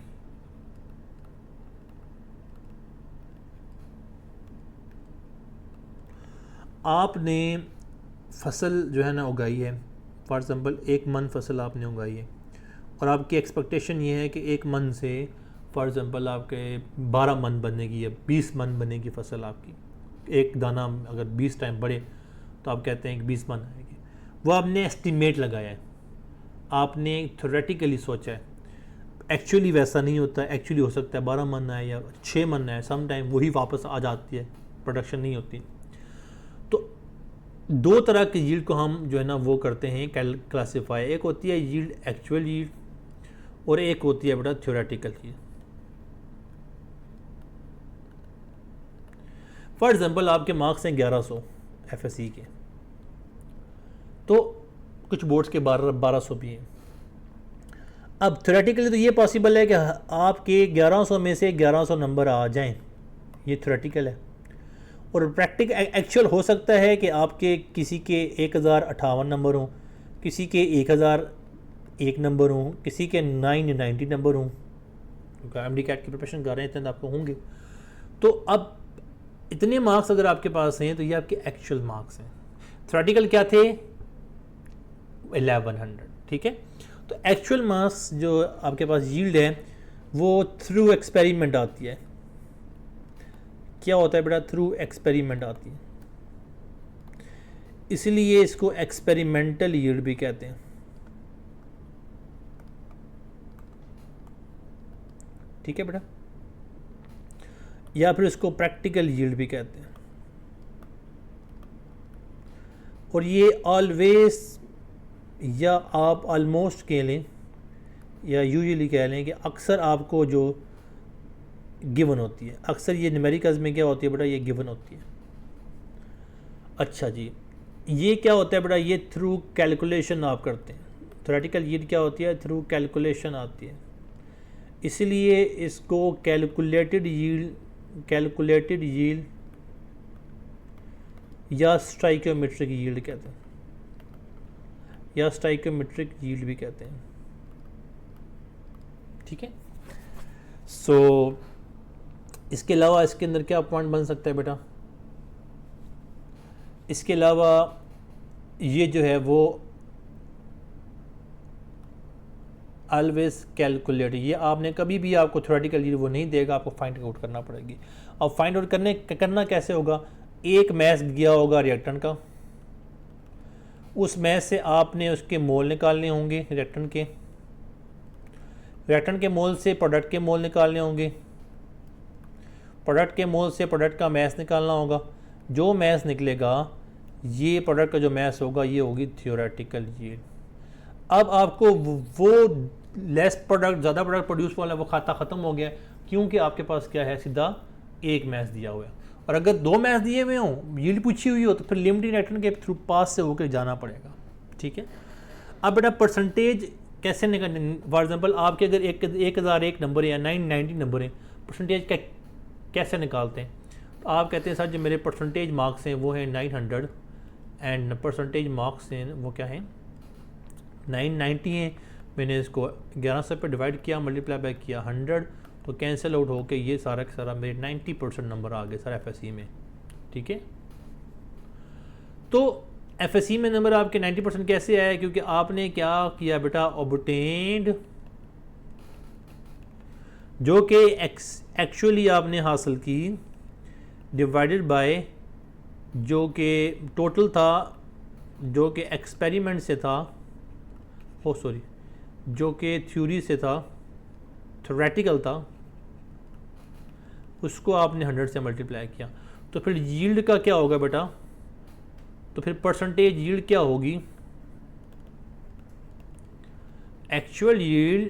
S2: आपने फसल जो है ना उगाई है, फॉर एग्ज़ाम्पल 1 मन फसल आपने उगाई है, और आपकी एक्सपेक्टेशन ये है कि 1 मन से फॉर एग्ज़ाम्पल आपके 12 मन बनेगी या 20 मन बनेगी फसल आपकी। एक दाना अगर 20 टाइम बढ़े तो आप कहते हैं कि 20 मन आएगी। वो आपने एस्टिमेट लगाया है, आपने थ्योरेटिकली सोचा है, एक्चुअली वैसा नहीं होता है। एक्चुअली हो सकता है 12 मन आए या 6 मन आए, सम टाइम वही वापस आ जाती है, प्रोडक्शन नहीं होती। तो 2 तरह की यील्ड को हम जो है ना वो करते हैं क्लासीफाई, एक होती है यील्ड एक्चुअल यील्ड, और एक होती है बेटा थ्योरेटिकल यील्ड। फॉर एग्जांपल आपके मार्क्स हैं 1100 एफएससी के, तो कुछ बोर्ड्स के 1200 भी हैं। अब थ्योरेटिकली तो ये पॉसिबल है कि आपके 1100 में से 1100 नंबर आ जाएं, ये थ्योरेटिकल है। और प्रैक्टिकल एक्चुअल हो सकता है कि आपके किसी के 1058 नंबर हों, किसी के 1001 नंबर हों, किसी के 990 नंबर हों, क्योंकि एमडी कैट की प्रिपरेशन कर रहे हैं, इतने आपको होंगे। तो अब इतने मार्क्स अगर आपके पास हैं तो ये आपके एक्चुअल मार्क्स हैं। थ्योरेटिकल क्या थे 1100, ठीक है। तो एक्चुअल मार्क्स जो आपके पास यील्ड है
S1: वो थ्रू एक्सपेरिमेंट आती है। क्या होता है बेटा? थ्रू एक्सपेरिमेंट आती है, इसलिए इसको एक्सपेरिमेंटल यील्ड भी कहते हैं। ठीक है बेटा, या फिर इसको प्रैक्टिकल यील्ड भी कहते हैं। और ये ऑलवेज या आप ऑलमोस्ट कह लें या यूजुअली कह लें कि अक्सर आपको जो गिवन होती है, अक्सर ये न्यूमेरिकल्स में क्या होती है बेटा? ये गिवन होती है। अच्छा जी, ये क्या होता है बेटा? ये थ्रू कैलकुलेशन आप करते हैं। थ्योरेटिकल यील्ड क्या होती है? थ्रू कैलकुलेशन आती है, इसलिए इसको कैलकुलेटेड यील्ड या स्टाइकियोमेट्रिक यील्ड कहते हैं, या स्टाइकियोमेट्रिक यील्ड भी कहते हैं। ठीक है, सो इसके अलावा इसके अंदर क्या पॉइंट बन सकता है बेटा? इसके अलावा ये जो है वो ऑलवेज कैलकुलेट, ये आपने कभी भी आपको थ्योरेटिकल यील्ड वो नहीं देगा, आपको फाइंड आउट करना पड़ेगी। अब फाइंड आउट करना कैसे होगा? एक मैस गया होगा रिएक्टेंट का, उस मैस से आपने उसके मोल निकालने होंगे, रिएक्टेंट के मोल से प्रोडक्ट के मोल निकालने होंगे, प्रोडक्ट के मोल से प्रोडक्ट का मैस निकालना होगा। जो मैस निकलेगा, ये प्रोडक्ट का जो मैस होगा, ये होगी थ्योरेटिकल यील्ड। अब आपको वो लेस प्रोडक्ट ज़्यादा प्रोडक्ट प्रोड्यूस वाला वो खाता ख़त्म हो गया, क्योंकि आपके पास क्या है? सीधा एक मैस दिया हुआ है। और अगर दो मैस दिए हुए हों, यील्ड पूछी हुई हो, तो फिर लिमिटिंग रिएक्टेंट के थ्रू पास से होकर जाना पड़ेगा। ठीक है, अब बेटा परसेंटेज कैसे निकालने? फॉर एग्जांपल आपके अगर 1001 नंबर है या 990 नंबर है, परसेंटेज कैसे निकालते हैं? तो आप कहते हैं सर जो मेरे परसेंटेज मार्क्स हैं वो हैं 900 एंड परसेंटेज मार्क्स हैं वो क्या हैं? 990 हैं। मैंने इसको 1100 पे डिवाइड किया, मल्टीप्लाई बाय किया 100, तो कैंसिल आउट होके ये सारा का सारा मेरे 90% नंबर आ गए सर एफएससी में। ठीक है, तो एफएससी में नंबर आपके 90% कैसे आया? क्योंकि आपने क्या किया बेटा? ऑब्टेन्ड, जो कि एक्चुअली आपने हासिल की, डिवाइडेड बाय जो कि टोटल था, जो कि एक्सपेरिमेंट से था, जो कि थ्योरी से था, थ्योरेटिकल था, उसको आपने 100 से मल्टीप्लाई किया। तो फिर यील्ड का क्या होगा बेटा? तो फिर परसेंटेज यील्ड क्या होगी? Actual yield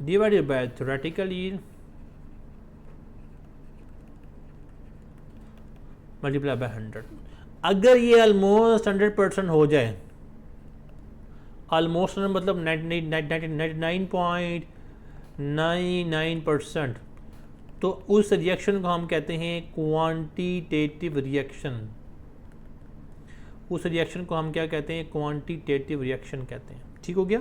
S1: divided by theoretical yield multiply by 100। अगर ये ऑलमोस्ट 100% हो जाए, ऑलमोस्ट मतलब 99.99%, तो उस रिएक्शन को हम कहते हैं क्वांटिटेटिव रिएक्शन। उस रिएक्शन को हम क्या कहते हैं? क्वांटिटेटिव रिएक्शन कहते हैं। ठीक हो गया।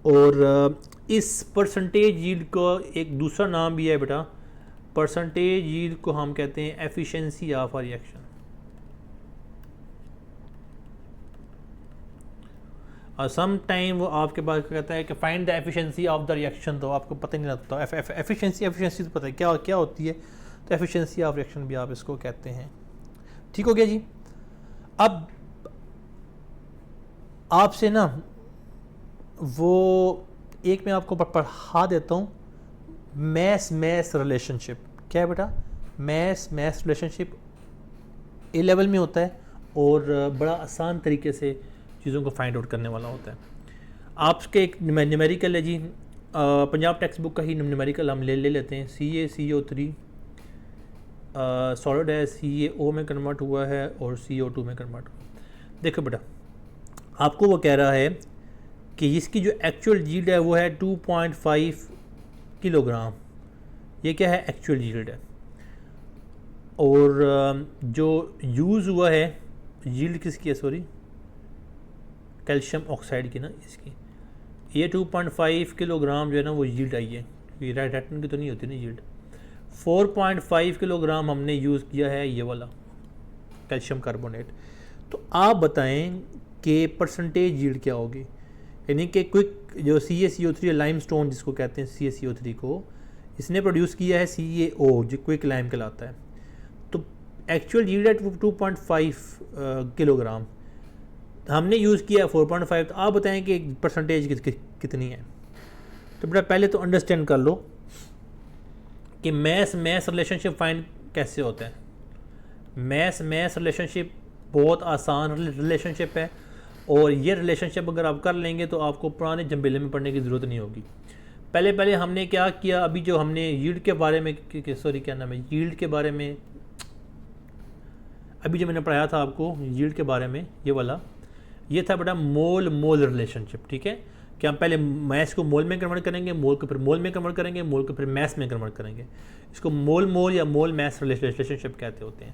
S1: और इस परसेंटेज यील्ड का एक दूसरा नाम भी है बेटा, परसेंटेज यील्ड को हम कहते हैं एफिशिएंसी ऑफ अ रिएक्शन। और सम टाइम वो आपके पास कहता है कि find the efficiency of the reaction, तो आपको पता नहीं लगता एफिशिएंसी तो पता है क्या क्या होती है, तो एफिशिएंसी ऑफ रिएक्शन भी आप इसको कहते हैं। ठीक हो गया जी। अब आपसे ना वो एक मैं आपको पढ़ा देता हूँ, मैस रिलेशनशिप। क्या है बेटा? मैस रिलेशनशिप ए लेवल में होता है और बड़ा आसान तरीके से चीज़ों को फाइंड आउट करने वाला होता है। आपके एक न्यूमेरिकल है जी, पंजाब टेक्स्ट बुक का ही न्यूमेरिकल हम ले लेते हैं। CaCO3 सॉलिड है, CaO में कन्वर्ट हुआ है और CO2 में कन्वर्ट हुआ है। देखो बेटा, आपको वो कह रहा है कि इसकी जो एक्चुअल यील्ड है वो है 2.5 किलोग्राम। ये क्या है? एक्चुअल यील्ड है। और जो यूज़ हुआ है, यील्ड किसकी है? सॉरी, कैल्शियम ऑक्साइड की ना, इसकी ये 2.5 किलोग्राम जो है ना वो यील्ड आई है। ये रिएक्टेंट की तो नहीं होती ना यील्ड। 4.5 किलोग्राम हमने यूज़ किया है ये वाला कैल्शियम कार्बोनेट। तो आप बताएं कि परसेंटेज यील्ड क्या होगी? यानी कि क्विक जो CaCO3 लाइमस्टोन जिसको कहते हैं CaCO3 को, इसने प्रोड्यूस किया है CaO जो क्विक लाइम कहलाता है। तो एक्चुअल यील्ड है 2.5 किलोग्राम, हमने यूज़ किया 4.5। तो आप बताएं कि परसेंटेज कितनी है। तो बेटा पहले तो अंडरस्टैंड कर लो कि मैस रिलेशनशिप फाइंड कैसे होता है। मैस रिलेशनशिप बहुत आसान रिलेशनशिप है, और ये रिलेशनशिप अगर आप कर लेंगे तो आपको पुराने जंबेले में पढ़ने की ज़रूरत नहीं होगी। पहले हमने क्या किया, अभी जो हमने यील्ड के बारे में क्या नाम है, यील्ड के बारे में अभी जो मैंने पढ़ाया था आपको यील्ड के बारे में, ये वाला ये था बेटा मोल रिलेशनशिप। ठीक है, कि हम पहले मैस को मोल में कन्वर्ट करेंगे, मोल को फिर मोल में कन्वर्ट करेंगे, मोल को फिर मैस में कन्वर्ट करेंगे। इसको मोल या मोल मैस रिलेशनशिप कहते होते हैं।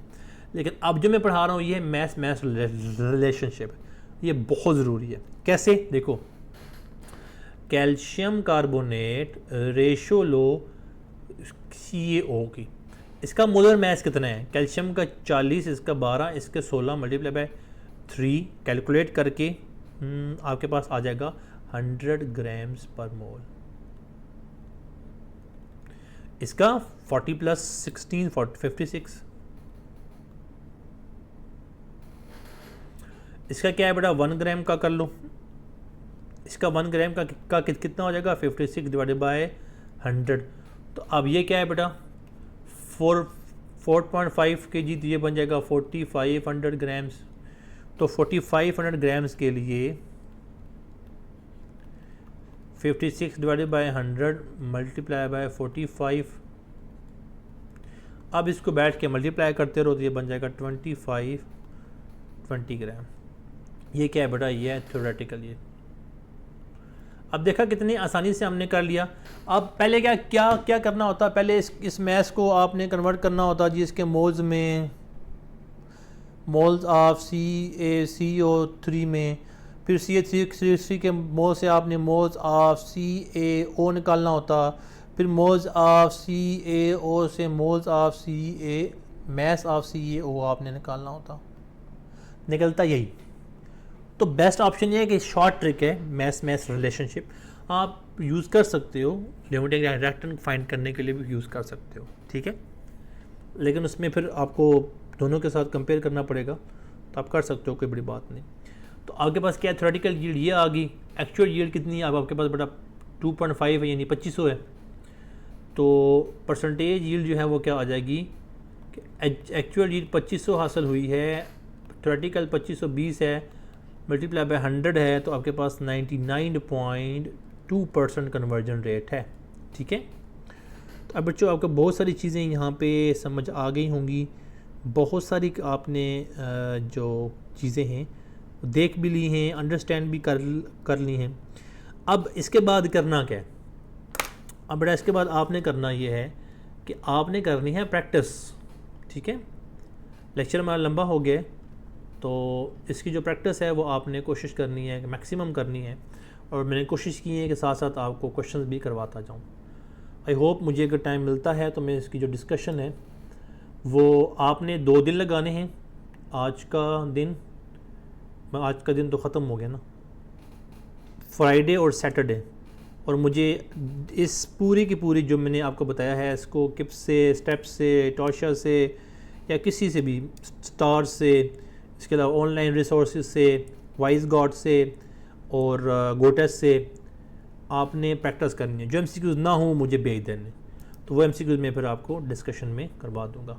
S1: लेकिन अब जो मैं पढ़ा रहा हूँ ये मैस रिलेशनशिप, ये बहुत ज़रूरी है। कैसे, देखो, कैल्शियम कार्बोनेट रेशो लो CaO की, इसका मोलर मैस कितना है, कैल्शियम का 40, इसका 12, इसके 16 मल्टीप्लाई बाय 3 कैलकुलेट करके आपके पास आ जाएगा 100 ग्राम्स पर मोल। इसका 40 प्लस 16 56। इसका क्या है बेटा 1 ग्राम का कर लो, इसका 1 ग्राम का कितना हो जाएगा 56 डिवाइडेड बाय 100। तो अब ये क्या है बेटा 4.5 kg, तो ये बन जाएगा 4500 ग्राम्स। तो 4500 ग्राम्स के लिए 56 डिवाइडेड बाय 100 मल्टीप्लाई बाय 45। अब इसको बैठ के मल्टीप्लाई करते रहो तो ये बन जाएगा 20 ग्राम। ये क्या है बेटा, ये है थ्योरेटिकल। ये अब देखा कितनी आसानी से हमने कर लिया। अब पहले क्या करना होता, पहले इस मैस को आपने कन्वर्ट करना होता जी इसके मोल्स में, मोल्स ऑफ CaCO3 में, फिर CH3 के मोल से आपने मोल्स ऑफ CaO निकालना होता, फिर मोल्स ऑफ CaO से moles of mass of CaO आपने निकालना होता। निकलता यही। तो बेस्ट ऑप्शन ये है कि शॉर्ट ट्रिक है मैस रिलेशनशिप, आप यूज़ कर सकते हो, लिमिटिंग रिएक्टेंट फाइंड करने के लिए भी यूज़ कर सकते हो। ठीक है, लेकिन उसमें फिर आपको दोनों के साथ कंपेयर करना पड़ेगा, तो आप कर सकते हो, कोई बड़ी बात नहीं। तो आपके पास क्या है, थ्योरेटिकल यील्ड ये आ गई। एक्चुअल यील्ड कितनी है, अब आपके पास बेटा 2.5 है, यानी 2500 है। तो परसेंटेज यील्ड जो है वो क्या आ जाएगी कि एक्चुअल यील्ड 2500 हासिल हुई है, थ्योरेटिकल 2520 है, मल्टीप्लाई बाय 100 है, तो आपके पास 99.2% कन्वर्जन रेट है। ठीक है, तो अब बच्चों आपको बहुत सारी चीज़ें यहाँ पे समझ आ गई होंगी, बहुत सारी आपने जो चीज़ें हैं देख भी ली हैं, अंडरस्टैंड भी कर ली हैं। अब इसके बाद करना क्या है, अब बेटा इसके बाद आपने करना ये है कि आपने करनी है प्रैक्टिस। ठीक है, लेक्चर हमारा लंबा हो गया, तो इसकी जो प्रैक्टिस है वो आपने कोशिश करनी है, मैक्सिमम करनी है, और मैंने कोशिश की है कि साथ साथ आपको क्वेश्चंस भी करवाता जाऊँ। आई होप मुझे अगर टाइम मिलता है तो मैं इसकी जो डिस्कशन है वो आपने 2 दिन लगाने हैं। आज का दिन तो ख़त्म हो गया ना, फ्राइडे और सैटरडे, और मुझे इस पूरी की पूरी जो मैंने आपको बताया है इसको किप्स से, स्टेप्स से, टॉर्शा से या किसी से भी, स्टार से, इसके अलावा ऑनलाइन रिसोर्सेज से, वाइज गॉड से और गोटेस से आपने प्रैक्टिस करनी है। जो MCQs ना हो मुझे भेज देने, तो वो MCQs मैं फिर आपको डिस्कशन में करवा दूँगा।